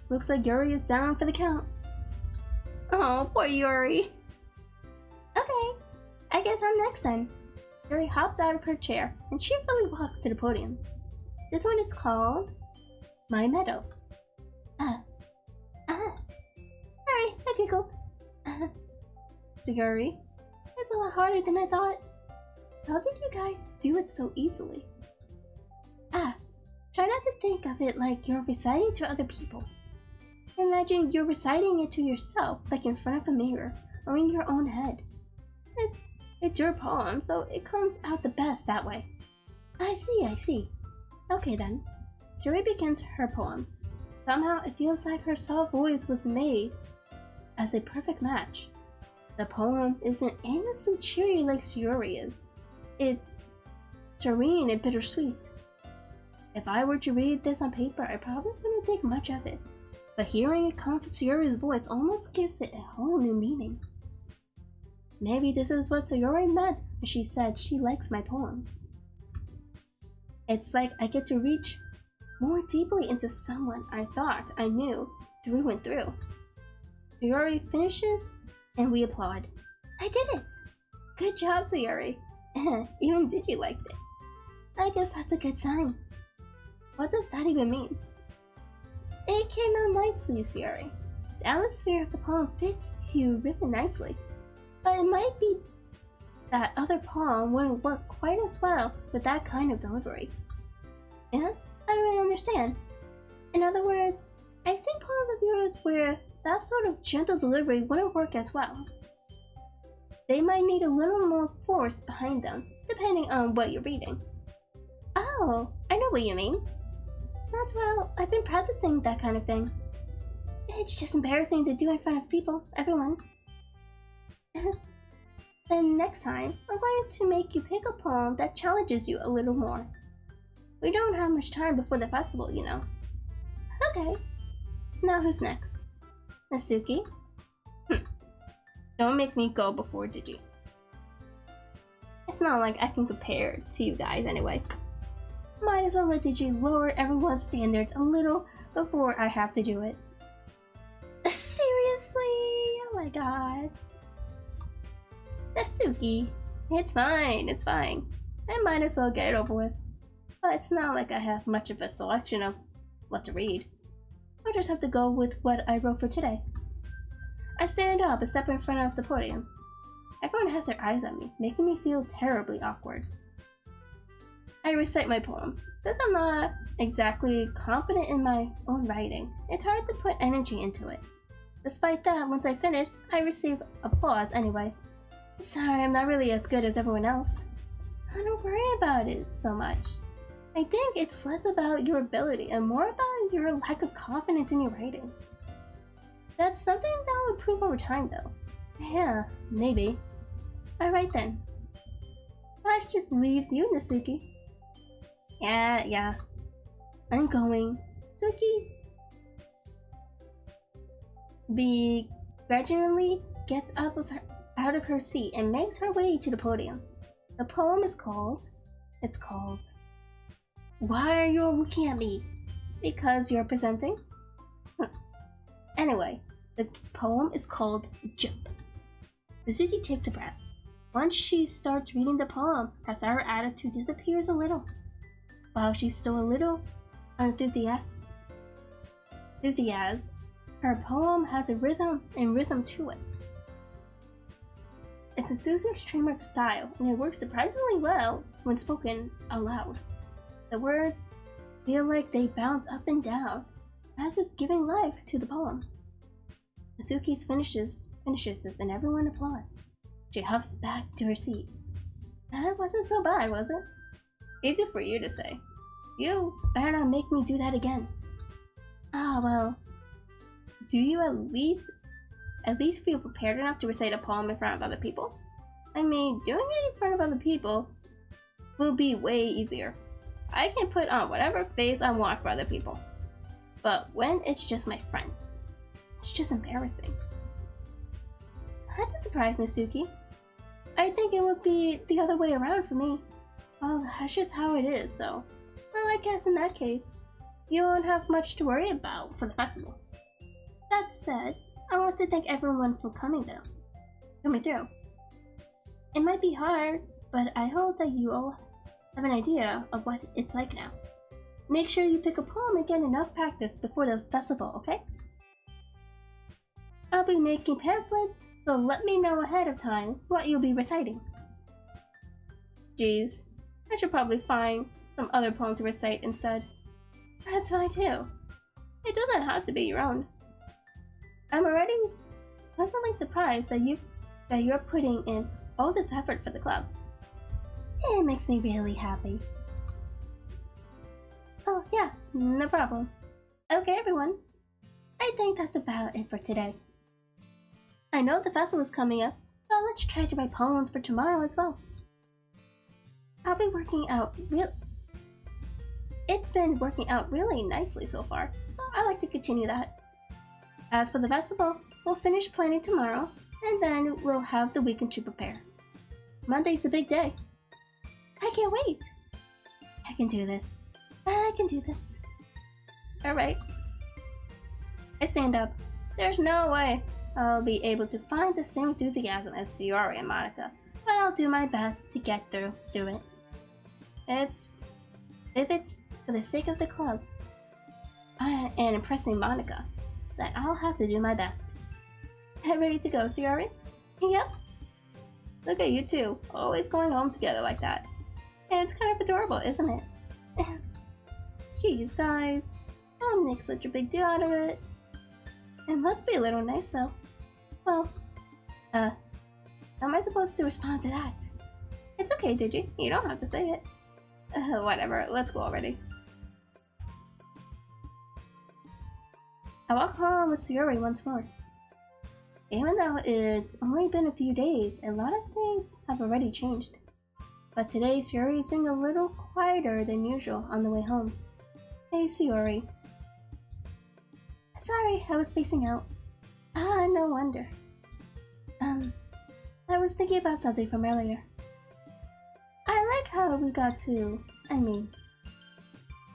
Looks like Yuri is down for the count. Oh, poor Yuri. Okay, I guess I'm next then. Yuri hops out of her chair and cheerfully walks to the podium. This one is called My Meadow. Sorry, I giggled. Yuri, it's a lot harder than I thought. How did you guys do it so easily? Try not to think of it like you're reciting to other people. Imagine you're reciting it to yourself, like in front of a mirror, or in your own head. It's your poem, so it comes out the best that way. I see. Okay then. Yuri begins her poem. Somehow it feels like her soft voice was made as a perfect match. The poem isn't aimlessly cheery like Yuri is. It's serene and bittersweet. If I were to read this on paper, I probably wouldn't think much of it. But hearing it come from Sayori's voice almost gives it a whole new meaning. Maybe this is what Sayori meant when she said she likes my poems. It's like I get to reach more deeply into someone I thought I knew through and through. Sayori finishes and we applaud. I did it! Good job, Sayori. Even Digi liked it. I guess that's a good sign. What does that even mean? It came out nicely, Sayori. The atmosphere of the poem fits you really nicely. But it might be that other poem wouldn't work quite as well with that kind of delivery. Yeah? I don't really understand. In other words, I've seen poems of yours where that sort of gentle delivery wouldn't work as well. They might need a little more force behind them, depending on what you're reading. Oh, I know what you mean. That's well, I've been practicing that kind of thing. It's just embarrassing to do in front of people, everyone. Then next time, I'm going to make you pick a poem that challenges you a little more. We don't have much time before the festival, you know. Okay. Now who's next? Natsuki? Don't make me go before Digi. It's not like I can compare to you guys anyway. Might as well let Digi lower everyone's standards a little before I have to do it. Seriously? Oh my god. Natsuki. It's fine, it's fine. I might as well get it over with. But it's not like I have much of a selection of what to read. I'll just have to go with what I wrote for today. I stand up and step in front of the podium. Everyone has their eyes on me, making me feel terribly awkward. I recite my poem. Since I'm not exactly confident in my own writing, it's hard to put energy into it. Despite that, once I finish, I receive applause anyway. Sorry, I'm not really as good as everyone else. Don't worry about it so much. I think it's less about your ability and more about your lack of confidence in your writing. That's something that will improve over time though. Yeah, maybe. Alright then. That just leaves you, Natsuki. Yeah. I'm going. Natsuki begrudgingly gets up out of her seat and makes her way to the podium. The poem is called... Why are you looking at me? Because you're presenting? Anyway, the poem is called Jump. Natsuki takes a breath. Once she starts reading the poem, her sour attitude disappears a little. While she's still a little enthusiastic, her poem has a rhythm to it. It's a soothing streamer style, and it works surprisingly well when spoken aloud. The words feel like they bounce up and down, as if giving life to the poem. Natsuki finishes this, and everyone applauds. She huffs back to her seat. That wasn't so bad, was it? Easy for you to say. You better not make me do that again. Ah, well. Do you at least feel prepared enough to recite a poem in front of other people? I mean, doing it in front of other people will be way easier. I can put on whatever face I want for other people. But when it's just my friends, it's just embarrassing. That's a surprise, Natsuki. I think it would be the other way around for me. Well, that's just how it is, so... Well, I guess in that case, you won't have much to worry about for the festival. That said, I want to thank everyone for coming through. It might be hard, but I hope that you all have an idea of what it's like now. Make sure you pick a poem and get enough practice before the festival, okay? I'll be making pamphlets, so let me know ahead of time what you'll be reciting. Jeez, I should probably find some other poem to recite instead. That's fine too. It doesn't have to be your own. I'm already pleasantly surprised that you're putting in all this effort for the club. It makes me really happy. Oh yeah, no problem. Okay everyone, I think that's about it for today. I know the festival's coming up, so let's try to write poems for tomorrow as well. I'll be working out It's been working out really nicely so far, so I'd like to continue that. As for the festival, we'll finish planning tomorrow, and then we'll have the weekend to prepare. Monday's the big day. I can't wait! I can do this. Alright. I stand up. There's no way I'll be able to find the same enthusiasm as Sayori and Monika, but I'll do my best to get through it. If it's for the sake of the club and impressing Monika, then I'll have to do my best. Ready to go, Sayori? Yep. Look at you two, always going home together like that. And it's kind of adorable, isn't it? Jeez, guys. Don't make such a big deal out of it. It must be a little nice, though. Well, how am I supposed to respond to that? It's okay, Digi. You don't have to say it. Whatever, let's go already. I walk home with Sayori once more. Even though it's only been a few days, a lot of things have already changed. But today, Sayori is being a little quieter than usual on the way home. Hey, Sayori. Sorry, I was spacing out. Ah, no wonder. I was thinking about something from earlier. I like how we got to...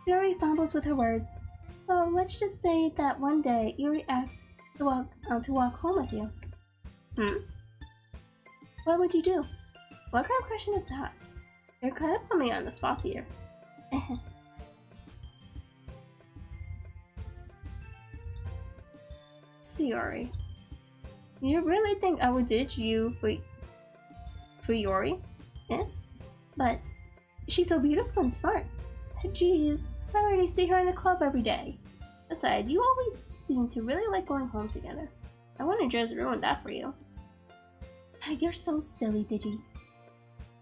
Yuri fumbles with her words. So let's just say that one day Yuri asks to walk home with you. What would you do? What kind of question is that? You're kind of putting me on the spot here. Sayori, you really think I would ditch you for Yuri? Yeah? But she's so beautiful and smart. Jeez, I already see her in the club every day. Besides, you always seem to really like going home together. I wouldn't just ruin that for you. You're so silly, Digi.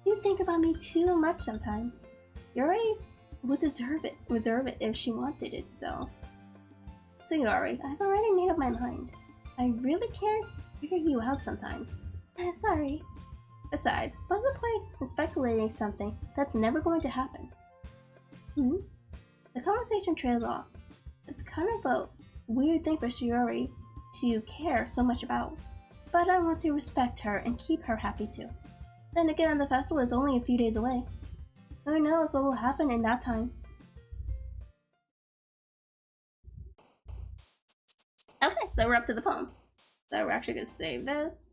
You think about me too much sometimes. Yuri would deserve it if she wanted it, so... Sayori, I've already made up my mind. I really can't figure you out sometimes. Sorry. Besides, what's the point in speculating something that's never going to happen? The conversation trailed off. It's kind of a weird thing for Sayori to care so much about. But I want to respect her and keep her happy too. Then again, the festival is only a few days away. Who knows what will happen in that time. Okay, so we're up to the poem. So we're actually gonna save this.